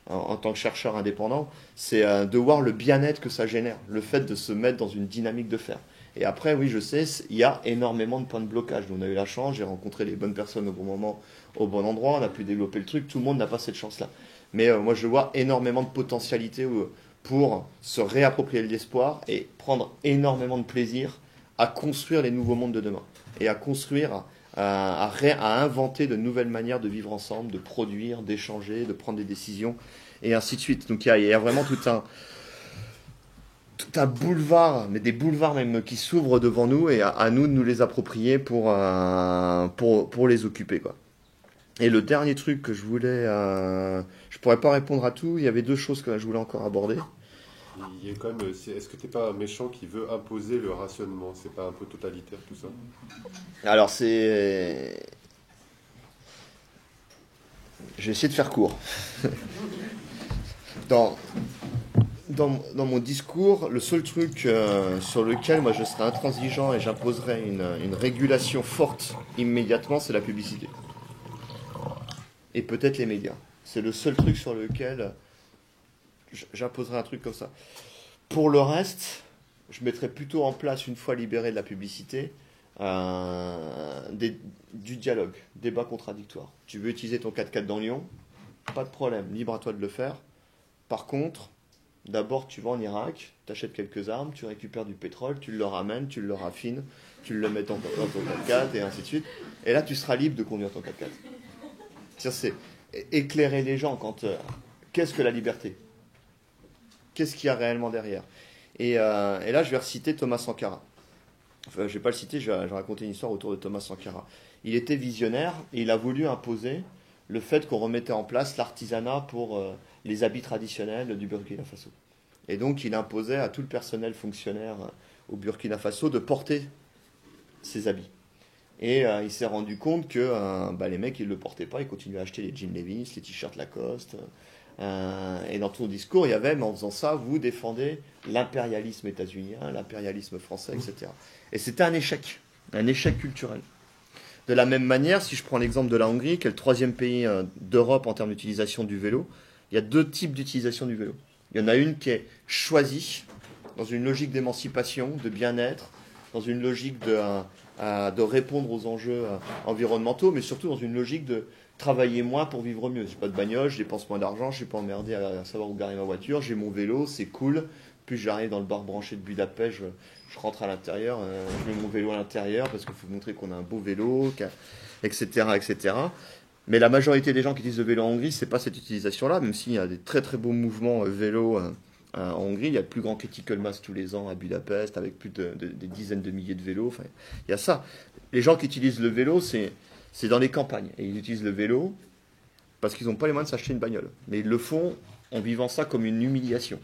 en tant que chercheur indépendant, c'est de voir le bien-être que ça génère, le fait de se mettre dans une dynamique de faire. Et après, oui, je sais, il y a énormément de points de blocage. Nous, on a eu la chance, j'ai rencontré les bonnes personnes au bon moment, au bon endroit, on a pu développer le truc, tout le monde n'a pas cette chance-là. Mais moi, je vois énormément de potentialité pour se réapproprier l'espoir et prendre énormément de plaisir à construire les nouveaux mondes de demain. Et à construire, à inventer de nouvelles manières de vivre ensemble, de produire, d'échanger, de prendre des décisions, et ainsi de suite. Donc il y a vraiment tout un boulevard, mais des boulevards même qui s'ouvrent devant nous, et à nous de nous les approprier pour les occuper, quoi. Et le dernier truc que je voulais... je pourrais pas répondre à tout, il y avait 2 choses que je voulais encore aborder. Il y a quand même, est-ce que tu n'es pas un méchant qui veut imposer le rationnement? C'est pas un peu totalitaire tout ça? Alors c'est... Je vais essayer de faire court. Dans mon discours, le seul truc sur lequel moi je serais intransigeant et j'imposerais une régulation forte immédiatement, c'est la publicité. Et peut-être les médias. C'est le seul truc sur lequel j'imposerais un truc comme ça. Pour le reste, je mettrais plutôt en place, une fois libéré de la publicité, du dialogue, débat contradictoire. Tu veux utiliser ton 4x4 dans Lyon? Pas de problème, libre à toi de le faire. Par contre, d'abord tu vas en Irak, tu achètes quelques armes, tu récupères du pétrole, tu le ramènes, tu le raffines, tu le mets dans ton 4x4 et ainsi de suite. Et là, tu seras libre de conduire ton 4x4. C'est éclairer les gens quant qu'est-ce que la liberté? Qu'est-ce qu'il y a réellement derrière? Et là, je vais reciter Thomas Sankara. Enfin, je ne vais pas le citer, je vais raconter une histoire autour de Thomas Sankara. Il était visionnaire et il a voulu imposer le fait qu'on remettait en place l'artisanat pour les habits traditionnels du Burkina Faso. Et donc, il imposait à tout le personnel fonctionnaire au Burkina Faso de porter ces habits. Et il s'est rendu compte que les mecs, ils ne le portaient pas, ils continuaient à acheter les jeans Levi's, les t-shirts Lacoste. Et dans tout le discours, il y avait, mais en faisant ça, vous défendez l'impérialisme états-unien, l'impérialisme français, etc. Et c'était un échec culturel. De la même manière, si je prends l'exemple de la Hongrie, qui est le 3e pays d'Europe en termes d'utilisation du vélo, il y a 2 types d'utilisation du vélo. Il y en a une qui est choisie, dans une logique d'émancipation, de bien-être, dans une logique de répondre aux enjeux environnementaux, mais surtout dans une logique de travailler moins pour vivre mieux. J'ai pas de bagnole, je dépense moins d'argent, je suis pas emmerdé à savoir où garer ma voiture, j'ai mon vélo, c'est cool. Puis j'arrive dans le bar branché de Budapest, je rentre à l'intérieur, je mets mon vélo à l'intérieur parce qu'il faut montrer qu'on a un beau vélo, etc., etc. Mais la majorité des gens qui utilisent le vélo en Hongrie, c'est pas cette utilisation-là, même s'il y a des très très beaux mouvements vélo en Hongrie. Il y a le plus grand critical mass tous les ans à Budapest, avec plus des dizaines de milliers de vélos. Enfin, il y a ça. Les gens qui utilisent le vélo, c'est dans les campagnes. Et ils utilisent le vélo parce qu'ils n'ont pas les moyens de s'acheter une bagnole. Mais ils le font en vivant ça comme une humiliation.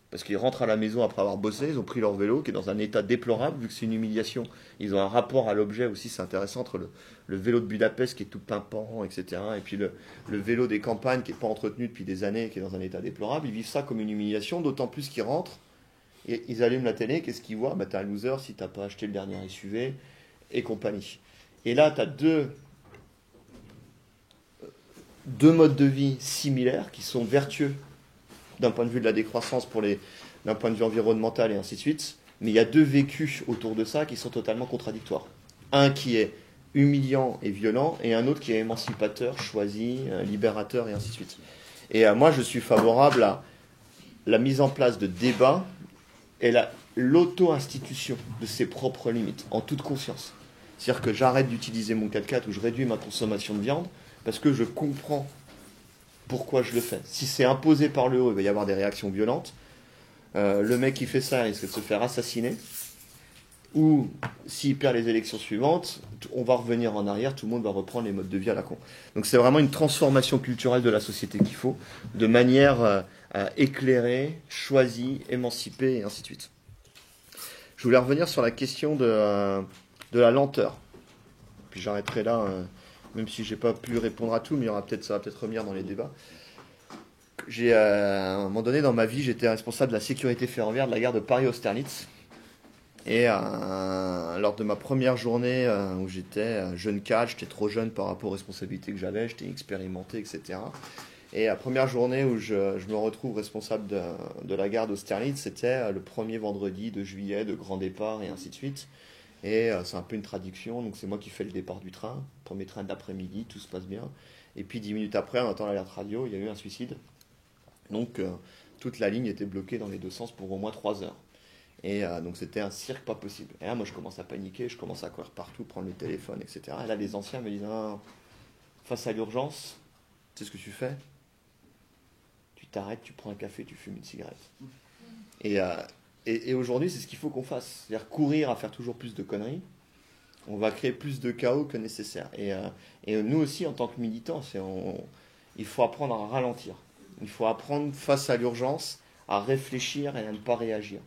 Parce qu'ils rentrent à la maison après avoir bossé, ils ont pris leur vélo qui est dans un état déplorable, vu que c'est une humiliation. Ils ont un rapport à l'objet aussi, c'est intéressant, entre le vélo de Budapest qui est tout pimpant, etc. Et puis le vélo des campagnes qui n'est pas entretenu depuis des années, qui est dans un état déplorable. Ils vivent ça comme une humiliation, d'autant plus qu'ils rentrent, et ils allument la télé, qu'est-ce qu'ils voient? T'es un loser si t'as pas acheté le dernier SUV, et compagnie. Et là, t'as deux modes de vie similaires qui sont vertueux d'un point de vue de la décroissance d'un point de vue environnemental et ainsi de suite, mais il y a 2 vécus autour de ça qui sont totalement contradictoires. Un qui est humiliant et violent, et un autre qui est émancipateur, choisi, libérateur et ainsi de suite. Et moi, je suis favorable à la mise en place de débats et l'auto-institution de ses propres limites, en toute conscience. C'est-à-dire que j'arrête d'utiliser mon 4x4 ou je réduis ma consommation de viande parce que je comprends pourquoi je le fais. Si c'est imposé par le haut, il va y avoir des réactions violentes. Le mec qui fait ça risque de se faire assassiner. Ou s'il perd les élections suivantes, on va revenir en arrière, tout le monde va reprendre les modes de vie à la con. Donc c'est vraiment une transformation culturelle de la société qu'il faut, de manière éclairée, choisie, émancipée, et ainsi de suite. Je voulais revenir sur la question de la lenteur. Puis j'arrêterai là, même si je n'ai pas pu répondre à tout, mais ça va peut-être revenir dans les débats. À un moment donné dans ma vie, j'étais responsable de la sécurité ferroviaire de la gare de Paris-Austerlitz. Et lors de ma première journée où j'étais jeune cadre, j'étais trop jeune par rapport aux responsabilités que j'avais, j'étais expérimenté, etc. Et la première journée où je me retrouve responsable de la gare d'Austerlitz, c'était le premier vendredi de juillet, de grand départ et ainsi de suite. Et c'est un peu une traduction, donc c'est moi qui fais le départ du train, premier train d'après-midi, tout se passe bien. Et puis 10 minutes après, on entend l'alerte radio, il y a eu un suicide. Donc toute la ligne était bloquée dans les deux sens pour au moins 3 heures. Et donc c'était un cirque pas possible. Et là, moi je commence à paniquer, je commence à courir partout, prendre le téléphone, etc. Et là, les anciens me disent, non, face à l'urgence, tu sais ce que tu fais ? Tu t'arrêtes, tu prends un café, tu fumes une cigarette. Et aujourd'hui, c'est ce qu'il faut qu'on fasse. C'est-à-dire courir à faire toujours plus de conneries. On va créer plus de chaos que nécessaire. Et nous aussi, en tant que militants, il faut apprendre à ralentir. Il faut apprendre, face à l'urgence, à réfléchir et à ne pas réagir.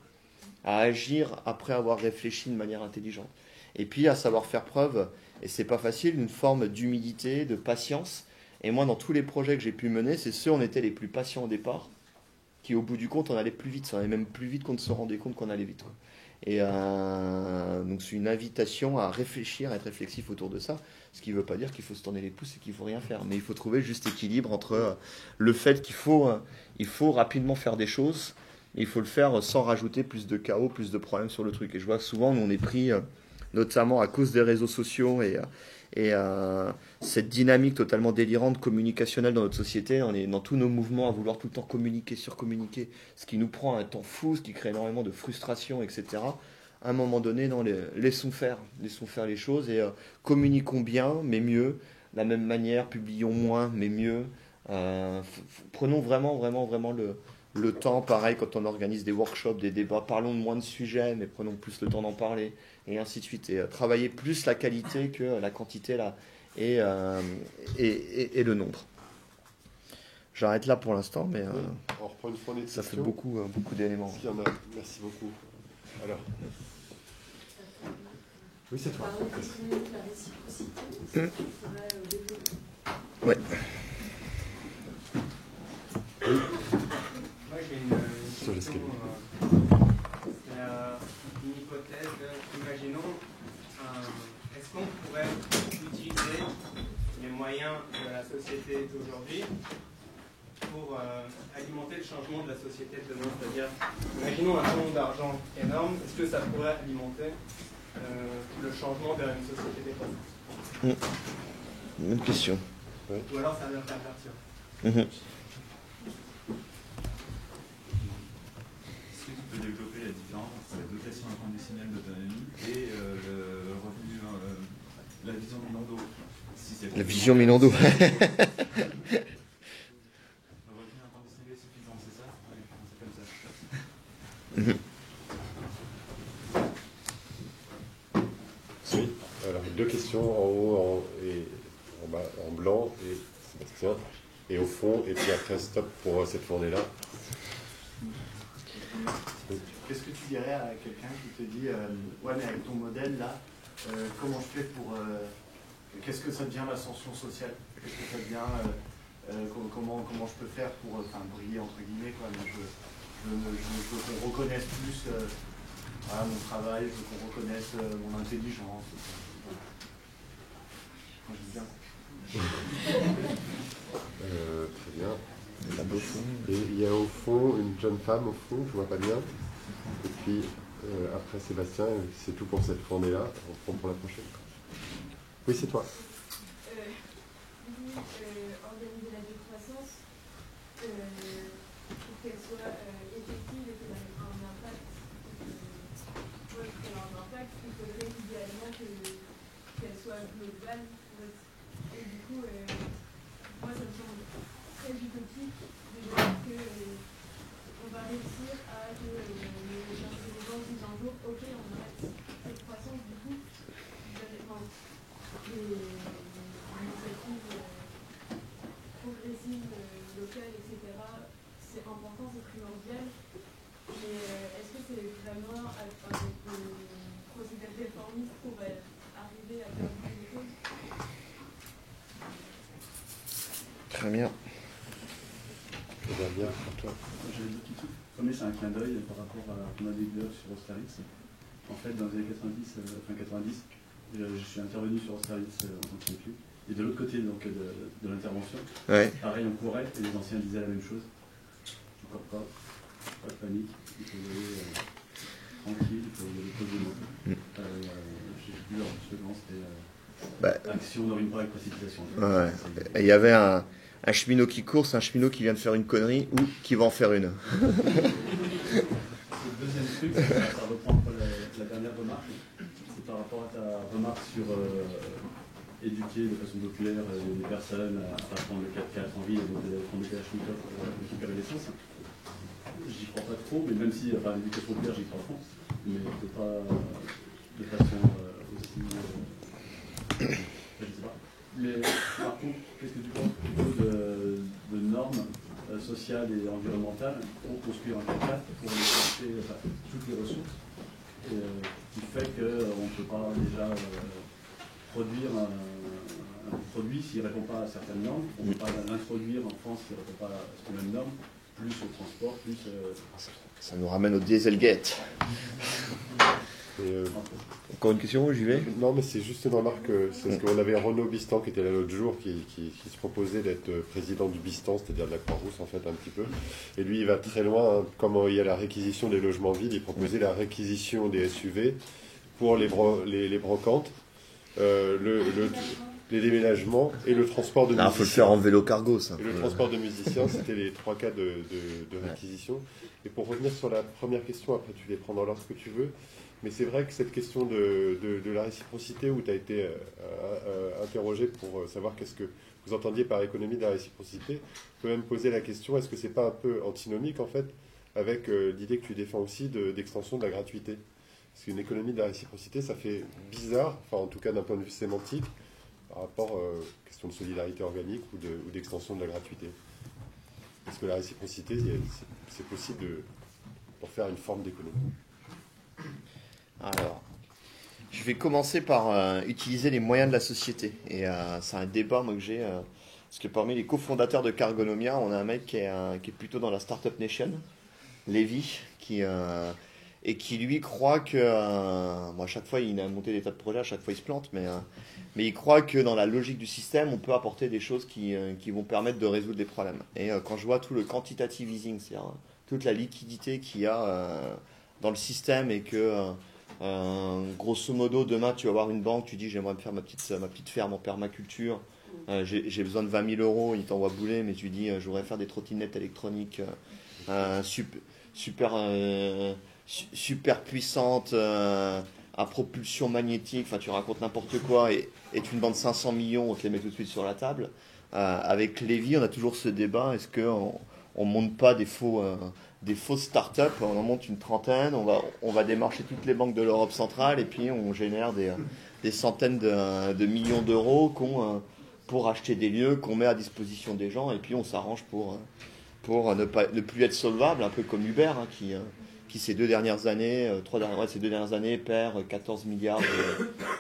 À agir après avoir réfléchi de manière intelligente. Et puis à savoir faire preuve, et c'est pas facile, d'une forme d'humilité, de patience. Et moi, dans tous les projets que j'ai pu mener, c'est ceux où on était les plus patients au départ, qui au bout du compte, on allait plus vite. On allait même plus vite qu'on ne se rendait compte qu'on allait vite, quoi. Et donc c'est une invitation à réfléchir, à être réflexif autour de ça, ce qui ne veut pas dire qu'il faut se tourner les pouces et qu'il ne faut rien faire. Mais il faut trouver le juste équilibre entre le fait qu'il faut rapidement faire des choses, il faut le faire sans rajouter plus de chaos, plus de problèmes sur le truc. Et je vois que souvent, nous, on est pris, notamment à cause des réseaux sociaux et cette dynamique totalement délirante, communicationnelle dans notre société, on est dans tous nos mouvements à vouloir tout le temps communiquer, surcommuniquer, ce qui nous prend un temps fou, ce qui crée énormément de frustration, etc. À un moment donné, non, laissons faire les choses et communiquons bien, mais mieux, de la même manière, publions moins, mais mieux. Prenons vraiment le temps, pareil, quand on organise des workshops, des débats, parlons de moins de sujets, mais prenons plus le temps d'en parler, et ainsi de suite. Et travailler plus la qualité que la quantité là, et le nombre. J'arrête là pour l'instant, mais on reprend une fois les ça fait questions. beaucoup d'éléments. Il y en a. Merci beaucoup. Alors. Oui, c'est toi. La réciprocité, Ouais. Moi j'ai une question, une hypothèse. Imaginons, est-ce qu'on pourrait utiliser les moyens de la société d'aujourd'hui pour alimenter le changement de la société de demain? C'est-à-dire, imaginons un fonds d'argent énorme, est-ce que ça pourrait alimenter le changement vers une société décroissante? Bonne question. Ou alors ça vient pervertir. Est-ce que tu peux développer la différence entre la dotation inconditionnelle d'autonomie et le revenu, la vision Minando? La vision Minando. Le revenu inconditionnel est suffisant, c'est ça? Oui, c'est comme ça. Oui, alors 2 questions en haut et en bas, en blanc, et Sébastien, et au fond, et puis après stop pour cette fournée-là. Qu'est-ce que tu dirais à quelqu'un qui te dit ouais, mais avec ton modèle là, comment je fais pour. Qu'est-ce que ça devient l'ascension sociale? Qu'est-ce que ça devient comment je peux faire pour briller entre guillemets, quoi. Donc, je veux qu'on reconnaisse plus mon travail, je veux qu'on reconnaisse mon intelligence. Moi, je dis bien. Très bien. Et il y a au fond une jeune femme, au fond, je vois pas bien. Et puis après Sébastien, c'est tout pour cette fournée-là. On reprend pour la prochaine. Oui, c'est toi. Organiser la décroissance pour qu'elle soit effective et qu'elle ait un impact. Pour qu'elle ait un impact, il faudrait idéalement qu'elle soit globale. Et du coup, moi, ça me semble très utopique de dire qu'on va réussir à que les gens disent un jour, ok, on arrête cette croissance, du coup, les initiatives progressives, locales, etc., c'est important, c'est primordial, mais est-ce que c'est vraiment avec des procédés réformistes pour arriver à faire bouger les choses? Très bien. Très bien, pour toi. J'avais deux petits trucs. Le premier, c'est un clin d'œil par rapport à qu'on a des vidéos sur Austerlitz. En fait, dans les années 90, je suis intervenu sur Austerlitz en tant que pompier. Et de l'autre côté donc, de l'intervention, Ouais. pareil, on courait et les anciens disaient la même chose. Tu cours pas de panique, il faut y aller tranquille, il faut y aller posément. Je sais plus leur slogan, c'était action n'aurait pas avec précipitation. Ouais. Et il y avait un cheminot qui court, c'est un cheminot qui vient de faire une connerie ou qui va en faire une. Le deuxième truc, ça reprend la dernière remarque, c'est par rapport à ta remarque sur éduquer de façon populaire les personnes à prendre le 4x4 en ville et donc prendre le Kalachnikov pour récupérer l'essence. J'y crois pas trop, mais même si, enfin, l'éducation populaire, j'y crois à fond, mais peut pas de façon aussi. Je sais pas. Mais par contre, qu'est-ce que tu penses plutôt de normes sociales et environnementales pour construire un 4x4 pour aller chercher toutes les ressources qui fait qu'on ne peut pas déjà produire un produit s'il ne répond pas à certaines normes. On ne peut pas l'introduire en France s'il ne répond pas aux mêmes normes, plus au transport, plus. Ça nous ramène au Dieselgate. Encore une question, j'y vais? Non, mais c'est juste une remarque. C'est ce qu'on avait Renaud Bistan qui était là l'autre jour, qui se proposait d'être président du Bistan, c'est-à-dire de la Croix-Rousse en fait un petit peu. Et lui, il va très loin. Hein. Comme il y a la réquisition des logements vides, il proposait la réquisition des SUV pour les brocantes, les déménagements et le transport de musiciens. Il faut le faire en vélo cargo, ça. Et le transport de musiciens, c'était les 3 cas de réquisition. Et pour revenir sur la première question, après tu les prends dans l'ordre que tu veux. Mais c'est vrai que cette question de la réciprocité, où tu as été interrogé pour savoir qu'est-ce que vous entendiez par économie de la réciprocité, on peut même poser la question, est-ce que c'est pas un peu antinomique en fait avec l'idée que tu défends aussi d'extension de la gratuité? Parce qu'une économie de la réciprocité, ça fait bizarre, enfin en tout cas d'un point de vue sémantique, par rapport aux questions de solidarité organique ou d'extension de la gratuité. Parce que la réciprocité, c'est possible pour faire une forme d'économie. Alors, je vais commencer par utiliser les moyens de la société. Et c'est un débat moi, que j'ai. Parce que parmi les cofondateurs de Cargonomia, on a un mec qui est plutôt dans la Startup Nation, Lévy, et qui lui croit que... à chaque fois, il a monté des tas de projets, à chaque fois, il se plante, mais il croit que dans la logique du système, on peut apporter des choses qui vont permettre de résoudre des problèmes. Et quand je vois tout le quantitative easing, c'est-à-dire toute la liquidité qu'il y a dans le système et que... grosso modo, demain, tu vas voir une banque, tu dis j'aimerais me faire ma petite ferme en permaculture, j'ai besoin de 20 000 euros, il t'envoie bouler, mais tu dis je voudrais faire des trottinettes électroniques super puissantes à propulsion magnétique, enfin tu racontes n'importe quoi et tu demandes 500 millions, on te les met tout de suite sur la table. Avec Lévy, on a toujours ce débat, est-ce qu'on ne monte pas des fausses startups, on en monte une trentaine, on va démarcher toutes les banques de l'Europe centrale et puis on génère des centaines de millions d'euros pour acheter des lieux qu'on met à disposition des gens et puis on s'arrange pour ne plus être solvable, un peu comme Uber qui ces 2 dernières années, perd 14 milliards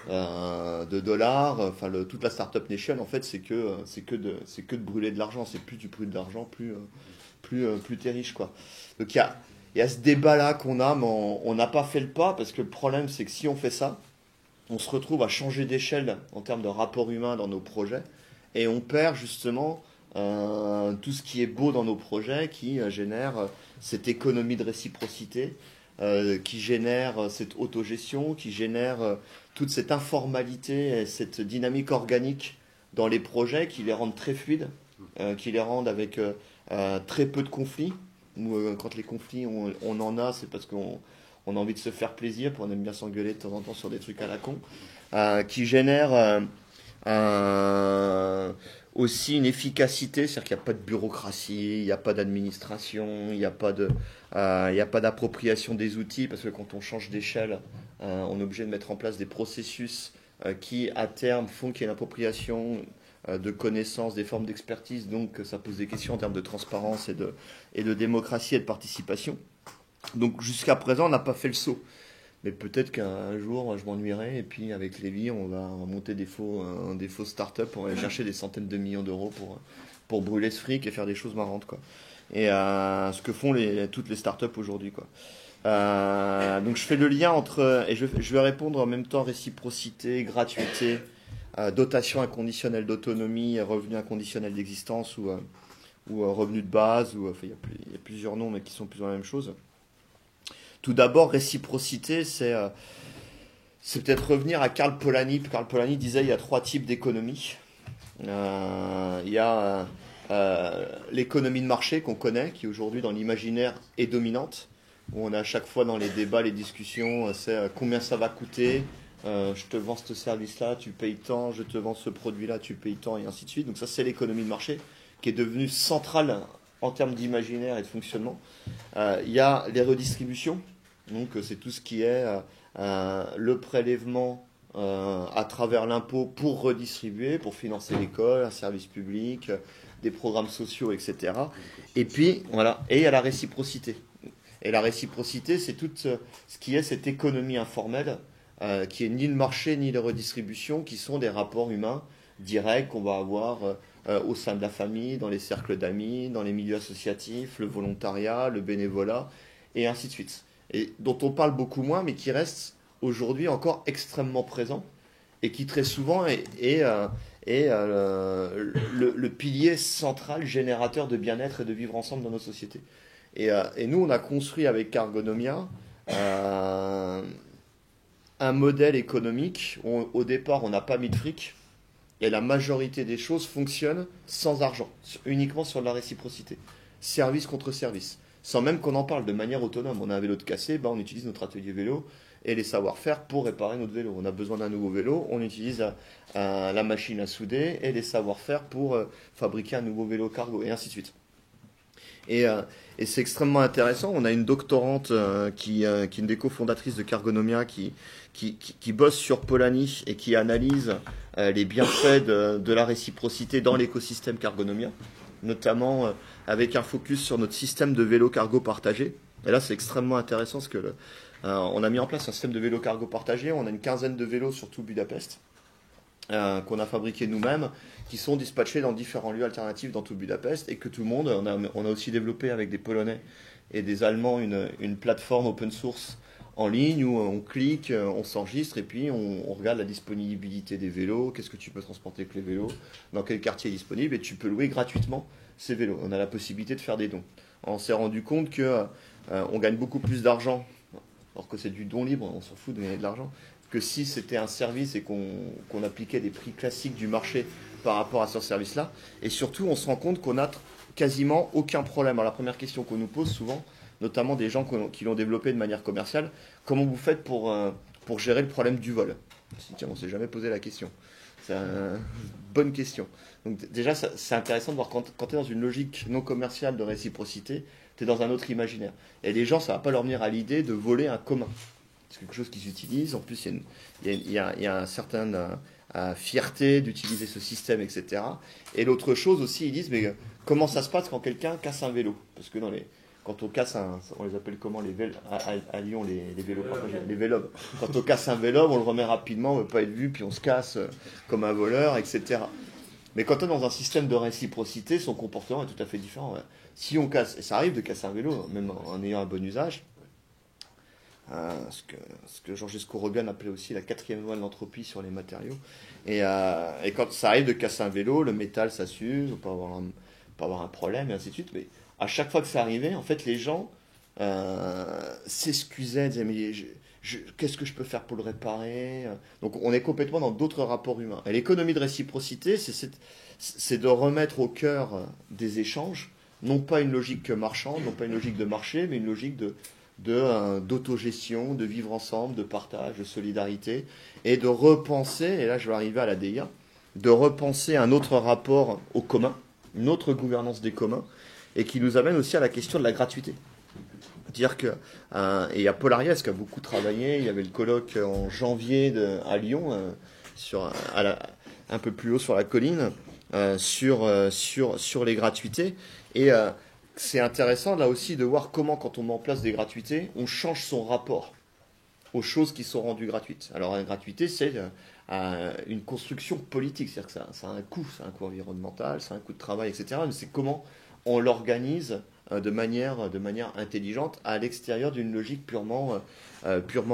de dollars. Enfin, toute la startup nation, en fait, c'est que de brûler de l'argent. C'est plus tu brûles de l'argent, plus t'es riche, quoi. Donc il y a ce débat-là qu'on a, mais on n'a pas fait le pas, parce que le problème, c'est que si on fait ça, on se retrouve à changer d'échelle en termes de rapport humain dans nos projets, et on perd justement tout ce qui est beau dans nos projets, qui génère cette économie de réciprocité, qui génère cette autogestion, qui génère toute cette informalité et cette dynamique organique dans les projets, qui les rendent très fluides, qui les rendent avec très peu de conflits. Quand les conflits, on en a, c'est parce qu'on a envie de se faire plaisir, puis on aime bien s'engueuler de temps en temps sur des trucs à la con, qui génèrent aussi une efficacité, c'est-à-dire qu'il n'y a pas de bureaucratie, il n'y a pas d'administration, il n'y a pas d'appropriation des outils, parce que quand on change d'échelle, on est obligé de mettre en place des processus qui, à terme, font qu'il y ait une appropriation de connaissances, des formes d'expertise, donc ça pose des questions en termes de transparence et de démocratie et de participation. Donc jusqu'à présent, on n'a pas fait le saut. Mais peut-être qu'un jour, je m'ennuierai, et puis avec Lévy, on va monter des faux startups pour aller chercher des centaines de millions d'euros pour brûler ce fric et faire des choses marrantes, quoi. Et ce que font toutes les startups aujourd'hui, quoi. Donc je fais le lien entre... Et je vais répondre en même temps réciprocité, gratuité, dotation inconditionnelle d'autonomie, revenu inconditionnel d'existence ou revenu de base, il y a plusieurs noms mais qui sont plus ou moins la même chose. Tout d'abord, réciprocité, c'est peut-être revenir à Karl Polanyi. Karl Polanyi disait il y a 3 types d'économies. Il y a l'économie de marché qu'on connaît, qui aujourd'hui dans l'imaginaire est dominante, où on a à chaque fois dans les débats, les discussions, c'est combien ça va coûter, je te vends ce service-là, tu payes tant, je te vends ce produit-là, tu payes tant, et ainsi de suite. Donc ça, c'est l'économie de marché, qui est devenue centrale en termes d'imaginaire et de fonctionnement. Il y a les redistributions, donc c'est tout ce qui est le prélèvement à travers l'impôt pour redistribuer, pour financer l'école, un service public, des programmes sociaux, etc. Et puis, voilà, et il y a la réciprocité. Et la réciprocité, c'est tout ce qui est cette économie informelle, qui est ni le marché ni les redistributions, qui sont des rapports humains directs qu'on va avoir au sein de la famille, dans les cercles d'amis, dans les milieux associatifs, le volontariat, le bénévolat, et ainsi de suite. Et dont on parle beaucoup moins, mais qui reste aujourd'hui encore extrêmement présent, et qui très souvent est le pilier central générateur de bien-être et de vivre ensemble dans nos sociétés. Et nous, on a construit avec Cargonomia un modèle économique où, au départ, on n'a pas mis de fric, et la majorité des choses fonctionnent sans argent, uniquement sur la réciprocité. Service contre service. Sans même qu'on en parle de manière autonome. On a un vélo de cassé, on utilise notre atelier vélo et les savoir-faire pour réparer notre vélo. On a besoin d'un nouveau vélo, on utilise la machine à souder et les savoir-faire pour fabriquer un nouveau vélo cargo, et ainsi de suite. Et c'est extrêmement intéressant. On a une doctorante qui est une des cofondatrices de Cargonomia qui bosse sur Polanyi et qui analyse les bienfaits de la réciprocité dans l'écosystème Cargonomia, notamment avec un focus sur notre système de vélo cargo partagé. Et là, c'est extrêmement intéressant parce que on a mis en place un système de vélo cargo partagé. On a une quinzaine de vélos sur tout Budapest qu'on a fabriqués nous-mêmes, qui sont dispatchés dans différents lieux alternatifs dans tout Budapest, et que tout le monde, on a aussi développé avec des Polonais et des Allemands une plateforme open source en ligne où on clique, on s'enregistre et puis on regarde la disponibilité des vélos, qu'est-ce que tu peux transporter avec les vélos, dans quel quartier est disponible, et tu peux louer gratuitement ces vélos. On a la possibilité de faire des dons. On s'est rendu compte que on gagne beaucoup plus d'argent, alors que c'est du don libre, on s'en fout de gagner de l'argent, que si c'était un service et qu'on appliquait des prix classiques du marché par rapport à ce service-là. Et surtout, on se rend compte qu'on n'a quasiment aucun problème. Alors la première question qu'on nous pose souvent, notamment des gens qui l'ont développé de manière commerciale, comment vous faites pour gérer le problème du vol? Tiens, on ne s'est jamais posé la question. C'est une bonne question. Donc déjà, c'est intéressant de voir quand tu es dans une logique non commerciale de réciprocité, tu es dans un autre imaginaire. Et les gens, ça ne va pas leur venir à l'idée de voler un commun. C'est quelque chose qu'ils utilisent. En plus, il y a un certain fierté d'utiliser ce système, etc. Et l'autre chose aussi, ils disent, mais comment ça se passe quand quelqu'un casse un vélo? Parce que quand on casse on les appelle comment à Lyon, les vélos partagés, les vélobes. Quand on casse un vélobe, on le remet rapidement, on ne veut pas être vu, puis on se casse comme un voleur, etc. Mais quand on est dans un système de réciprocité, son comportement est tout à fait différent. Ouais. Si on casse, et ça arrive de casser un vélo, même en ayant un bon usage, ce que Georges Escorogan appelait aussi la 4e loi de l'entropie sur les matériaux. Et quand ça arrive de casser un vélo, le métal ça s'use, on peut avoir un problème, et ainsi de suite. Mais à chaque fois que ça arrivait, en fait, les gens s'excusaient, disaient mais qu'est-ce que je peux faire pour le réparer? Donc on est complètement dans d'autres rapports humains. Et l'économie de réciprocité, c'est de remettre au cœur des échanges, non pas une logique marchande, non pas une logique de marché, mais une logique d'autogestion, de vivre ensemble, de partage, de solidarité, et de repenser, et là je vais arriver à la DIA, de repenser un autre rapport au commun, une autre gouvernance des communs, et qui nous amène aussi à la question de la gratuité. Dire que, et il y a Paul Ariès qui a beaucoup travaillé, il y avait le colloque en janvier à Lyon, un peu plus haut sur la colline, sur les gratuités, et c'est intéressant là aussi de voir comment, quand on met en place des gratuités, on change son rapport aux choses qui sont rendues gratuites. Alors la gratuité, c'est une construction politique, c'est-à-dire que ça a un coût environnemental, ça a un coût de travail, etc. Mais c'est comment on l'organise de manière intelligente, à l'extérieur d'une logique purement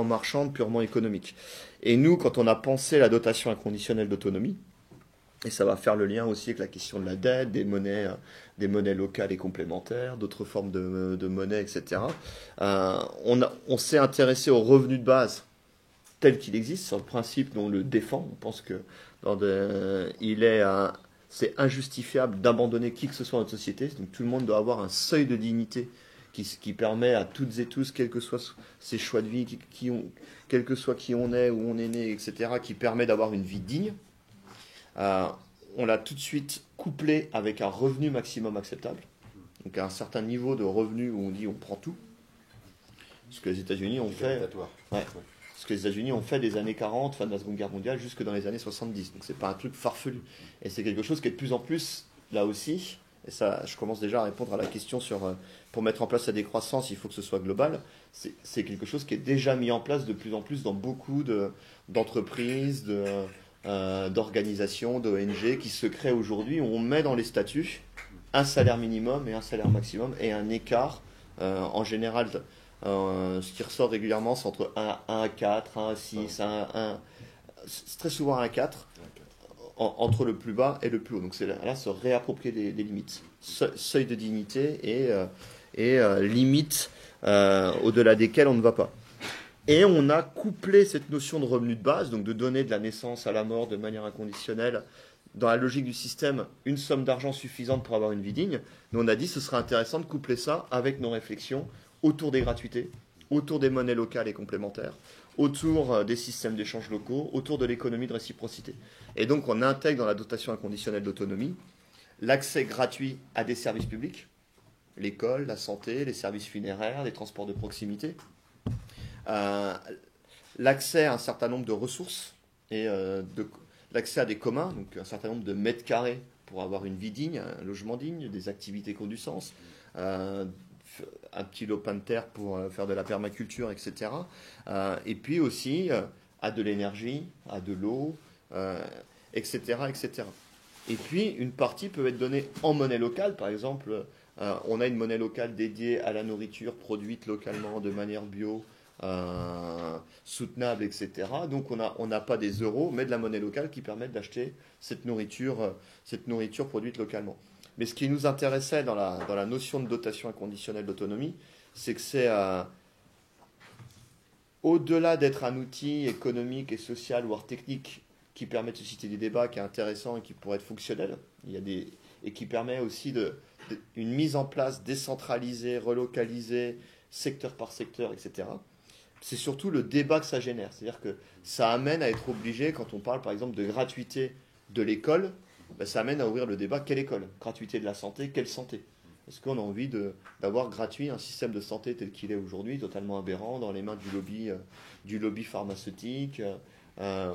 marchande, purement économique. Et nous, quand on a pensé la dotation inconditionnelle d'autonomie, et ça va faire le lien aussi avec la question de la dette, des monnaies locales et complémentaires, d'autres formes de monnaie, etc. On s'est intéressé au revenu de base tel qu'il existe, sur le principe dont on le défend. On pense que c'est injustifiable d'abandonner qui que ce soit dans notre société. Donc tout le monde doit avoir un seuil de dignité qui permet à toutes et tous, quels que soient ses choix de vie, quel que soit qui on est, où on est né, etc., qui permet d'avoir une vie digne. On l'a tout de suite couplé avec un revenu maximum acceptable. Donc un certain niveau de revenu où on dit on prend tout. Ce que les États-Unis ont fait. Ouais. Ce que les États-Unis ont fait des années 40, fin de la Seconde Guerre mondiale, jusque dans les années 70. Donc c'est pas un truc farfelu. Et c'est quelque chose qui est de plus en plus, là aussi, et ça, je commence déjà à répondre à la question pour mettre en place la décroissance, il faut que ce soit global. C'est quelque chose qui est déjà mis en place de plus en plus dans beaucoup d'entreprises, d'organisations, d'ONG qui se créent aujourd'hui, où on met dans les statuts un salaire minimum et un salaire maximum et un écart, en général, ce qui ressort régulièrement, c'est entre 1 à 4, 1 à 6, c'est très souvent 1 à 4, entre le plus bas et le plus haut. Donc c'est là se réapproprier les limites. Seuil de dignité et limites au-delà desquelles on ne va pas. Et on a couplé cette notion de revenu de base, donc de donner de la naissance à la mort de manière inconditionnelle, dans la logique du système, une somme d'argent suffisante pour avoir une vie digne. Mais on a dit que ce serait intéressant de coupler ça avec nos réflexions autour des gratuités, autour des monnaies locales et complémentaires, autour des systèmes d'échange locaux, autour de l'économie de réciprocité. Et donc on intègre dans la dotation inconditionnelle d'autonomie l'accès gratuit à des services publics, l'école, la santé, les services funéraires, les transports de proximité, l'accès à un certain nombre de ressources et l'accès à des communs, donc un certain nombre de mètres carrés pour avoir une vie digne, un logement digne, des activités qui ont du sens, un petit lopin de terre pour faire de la permaculture, etc. Et puis aussi à de l'énergie, à de l'eau, etc., etc. Et puis une partie peut être donnée en monnaie locale, par exemple, on a une monnaie locale dédiée à la nourriture produite localement de manière bio, soutenable, etc. Donc on n'a pas des euros, mais de la monnaie locale qui permet d'acheter cette nourriture produite localement. Mais ce qui nous intéressait dans la notion de dotation inconditionnelle d'autonomie, c'est que c'est au-delà d'être un outil économique et social, voire technique, qui permet de susciter des débats, qui est intéressant et qui pourrait être fonctionnel, et qui permet aussi une mise en place décentralisée, relocalisée, secteur par secteur, etc. C'est surtout le débat que ça génère. C'est-à-dire que ça amène à être obligé, quand on parle par exemple de gratuité de l'école, ça amène à ouvrir le débat, quelle école ? Gratuité de la santé, quelle santé ? Est-ce qu'on a envie d'avoir gratuit un système de santé tel qu'il est aujourd'hui, totalement aberrant, dans les mains du lobby pharmaceutique,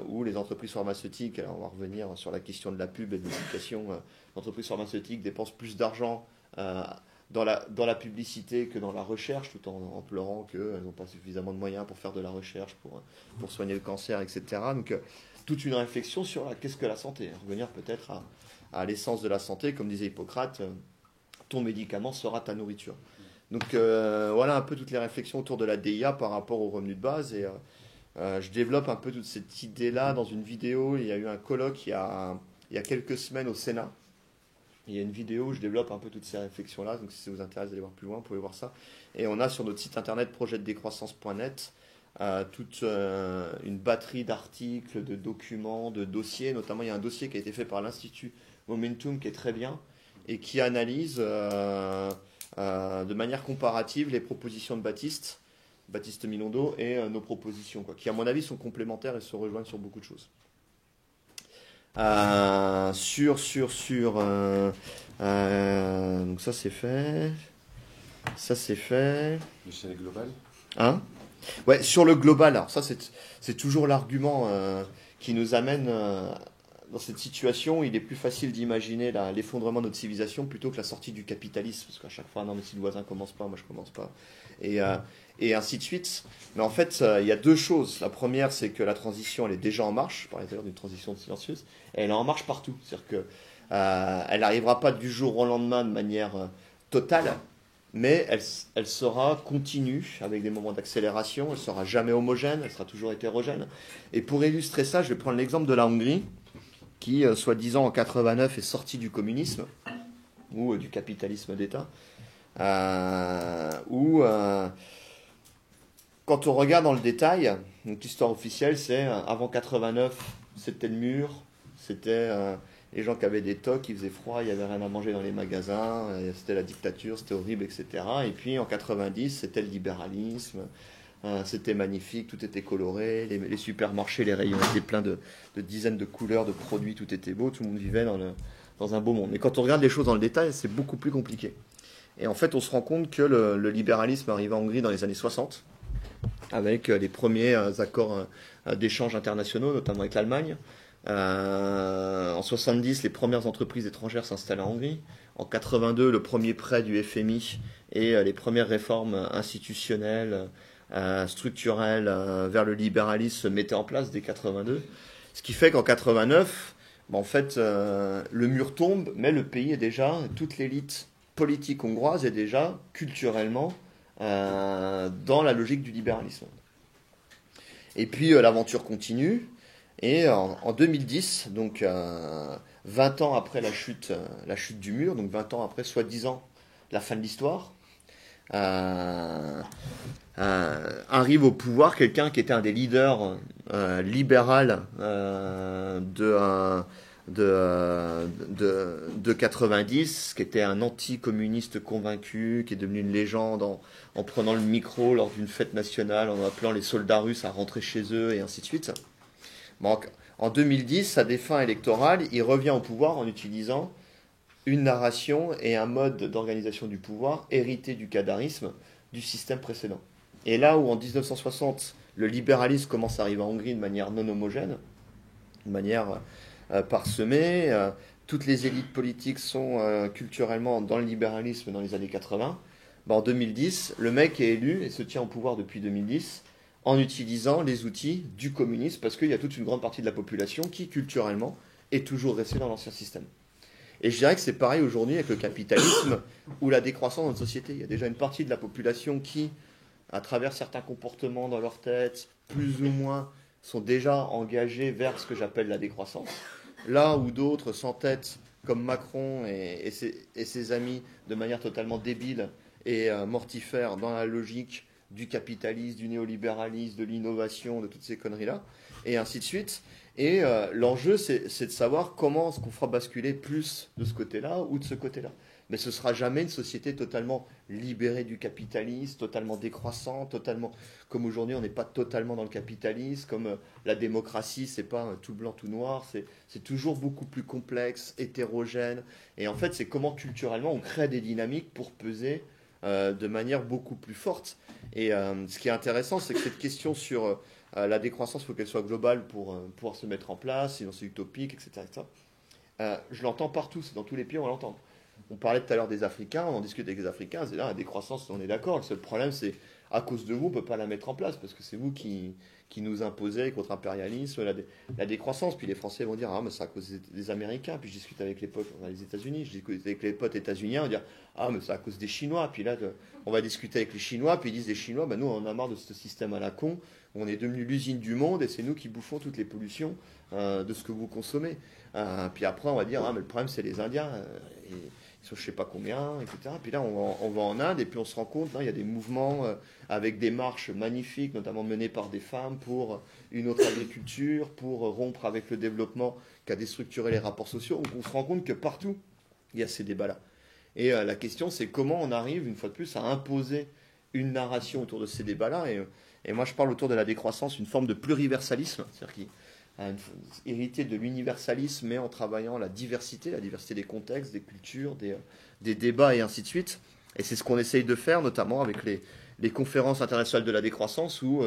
où les entreprises pharmaceutiques, alors on va revenir sur la question de la pub et de l'éducation, les entreprises pharmaceutiques dépensent plus d'argent dans la publicité que dans la recherche, tout en pleurant qu'elles n'ont pas suffisamment de moyens pour faire de la recherche, pour soigner le cancer, etc. Donc, toute une réflexion sur qu'est-ce que la santé. Revenir peut-être à l'essence de la santé, comme disait Hippocrate, ton médicament sera ta nourriture. Donc, voilà un peu toutes les réflexions autour de la DIA par rapport au revenu de base. Et je développe un peu toute cette idée-là dans une vidéo. Il y a eu un colloque il y a quelques semaines au Sénat. Il y a une vidéo où je développe un peu toutes ces réflexions-là, donc si ça vous intéresse d'aller voir plus loin, vous pouvez voir ça. Et on a sur notre site internet projetdécroissance.net toute une batterie d'articles, de documents, de dossiers. Notamment, il y a un dossier qui a été fait par l'Institut Momentum qui est très bien et qui analyse de manière comparative les propositions de Baptiste Milondo et nos propositions, qui à mon avis sont complémentaires et se rejoignent sur beaucoup de choses. Donc ça c'est fait. L'échelle globale. Hein ? Ouais, sur le global. Alors ça c'est toujours l'argument qui nous amène dans cette situation où il est plus facile d'imaginer l'effondrement de notre civilisation plutôt que la sortie du capitalisme, parce qu'à chaque fois non mais si le voisin commence pas, moi je commence pas. Et ainsi de suite. Mais en fait, il y a deux choses. La première, c'est que la transition, elle est déjà en marche. Je parlais tout à l'heure d'une transition silencieuse. Et elle est en marche partout. C'est-à-dire qu'elle n'arrivera pas du jour au lendemain de manière totale. mais elle sera continue, avec des moments d'accélération, elle ne sera jamais homogène, elle sera toujours hétérogène. Et pour illustrer ça, je vais prendre l'exemple de la Hongrie, qui, soi-disant, en 89, est sortie du communisme, ou du capitalisme d'État, où, quand on regarde dans le détail, donc l'histoire officielle, c'est avant 89, c'était le mur, c'était les gens qui avaient des tocs, il faisait froid, il n'y avait rien à manger dans les magasins, c'était la dictature, c'était horrible, etc. Et puis en 90, c'était le libéralisme, c'était magnifique, tout était coloré, les supermarchés, les rayons étaient pleins de dizaines de couleurs, de produits, tout était beau, tout le monde vivait dans un beau monde. Mais quand on regarde les choses dans le détail, c'est beaucoup plus compliqué. Et en fait, on se rend compte que le libéralisme arrive en Hongrie dans les années 60, avec les premiers accords d'échange internationaux, notamment avec l'Allemagne. En 70, les premières entreprises étrangères s'installent en Hongrie. En 82, le premier prêt du FMI et les premières réformes institutionnelles, structurelles vers le libéralisme se mettaient en place dès 82. Ce qui fait qu'en 89, en fait, le mur tombe, mais le pays est déjà, toute l'élite politique hongroise est déjà culturellement dans la logique du libéralisme. Et puis l'aventure continue. Et en 2010, donc 20 ans après la chute du mur, donc 20 ans après, soi-disant, la fin de l'histoire, arrive au pouvoir quelqu'un qui était un des leaders libéral de 90, qui était un anticommuniste convaincu, qui est devenu une légende en prenant le micro lors d'une fête nationale, en appelant les soldats russes à rentrer chez eux, et ainsi de suite. En 2010, à des fins électorales, il revient au pouvoir en utilisant une narration et un mode d'organisation du pouvoir hérité du cadarisme du système précédent. Et là où en 1960, le libéralisme commence à arriver en Hongrie de manière non homogène, de manière parsemée, toutes les élites politiques sont culturellement dans le libéralisme dans les années 80, en 2010, le mec est élu et se tient au pouvoir depuis 2010, en utilisant les outils du communisme, parce qu'il y a toute une grande partie de la population qui, culturellement, est toujours restée dans l'ancien système. Et je dirais que c'est pareil aujourd'hui avec le capitalisme ou la décroissance dans notre société. Il y a déjà une partie de la population qui, à travers certains comportements dans leur tête, plus ou moins, sont déjà engagés vers ce que j'appelle la décroissance. Là où d'autres s'entêtent, comme Macron et ses amis, de manière totalement débile et mortifère, dans la logique du capitalisme, du néolibéralisme, de l'innovation, de toutes ces conneries-là, et ainsi de suite. Et l'enjeu, c'est de savoir comment est-ce qu'on fera basculer plus de ce côté-là ou de ce côté-là. Mais ce ne sera jamais une société totalement libérée du capitalisme, totalement décroissante, totalement... Comme aujourd'hui, on n'est pas totalement dans le capitalisme, comme la démocratie, c'est pas tout blanc, tout noir, c'est toujours beaucoup plus complexe, hétérogène. Et en fait, c'est comment culturellement on crée des dynamiques pour peser de manière beaucoup plus forte. Et ce qui est intéressant, c'est que cette question sur la décroissance, il faut qu'elle soit globale pour pouvoir se mettre en place, sinon c'est utopique, etc. Je l'entends partout, c'est dans tous les pays, on l'entend. On parlait tout à l'heure des Africains, on en discute avec les Africains, c'est là, la décroissance, on est d'accord. Le seul problème, c'est à cause de vous, on ne peut pas la mettre en place, parce que c'est vous qui nous imposez contre l'impérialisme, la décroissance. Puis les Français vont dire, ah, mais c'est à cause des Américains. Puis je discute avec les potes, les États-Unis, je discute avec les potes états-uniens, on va dire, ah, mais c'est à cause des Chinois. Puis là, on va discuter avec les Chinois, puis ils disent, les Chinois, nous, on en a marre de ce système à la con, on est devenu l'usine du monde, et c'est nous qui bouffons toutes les pollutions de ce que vous consommez. Puis après, on va dire, ah, mais le problème, c'est les Indiens. Ils sont je ne sais pas combien, etc. Puis là, on va en Inde et puis on se rend compte, il y a des mouvements avec des marches magnifiques, notamment menées par des femmes pour une autre agriculture, pour rompre avec le développement qui a déstructuré les rapports sociaux. Donc on se rend compte que partout, il y a ces débats-là. Et la question, c'est comment on arrive, une fois de plus, à imposer une narration autour de ces débats-là. Et moi, je parle autour de la décroissance, une forme de pluriversalisme, c'est-à-dire qui hérité de l'universalisme, mais en travaillant la diversité des contextes, des cultures, des débats et ainsi de suite. Et c'est ce qu'on essaye de faire, notamment avec les conférences internationales de la décroissance, où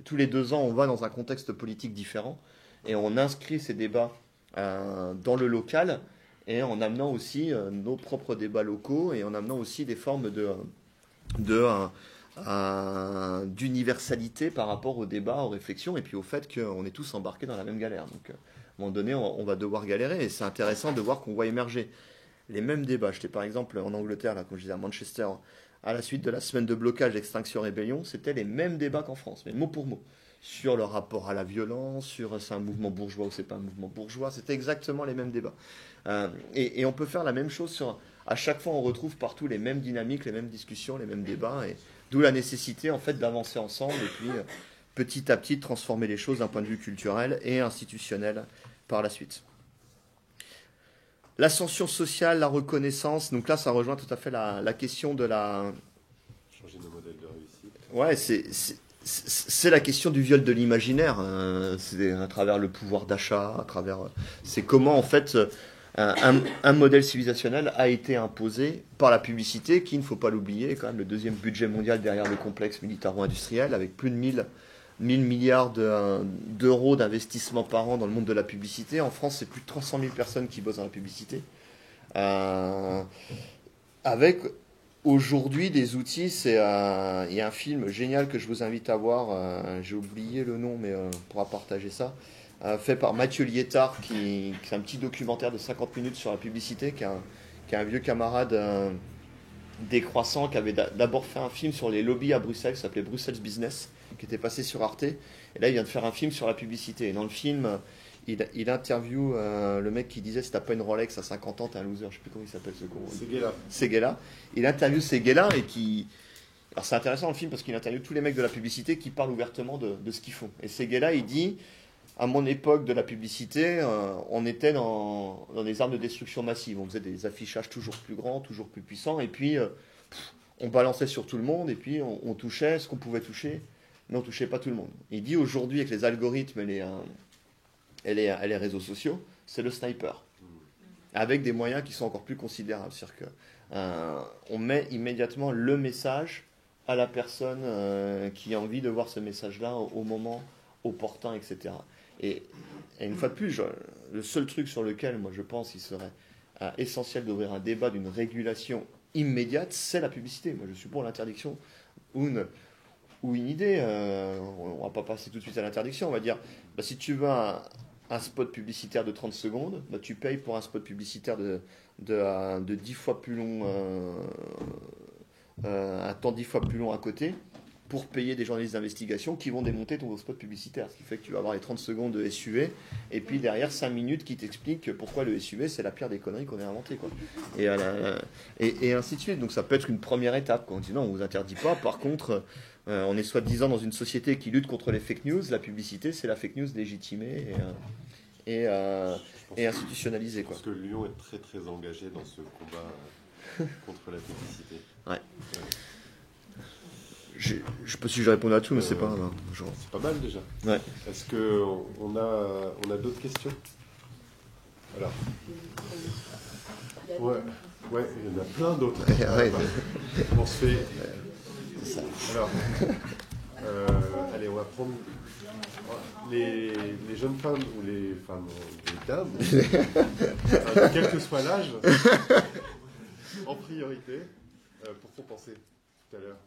tous les 2 ans, on va dans un contexte politique différent, et on inscrit ces débats dans le local, et en amenant aussi nos propres débats locaux, et en amenant aussi des formes d'universalité par rapport au débat, aux réflexions, et puis au fait qu'on est tous embarqués dans la même galère. Donc, à un moment donné, on va devoir galérer, et c'est intéressant de voir qu'on voit émerger les mêmes débats. J'étais par exemple en Angleterre, là, comme je disais, à Manchester, à la suite de la semaine de blocage Extinction Rébellion, c'était les mêmes débats qu'en France, mais mot pour mot. Sur le rapport à la violence, sur c'est un mouvement bourgeois ou c'est pas un mouvement bourgeois, c'était exactement les mêmes débats. Et on peut faire la même chose sur... À chaque fois, on retrouve partout les mêmes dynamiques, les mêmes discussions, les mêmes débats, et d'où la nécessité en fait d'avancer ensemble et puis petit à petit de transformer les choses d'un point de vue culturel et institutionnel par la suite. L'ascension sociale, la reconnaissance, donc là ça rejoint tout à fait la question de la... Changer nos modèles de réussite. Ouais, c'est la question du viol de l'imaginaire, c'est à travers le pouvoir d'achat, à travers... C'est comment en fait un modèle civilisationnel a été imposé par la publicité, qui, il ne faut pas l'oublier, est quand même le deuxième budget mondial derrière le complexe militaro-industriel, avec plus de 1000 milliards d'euros d'investissement par an dans le monde de la publicité. En France, c'est plus de 300 000 personnes qui bossent dans la publicité. Avec aujourd'hui des outils, il y a un film génial que je vous invite à voir, j'ai oublié le nom, mais on pourra partager ça, fait par Mathieu Liétard, qui est un petit documentaire de 50 minutes sur la publicité, qui est un vieux camarade décroissant, qui avait d'abord fait un film sur les lobbies à Bruxelles, qui s'appelait Bruxelles Business, qui était passé sur Arte, et là il vient de faire un film sur la publicité. Et dans le film, il interviewe le mec qui disait si t'as pas une Rolex à 50 ans, t'es un loser. Je sais plus comment il s'appelle ce con. Seguela. Il interviewe Seguela et qui... Alors c'est intéressant le film parce qu'il interviewe tous les mecs de la publicité qui parlent ouvertement de ce qu'ils font. Et Seguela, il dit, à mon époque de la publicité, on était dans des armes de destruction massive. On faisait des affichages toujours plus grands, toujours plus puissants, et puis on balançait sur tout le monde, et puis on touchait ce qu'on pouvait toucher, mais on ne touchait pas tout le monde. Il dit aujourd'hui, avec les algorithmes et les réseaux sociaux, c'est le sniper, avec des moyens qui sont encore plus considérables. C'est-à-dire qu'on met immédiatement le message à la personne qui a envie de voir ce message-là au moment opportun, etc. Et une fois de plus, le seul truc sur lequel, moi, je pense qu'il serait essentiel d'ouvrir un débat d'une régulation immédiate, c'est la publicité. Moi, je suis pour l'interdiction ou une idée. On ne va pas passer tout de suite à l'interdiction. On va dire, si tu veux un spot publicitaire de 30 secondes, tu payes pour un spot publicitaire de 10 fois plus long, un temps 10 fois plus long à côté, pour payer des journalistes d'investigation qui vont démonter ton spot publicitaire. Ce qui fait que tu vas avoir les 30 secondes de SUV, et puis derrière 5 minutes qui t'expliquent pourquoi le SUV, c'est la pire des conneries qu'on ait inventées, quoi. Et ainsi de suite. Donc ça peut être une première étape, quoi. On dit non, on ne vous interdit pas. Par contre, on est soi-disant dans une société qui lutte contre les fake news. La publicité, c'est la fake news légitimée et institutionnalisée, quoi. Parce que Lyon est très très engagé dans ce combat contre la publicité. Ouais. Je ne sais pas si je réponds à tout, mais c'est pas grave. C'est pas mal déjà. Ouais. Est-ce qu'on a d'autres questions? Alors. Ouais, il y en a plein d'autres. On se fait. Alors. Allez, on va prendre les jeunes femmes ou les femmes, les dames, quel que soit l'âge, en priorité, pour compenser tout à l'heure.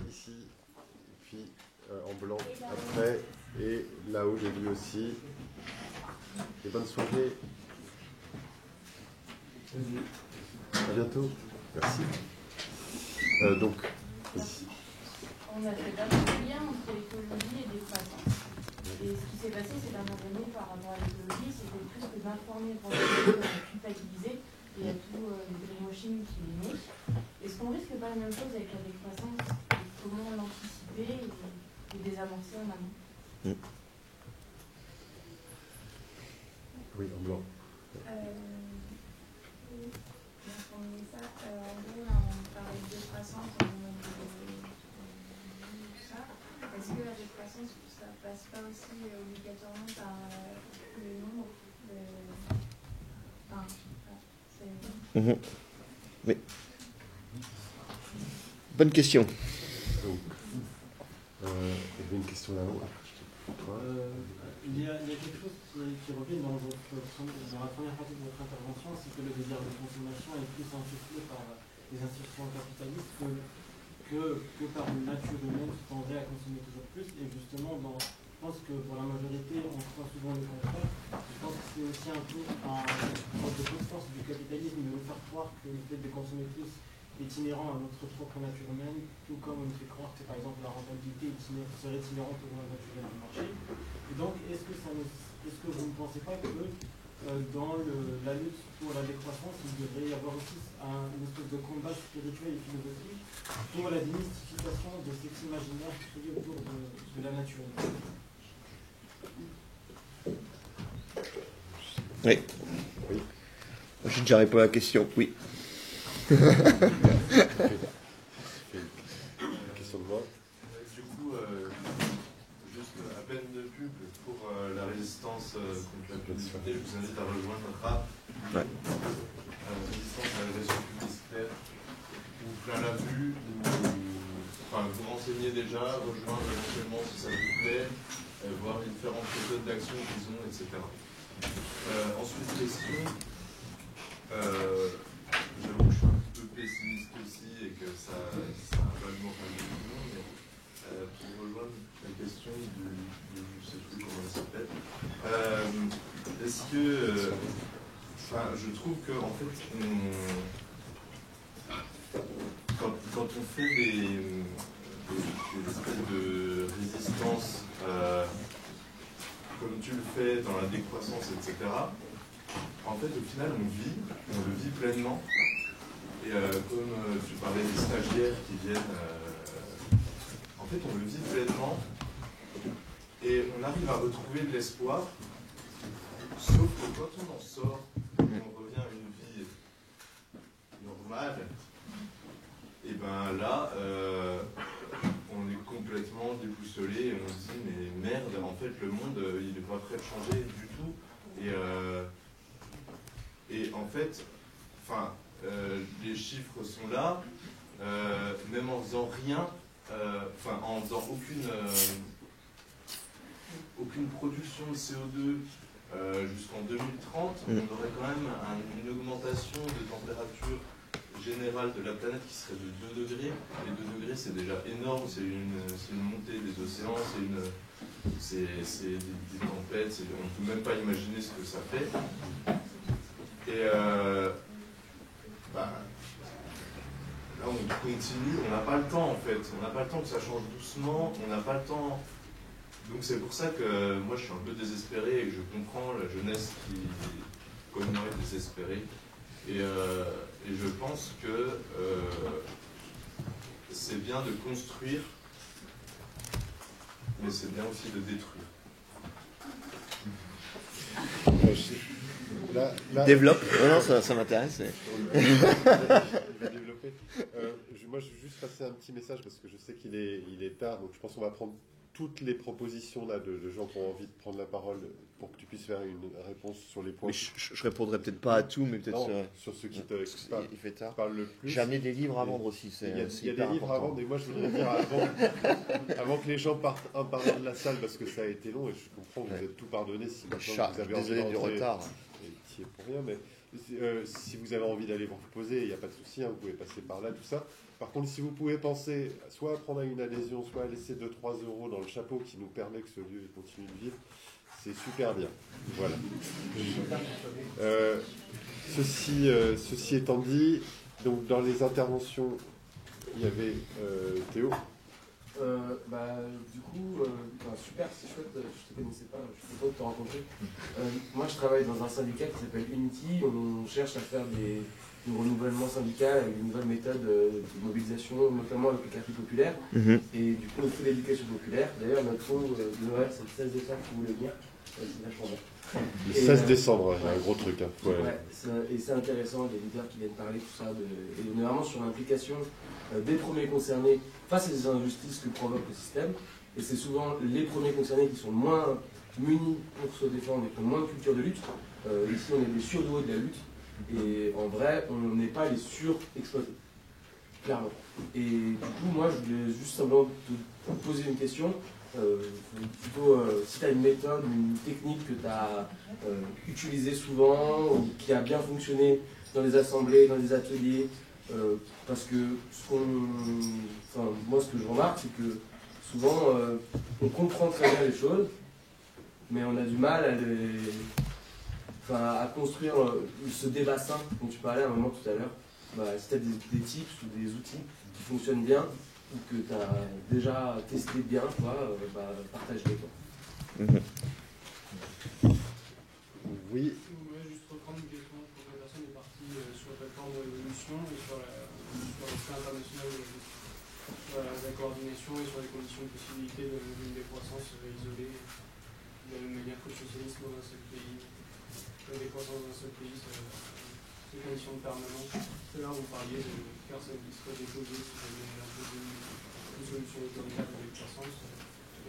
Ici, et puis en blanc après, et là-haut j'ai vu aussi. Et bonne soirée. À bientôt. Merci. Donc, ici. On a fait d'abord un lien entre l'écologie et décroissance. Et ce qui s'est passé ces dernières années par rapport à l'écologie, c'était plus que d'informer pour culpabiliser. Il y a tout le greenwashing qui est né. Est-ce qu'on risque pas la même chose avec la décroissance? Comment l'anticiper et désamorcer en amont? Oui, en blanc. On met ça, en gros, là, on parle de décroissance, on tout ça. Est-ce que la décroissance, ça passe pas aussi obligatoirement par le nombre de... Enfin, oui. Bonne question. Donc, il y avait une question là-haut. Il y a quelque chose qui revient dans la première partie de votre intervention, c'est que le désir de consommation est plus insufflé par les institutions capitalistes que par une nature humaine qui tendrait à consommer toujours plus. Et justement, je pense que pour la majorité, on croit souvent le contraire. Je pense que c'est aussi un peu un de constance du capitalisme de nous faire croire que le fait de consommer plus itinérant à notre propre nature humaine, tout comme on nous fait croire que par exemple la rentabilité serait itinérante au moins naturelle du marché. Et donc, est-ce que vous ne pensez pas que dans la lutte pour la décroissance, il devrait y avoir aussi une espèce de combat spirituel et philosophique pour la démystification de cet imaginaire créé autour de la nature humaine? Oui. J'ai déjà répondu à la question, oui. Question de moi. Du coup, juste à peine de pub pour la résistance contre la publicité, je vous invite à rejoindre RAP, résistance à l'agression publicitaire, ou plein la vue, enfin vous renseignez déjà, rejoindre éventuellement si ça vous plaît, voir les différentes méthodes d'action qu'ils ont, etc. Ensuite, question. J'avoue que je suis un peu pessimiste aussi et que ça a vaguement changé tout le monde, mais pour rejoindre la question je ne sais plus comment elle s'appelle, est-ce que je trouve que en fait quand on fait des espèces de résistance comme tu le fais dans la décroissance, etc., en fait, au final, on le vit pleinement. Et comme tu parlais des stagiaires qui viennent, en fait, on le vit pleinement. Et on arrive à retrouver de l'espoir. Sauf que quand on en sort, on revient à une vie normale, et ben là, on est complètement déboussolé et on se dit, mais merde, en fait, le monde, il n'est pas prêt de changer du tout. Et en fait, les chiffres sont là, même en faisant rien, en faisant aucune production de CO2 jusqu'en 2030, on aurait quand même une augmentation de température générale de la planète qui serait de 2 degrés. Et 2 degrés, c'est déjà énorme, c'est une montée des océans, c'est des tempêtes, on ne peut même pas imaginer ce que ça fait. Et là, on continue, on n'a pas le temps en fait, on n'a pas le temps que ça change doucement, on n'a pas le temps. Donc c'est pour ça que moi je suis un peu désespéré et que je comprends la jeunesse qui, comme moi, est désespérée. Et je pense que c'est bien de construire, mais c'est bien aussi de détruire. Développe. Non, ça m'intéresse. Moi, je vais juste passer un petit message parce que je sais qu'il est tard, donc je pense qu'on va prendre toutes les propositions là de gens qui ont envie de prendre la parole pour que tu puisses faire une réponse sur les points. Mais je répondrai peut-être pas à tout, mais peut-être sur ceux qui il fait tard. Parlent le plus. J'ai amené des livres à vendre aussi. Il y a des livres à vendre, et moi je voudrais dire avant que les gens partent un par un de la salle parce que ça a été long et je comprends que vous êtes tout pardonné si maintenant vous avez désolé du retard. Qui est pour rien, mais si vous avez envie d'aller vous reposer, il n'y a pas de souci, vous pouvez passer par là, tout ça. Par contre, si vous pouvez penser soit à prendre une adhésion, soit à laisser 2-3 € dans le chapeau qui nous permet que ce lieu continue de vivre, c'est super bien. Voilà. Ceci étant dit, donc dans les interventions, il y avait Théo. Du coup, super, c'est chouette, je ne te connaissais pas, je suis content de te rencontrer. Moi, je travaille dans un syndicat qui s'appelle Unity. On cherche à faire du renouvellement syndical avec une nouvelle méthode de mobilisation, notamment avec le quartier populaire. Et du coup, on fait l'éducation populaire. D'ailleurs, notre fond de Noël, c'est le 16 décembre, si vous voulez venir. C'est vachement bien. Le 16 décembre, un gros truc. Et c'est intéressant, des leaders qui viennent parler, tout ça. Et on est vraiment sur l'implication des premiers concernés face à des injustices que provoque le système. Et c'est souvent les premiers concernés qui sont moins munis pour se défendre et qui ont moins de culture de lutte. Ici, on est des surdoués de la lutte. Et en vrai, on n'est pas les surexploités. Clairement. Et du coup, moi, je voulais juste simplement te poser une question. Si tu as une méthode, une technique que tu as utilisée souvent, ou qui a bien fonctionné dans les assemblées, dans les ateliers, parce que moi ce que je remarque, c'est que souvent on comprend très bien les choses, mais on a du mal à construire ce débassin dont tu parlais à un moment tout à l'heure. si tu as des tips ou des outils qui fonctionnent bien ou que tu as déjà testé bien, partage-les. Oui. Je voulais juste reprendre une question pour la personne est partie sur la plateforme d'évolution et sur le plan international de la coordination et sur les conditions de possibilité d'une décroissance isolée de la même manière que le socialisme dans un seul pays. La décroissance dans un seul pays, c'est une condition de permanence. Tout à l'heure, vous parliez de personnes qui seraient déposées si jamais un peu une solution autoritaire de décroissance.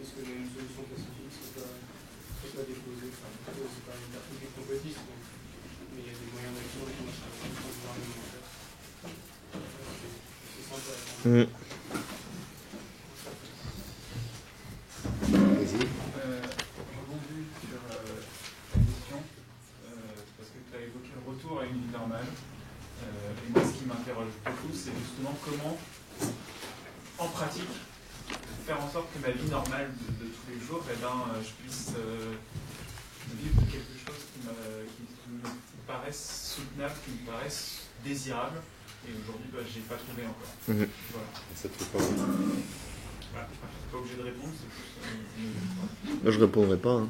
Est-ce que une solution pacifique c'est pas déposée, c'est pas une pratique complotiste, mais il y a des moyens d'action qui sont gouvernementaux. C'est simple à répondre. Je rebondis sur la question, parce que tu as évoqué le retour à une vie normale. Et moi, ce qui m'interroge beaucoup, c'est justement comment, en pratique, faire en sorte que ma vie normale de tous les jours, je puisse vivre de quelque chose qui me paraisse soutenable, qui me paraisse désirable. Et aujourd'hui, je n'ai pas trouvé encore. Voilà. Ça te fait pas Voilà. Je suis pas obligé de répondre, c'est plus... Moi, je répondrai pas. Hein.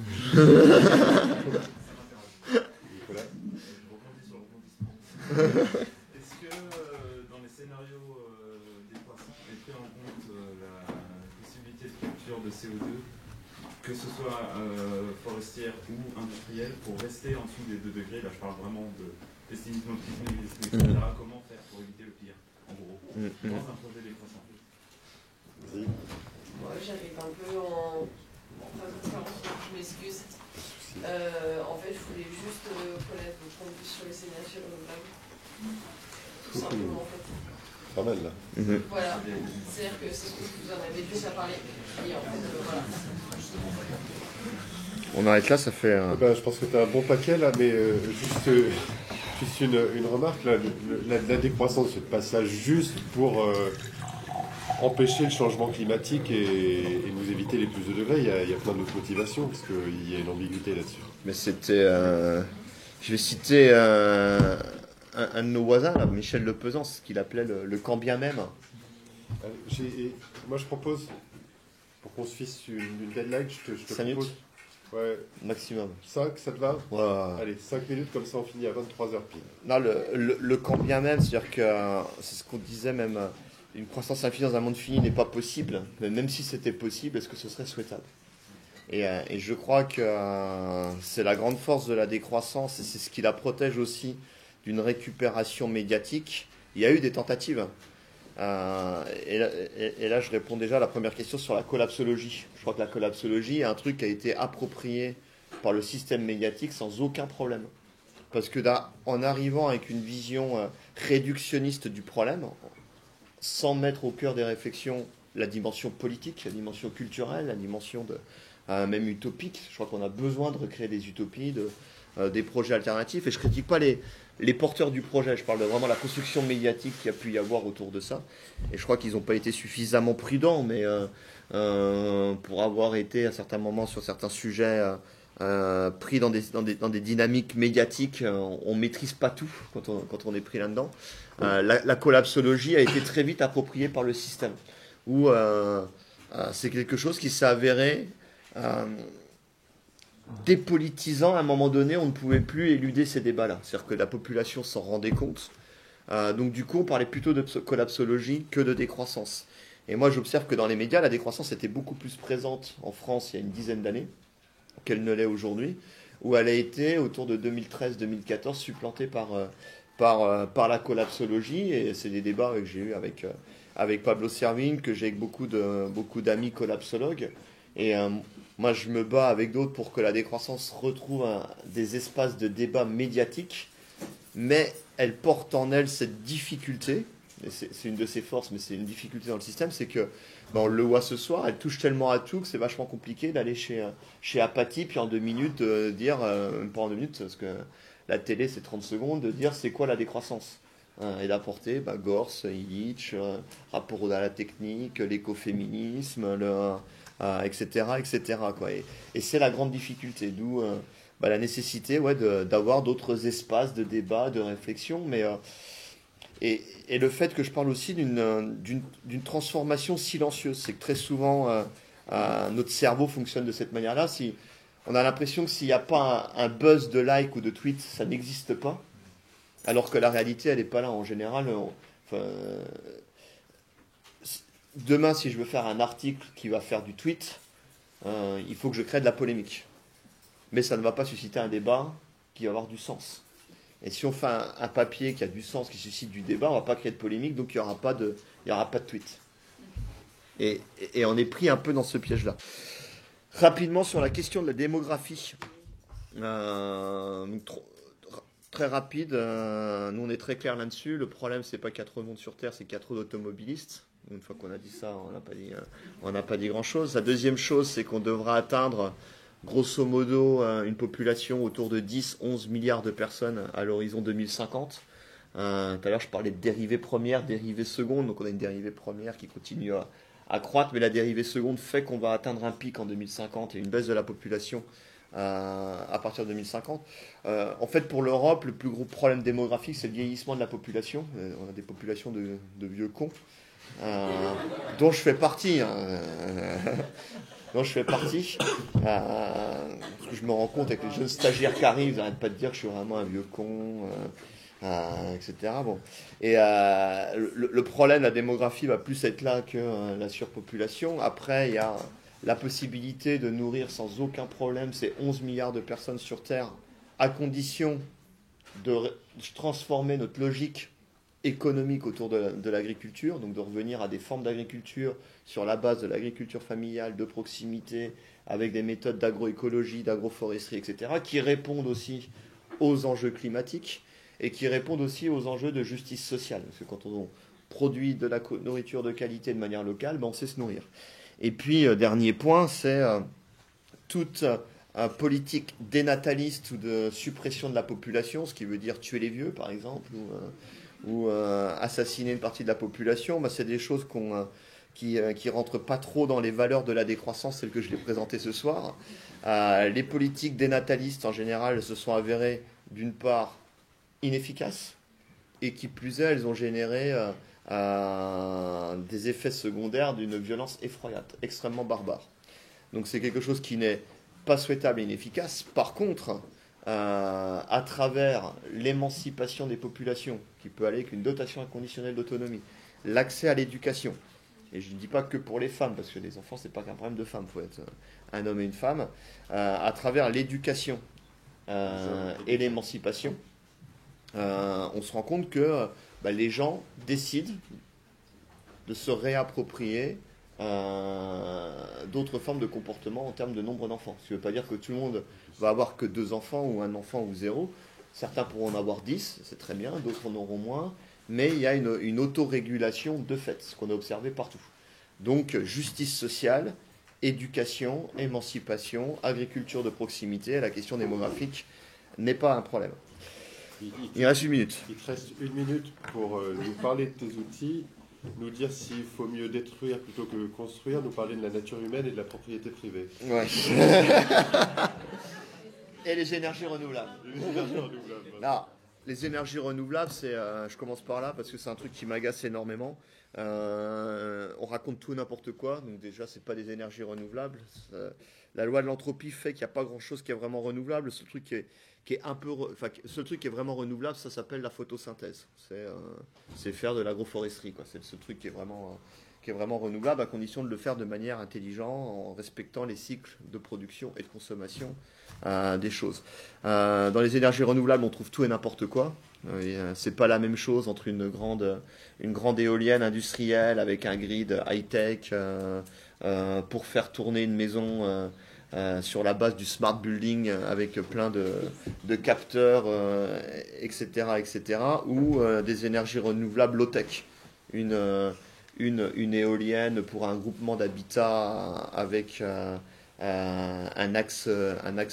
Nicolas. Je rebondis sur le rebondissement. Est-ce que dans les scénarios décroissants est pris en compte la possibilité de capture de CO2, que ce soit forestière ou industrielle, pour rester en dessous des 2 degrés? Là, je parle vraiment de pessimisme, optimisme, etc. Comment faire pour éviter le pire, en gros, dans un projet décroissant? Moi, j'arrive un peu en fin de conférence, donc je m'excuse. En fait, je voulais juste connaître vos points de vue sur les énergies renouvelables. Tout simplement, en fait. Pas mal, là. Voilà. C'est-à-dire que c'est ce que vous en avez déjà parlé. Et en fait, voilà. On arrête là, ça fait... Je pense que tu as un bon paquet, là, mais juste une remarque. Là, la décroissance, c'est pas ça juste pour... empêcher le changement climatique et nous éviter les plus de degrés. Il y a plein d'autres motivations, parce qu'il y a une ambiguïté là-dessus. Mais c'était... je vais citer un de nos voisins, là, Michel Lepezan, ce qu'il appelait le quand bien même. Moi, je propose, pour qu'on se fixe une deadline, je te 5 propose... minutes Ouais. Maximum. 5, ça te va? Ouais. Allez, 5 minutes, comme ça on finit à 23h pile. Non, le quand bien même, c'est-à-dire que c'est ce qu'on disait même... Une croissance infinie dans un monde fini n'est pas possible, mais même si c'était possible, est-ce que ce serait souhaitable? Et je crois que c'est la grande force de la décroissance, et c'est ce qui la protège aussi d'une récupération médiatique. Il y a eu des tentatives. Et là, je réponds déjà à la première question sur la collapsologie. Je crois que la collapsologie est un truc qui a été approprié par le système médiatique sans aucun problème. Parce que en arrivant avec une vision réductionniste du problème, sans mettre au cœur des réflexions la dimension politique, la dimension culturelle, la dimension même utopique. Je crois qu'on a besoin de recréer des utopies, des projets alternatifs. Et je ne critique pas les porteurs du projet. Je parle de vraiment la construction médiatique qu'il y a pu y avoir autour de ça. Et je crois qu'ils n'ont pas été suffisamment prudents, mais pour avoir été à certains moments sur certains sujets pris dans des dynamiques médiatiques, on ne maîtrise pas tout quand on est pris là-dedans. La collapsologie a été très vite appropriée par le système, où c'est quelque chose qui s'est avéré dépolitisant. À un moment donné, on ne pouvait plus éluder ces débats-là. C'est-à-dire que la population s'en rendait compte. Donc du coup, on parlait plutôt de collapsologie que de décroissance. Et moi, j'observe que dans les médias, la décroissance était beaucoup plus présente en France il y a une dizaine d'années qu'elle ne l'est aujourd'hui, où elle a été, autour de 2013-2014, supplantée par la collapsologie. Et c'est des débats que j'ai eus avec Pablo Servigne, que j'ai avec beaucoup d'amis collapsologues. Et moi, je me bats avec d'autres pour que la décroissance retrouve des espaces de débat médiatiques, mais elle porte en elle cette difficulté, et c'est une de ses forces, mais c'est une difficulté dans le système, c'est que, on le voit ce soir, elle touche tellement à tout que c'est vachement compliqué d'aller chez Apathy, puis en 2 minutes dire, pas en 2 minutes, parce que la télé c'est 30 secondes, de dire c'est quoi la décroissance, et d'apporter Gors, Illich, rapport à la technique, l'écoféminisme, etc. quoi. Et c'est la grande difficulté, d'où la nécessité d'avoir d'autres espaces de débat, de réflexion, mais Et le fait que je parle aussi d'une transformation silencieuse, c'est que très souvent notre cerveau fonctionne de cette manière-là. Si on a l'impression que s'il n'y a pas un buzz de like ou de tweet, ça n'existe pas, alors que la réalité, elle n'est pas là. En général, demain, si je veux faire un article qui va faire du tweet, il faut que je crée de la polémique. Mais ça ne va pas susciter un débat qui va avoir du sens. Et si on fait un papier qui a du sens, qui suscite du débat, on ne va pas créer de polémique, donc il n'y aura pas de tweet. Et on est pris un peu dans ce piège-là. Rapidement sur la question de la démographie. Très rapide, nous on est très clair là-dessus. Le problème, c'est pas qu'il y a trop de monde sur Terre, c'est qu'il y a trop d'automobilistes. Une fois qu'on a dit ça, on n'a pas dit grand-chose. La deuxième chose, c'est qu'on devra atteindre, grosso modo, une population autour de 10-11 milliards de personnes à l'horizon 2050. Tout à l'heure, je parlais de dérivée première, dérivée seconde. Donc on a une dérivée première qui continue à croître, mais la dérivée seconde fait qu'on va atteindre un pic en 2050 et une baisse de la population à partir de 2050. En fait, pour l'Europe, le plus gros problème démographique, c'est le vieillissement de la population. On a des populations de vieux cons, dont je fais partie. Dont je fais partie. Parce que je me rends compte avec les jeunes stagiaires qui arrivent, ils n'arrêtent pas de dire que je suis vraiment un vieux con, etc. Bon. Et le problème de la démographie va plus être là que la surpopulation. Après, il y a la possibilité de nourrir sans aucun problème ces 11 milliards de personnes sur Terre, à condition de transformer notre logique économique autour de l'agriculture, donc de revenir à des formes d'agriculture sur la base de l'agriculture familiale, de proximité, avec des méthodes d'agroécologie, d'agroforesterie, etc., qui répondent aussi aux enjeux climatiques et qui répondent aussi aux enjeux de justice sociale. Parce que quand on produit de la nourriture de qualité de manière locale, on sait se nourrir. Et puis, dernier point, c'est toute politique dénataliste ou de suppression de la population, ce qui veut dire tuer les vieux, par exemple, ou assassiner une partie de la population. C'est des choses qui rentrent pas trop dans les valeurs de la décroissance, celles que je l'ai présentées ce soir. Les politiques dénatalistes, en général, se sont avérées, d'une part, inefficaces, et qui plus est, elles ont généré des effets secondaires d'une violence effroyable, extrêmement barbare. Donc c'est quelque chose qui n'est pas souhaitable et inefficace. Par contre, à travers l'émancipation des populations, qui peut aller avec une dotation inconditionnelle d'autonomie, l'accès à l'éducation, et je ne dis pas que pour les femmes, parce que les enfants, ce n'est pas qu'un problème de femmes, il faut être un homme et une femme, à travers l'éducation et l'émancipation, on se rend compte que les gens décident de se réapproprier d'autres formes de comportement en termes de nombre d'enfants. Ce qui ne veut pas dire que tout le monde va avoir que 2 enfants ou 1 enfant ou 0. Certains pourront en avoir 10, c'est très bien, d'autres en auront moins, mais il y a une autorégulation de fait, ce qu'on a observé partout. Donc justice sociale, éducation, émancipation, agriculture de proximité, la question démographique n'est pas un problème. Il reste 1 minute. Il te reste 1 minute pour nous parler de tes outils, nous dire s'il faut mieux détruire plutôt que construire, nous parler de la nature humaine et de la propriété privée. Ouais. Et les énergies renouvelables. Non, les énergies renouvelables, je commence par là parce que c'est un truc qui m'agace énormément. On raconte tout et n'importe quoi, donc déjà, c'est pas des énergies renouvelables. La loi de l'entropie fait qu'il n'y a pas grand-chose qui est vraiment renouvelable. Le seul truc qui est vraiment renouvelable, ça s'appelle la photosynthèse. C'est faire de l'agroforesterie, quoi. C'est le seul truc qui est vraiment renouvelable, à condition de le faire de manière intelligente, en respectant les cycles de production et de consommation des choses. Dans les énergies renouvelables, on trouve tout et n'importe quoi. C'est pas la même chose entre une grande éolienne industrielle avec un grid high-tech pour faire tourner une maison sur la base du smart building avec plein de capteurs, etc., ou des énergies renouvelables low-tech. Une éolienne pour un groupement d'habitat avec un axe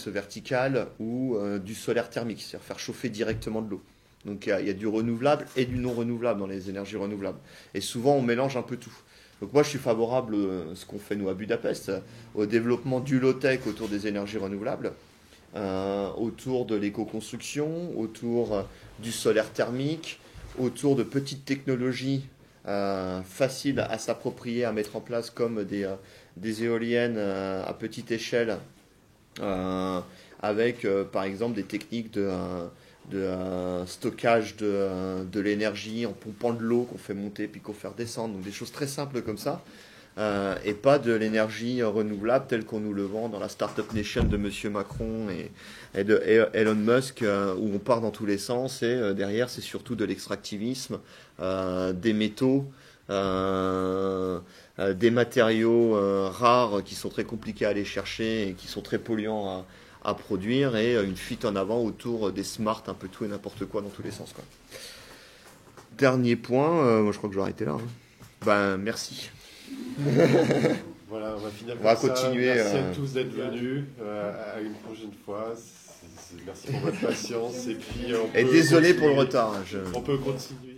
vertical ou du solaire thermique, c'est-à-dire faire chauffer directement de l'eau. Donc il y a du renouvelable et du non renouvelable dans les énergies renouvelables. Et souvent on mélange un peu tout. Donc moi je suis favorable, ce qu'on fait nous à Budapest, au développement du low-tech autour des énergies renouvelables, autour de l'éco-construction, autour du solaire thermique, autour de petites technologies faciles à s'approprier, à mettre en place, comme des éoliennes à petite échelle, avec par exemple des techniques de stockage de l'énergie en pompant de l'eau qu'on fait monter puis qu'on fait redescendre, donc des choses très simples comme ça, et pas de l'énergie renouvelable telle qu'on nous le vend dans la Startup Nation de Monsieur Macron et de Elon Musk, où on part dans tous les sens, et derrière c'est surtout de l'extractivisme, des métaux, des matériaux rares qui sont très compliqués à aller chercher et qui sont très polluants à produire, et une fuite en avant autour des smart, un peu tout et n'importe quoi dans tous les sens, quoi. Dernier point, moi je crois que je vais arrêter là. Ben merci. Voilà, on va finir on va comme ça. continuer. Merci à tous d'être venus. À une prochaine fois. Merci pour votre patience. Et puis, désolé pour le retard. On peut continuer.